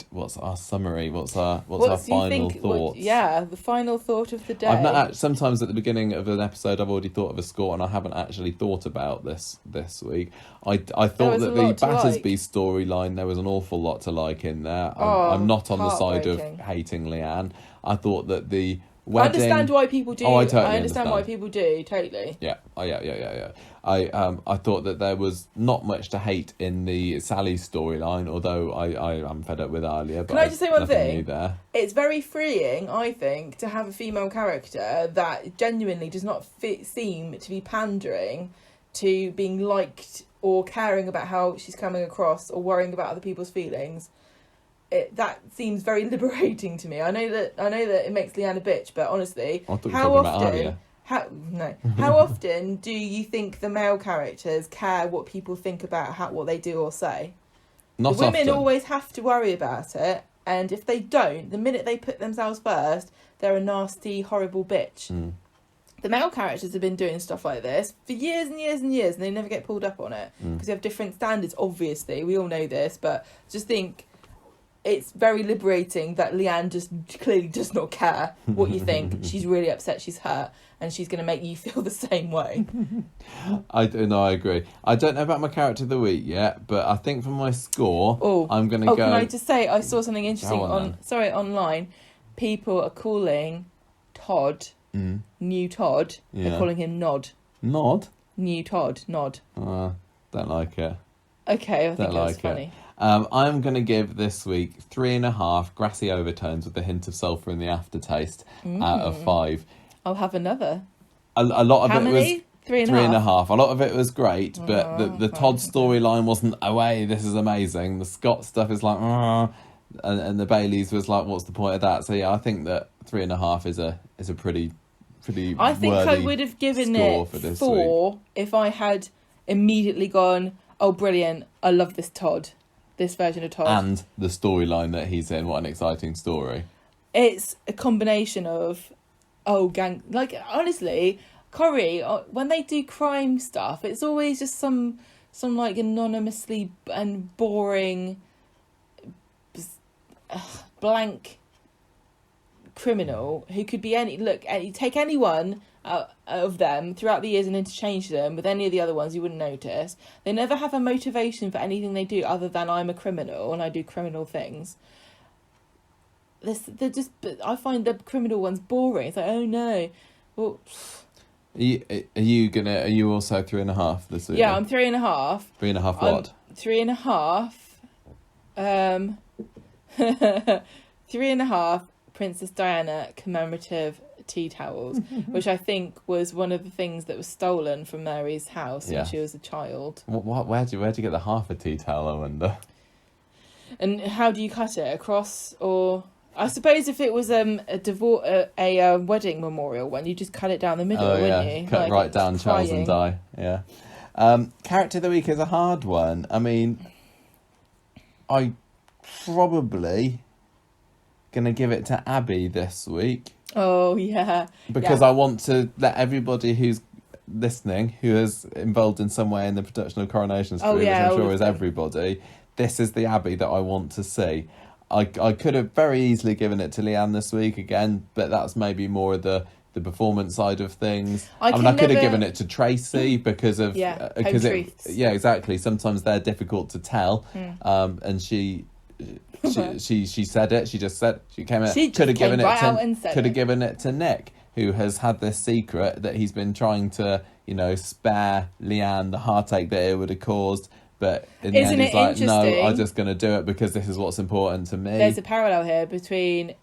What's our summary? What's our final thoughts? The final thought of the day. I've not sometimes at the beginning of an episode I've already thought of a score and I haven't actually thought about this week. I thought was that a the lot to Battersby like. storyline, there was an awful lot to like in there. Oh, I'm not on the side of heartbreaking. hating Leanne. I thought that the I wedding... understand why people do. Oh, I totally I understand why understand. people do, totally. Yeah. Oh, yeah. I thought that there was not much to hate in the Sally storyline, although I am fed up with Alia. But Can I just say one nothing thing? new there. It's very freeing, I think, to have a female character that genuinely does not seem to be pandering to being liked or caring about how she's coming across or worrying about other people's feelings. That seems very liberating to me. I know that it makes Leanne a bitch, but honestly, I thought you were how talking about often? Alia. How often do you think the male characters care what people think about what they do or say? Not The women often. always have to worry about it, and if they don't, the minute they put themselves first, they're a nasty, horrible bitch. The male characters have been doing stuff like this for years and years and years, and they never get pulled up on it because they have different standards. Obviously, we all know this, but just think it's very liberating that Leanne just clearly does not care what you think. She's really upset, she's hurt, and she's going to make you feel the same way. I agree. I don't know about my character of the week yet, but I think for my score, I'm going to go... Can I just say, I saw something interesting Go on, online. People are calling Todd, new Todd, they're calling him Nod. Nod? New Todd, Nod. Don't like it. Okay, I think Don't that's like funny. it. I'm going to give this week 3.5 grassy overtones with a hint of sulphur in the aftertaste out of 5. I'll have another. A lot of How it many? was 3.5. 3.5. A lot of it was great, but the Todd storyline wasn't away. This is amazing. The Scott stuff is like, and the Baileys was like, what's the point of that? So yeah, I think that 3.5 is a pretty. I think I worthy would have given score it for this 4 if I had immediately gone, oh, brilliant, I love this Todd, this version of Todd. And the storyline that he's in, what an exciting story. It's a combination of, honestly, Corrie, when they do crime stuff, it's always just some anonymously and boring blank criminal who could be you take anyone of them throughout the years and interchange them with any of the other ones, you wouldn't notice. They never have a motivation for anything they do other than I'm a criminal and I do criminal things. I find the criminal ones boring. It's like, oh no, well, Are you also 3.5 this week? yeah, I'm 3.5. 3.5 what? 3.5. 3.5 Princess Diana commemorative tea towels, which I think was one of the things that was stolen from Mary's house when she was a child. Where'd you get the half a tea towel, I wonder? And how do you cut it? Across, or I suppose if it was a wedding memorial one, you just cut it down the middle, wouldn't you? Cut right down Charles and Di. Yeah. Character of the week is a hard one. I mean, I probably gonna give it to Abby this week. Oh yeah. Because I want to let everybody who's listening, who is involved in some way in the production of Coronation Street, which I'm sure is everybody, this is the Abby that I want to see. I could have very easily given it to Leanne this week again, but that's maybe more of the performance side of things. I could have given it to Tracy because of exactly. Sometimes they're difficult to tell, and she said it. She just said she came out. Could have given it to Nick, who has had this secret that he's been trying to, spare Leanne the heartache that it would have caused. But in the end, he's like, no, I'm just going to do it because this is what's important to me. There's a parallel here between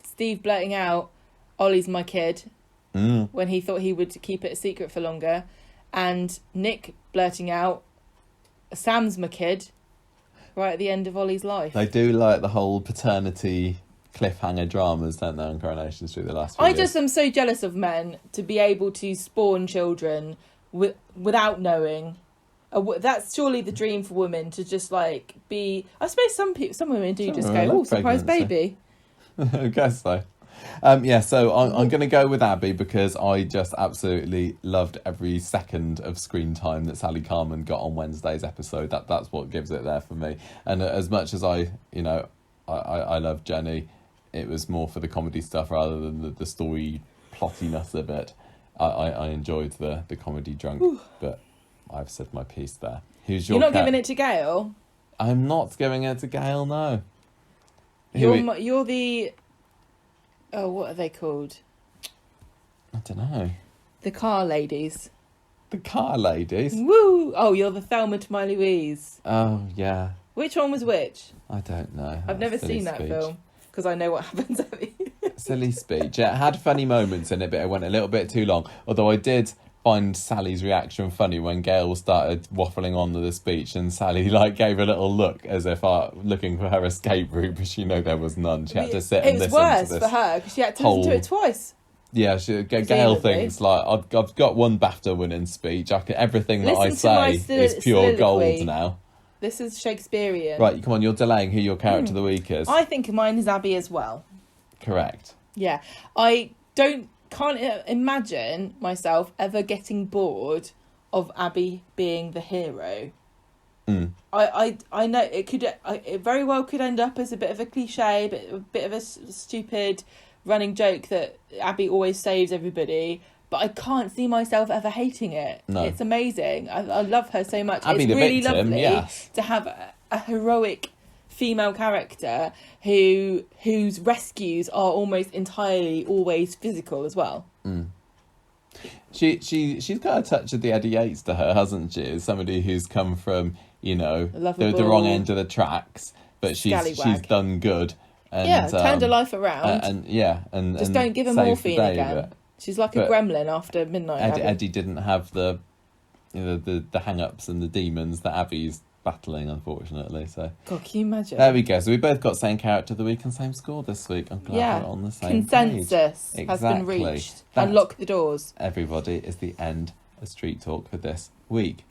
Steve blurting out, "Ollie's my kid," when he thought he would keep it a secret for longer, and Nick blurting out, "Sam's my kid," right at the end of Ollie's life. They do like the whole paternity cliffhanger dramas, don't they, on Coronation Street the last few years. I just am so jealous of men to be able to spawn children without knowing. That's surely the dream for women, to just be. I suppose some women do just go, "Oh, surprise baby." I guess so. So I'm going to go with Abby because I just absolutely loved every second of screen time that Sally Carman got on Wednesday's episode. That's what gives it there for me. And as much as I love Jenny, it was more for the comedy stuff rather than the story plottiness of it. I enjoyed the comedy drunk, but I've said my piece there. You're not giving it to Gail? I'm not giving it to Gail, no. You're the... Oh, what are they called? I don't know. The car ladies. The car ladies? Woo! Oh, you're the Thelma to my Louise. Oh, yeah. Which one was which? I don't know. I've never seen that film, because I know what happens at the end. Silly speech. It had funny moments in it, but it went a little bit too long. Although I did find Sally's reaction funny when Gail started waffling on with the speech, and Sally gave a little look as if looking for her escape route, but she knew there was none. She had to sit and listen to this. It was worse for her because she had to listen to it twice. Yeah, Gail thinks I've got one BAFTA winning speech. Everything that I say is pure gold now. This is Shakespearean. Right, come on, you're delaying who your character of the week is. I think mine is Abby as well. Correct. Yeah, can't imagine myself ever getting bored of Abby being the hero. I know it very well could end up as a bit of a cliche, a bit of a stupid running joke that Abby always saves everybody, but I can't see myself ever hating it. No. It's amazing. I love her so much. Abby it's really victim, lovely to have a heroic female character whose rescues are almost entirely always physical as well. She's got a touch of the Eddie Yates to her, hasn't she? As somebody who's come from the wrong end of the tracks, but she's done good and turned her life around and just don't give her morphine again. She's like a gremlin after midnight. Eddie didn't have the hang-ups and the demons that Abby's battling, unfortunately. So God, can you imagine? There we go. So we both got same character of the week and same score this week. I'm glad we're on the same consensus page. Has been reached. Unlock the doors. Everybody is the end of Street Talk for this week.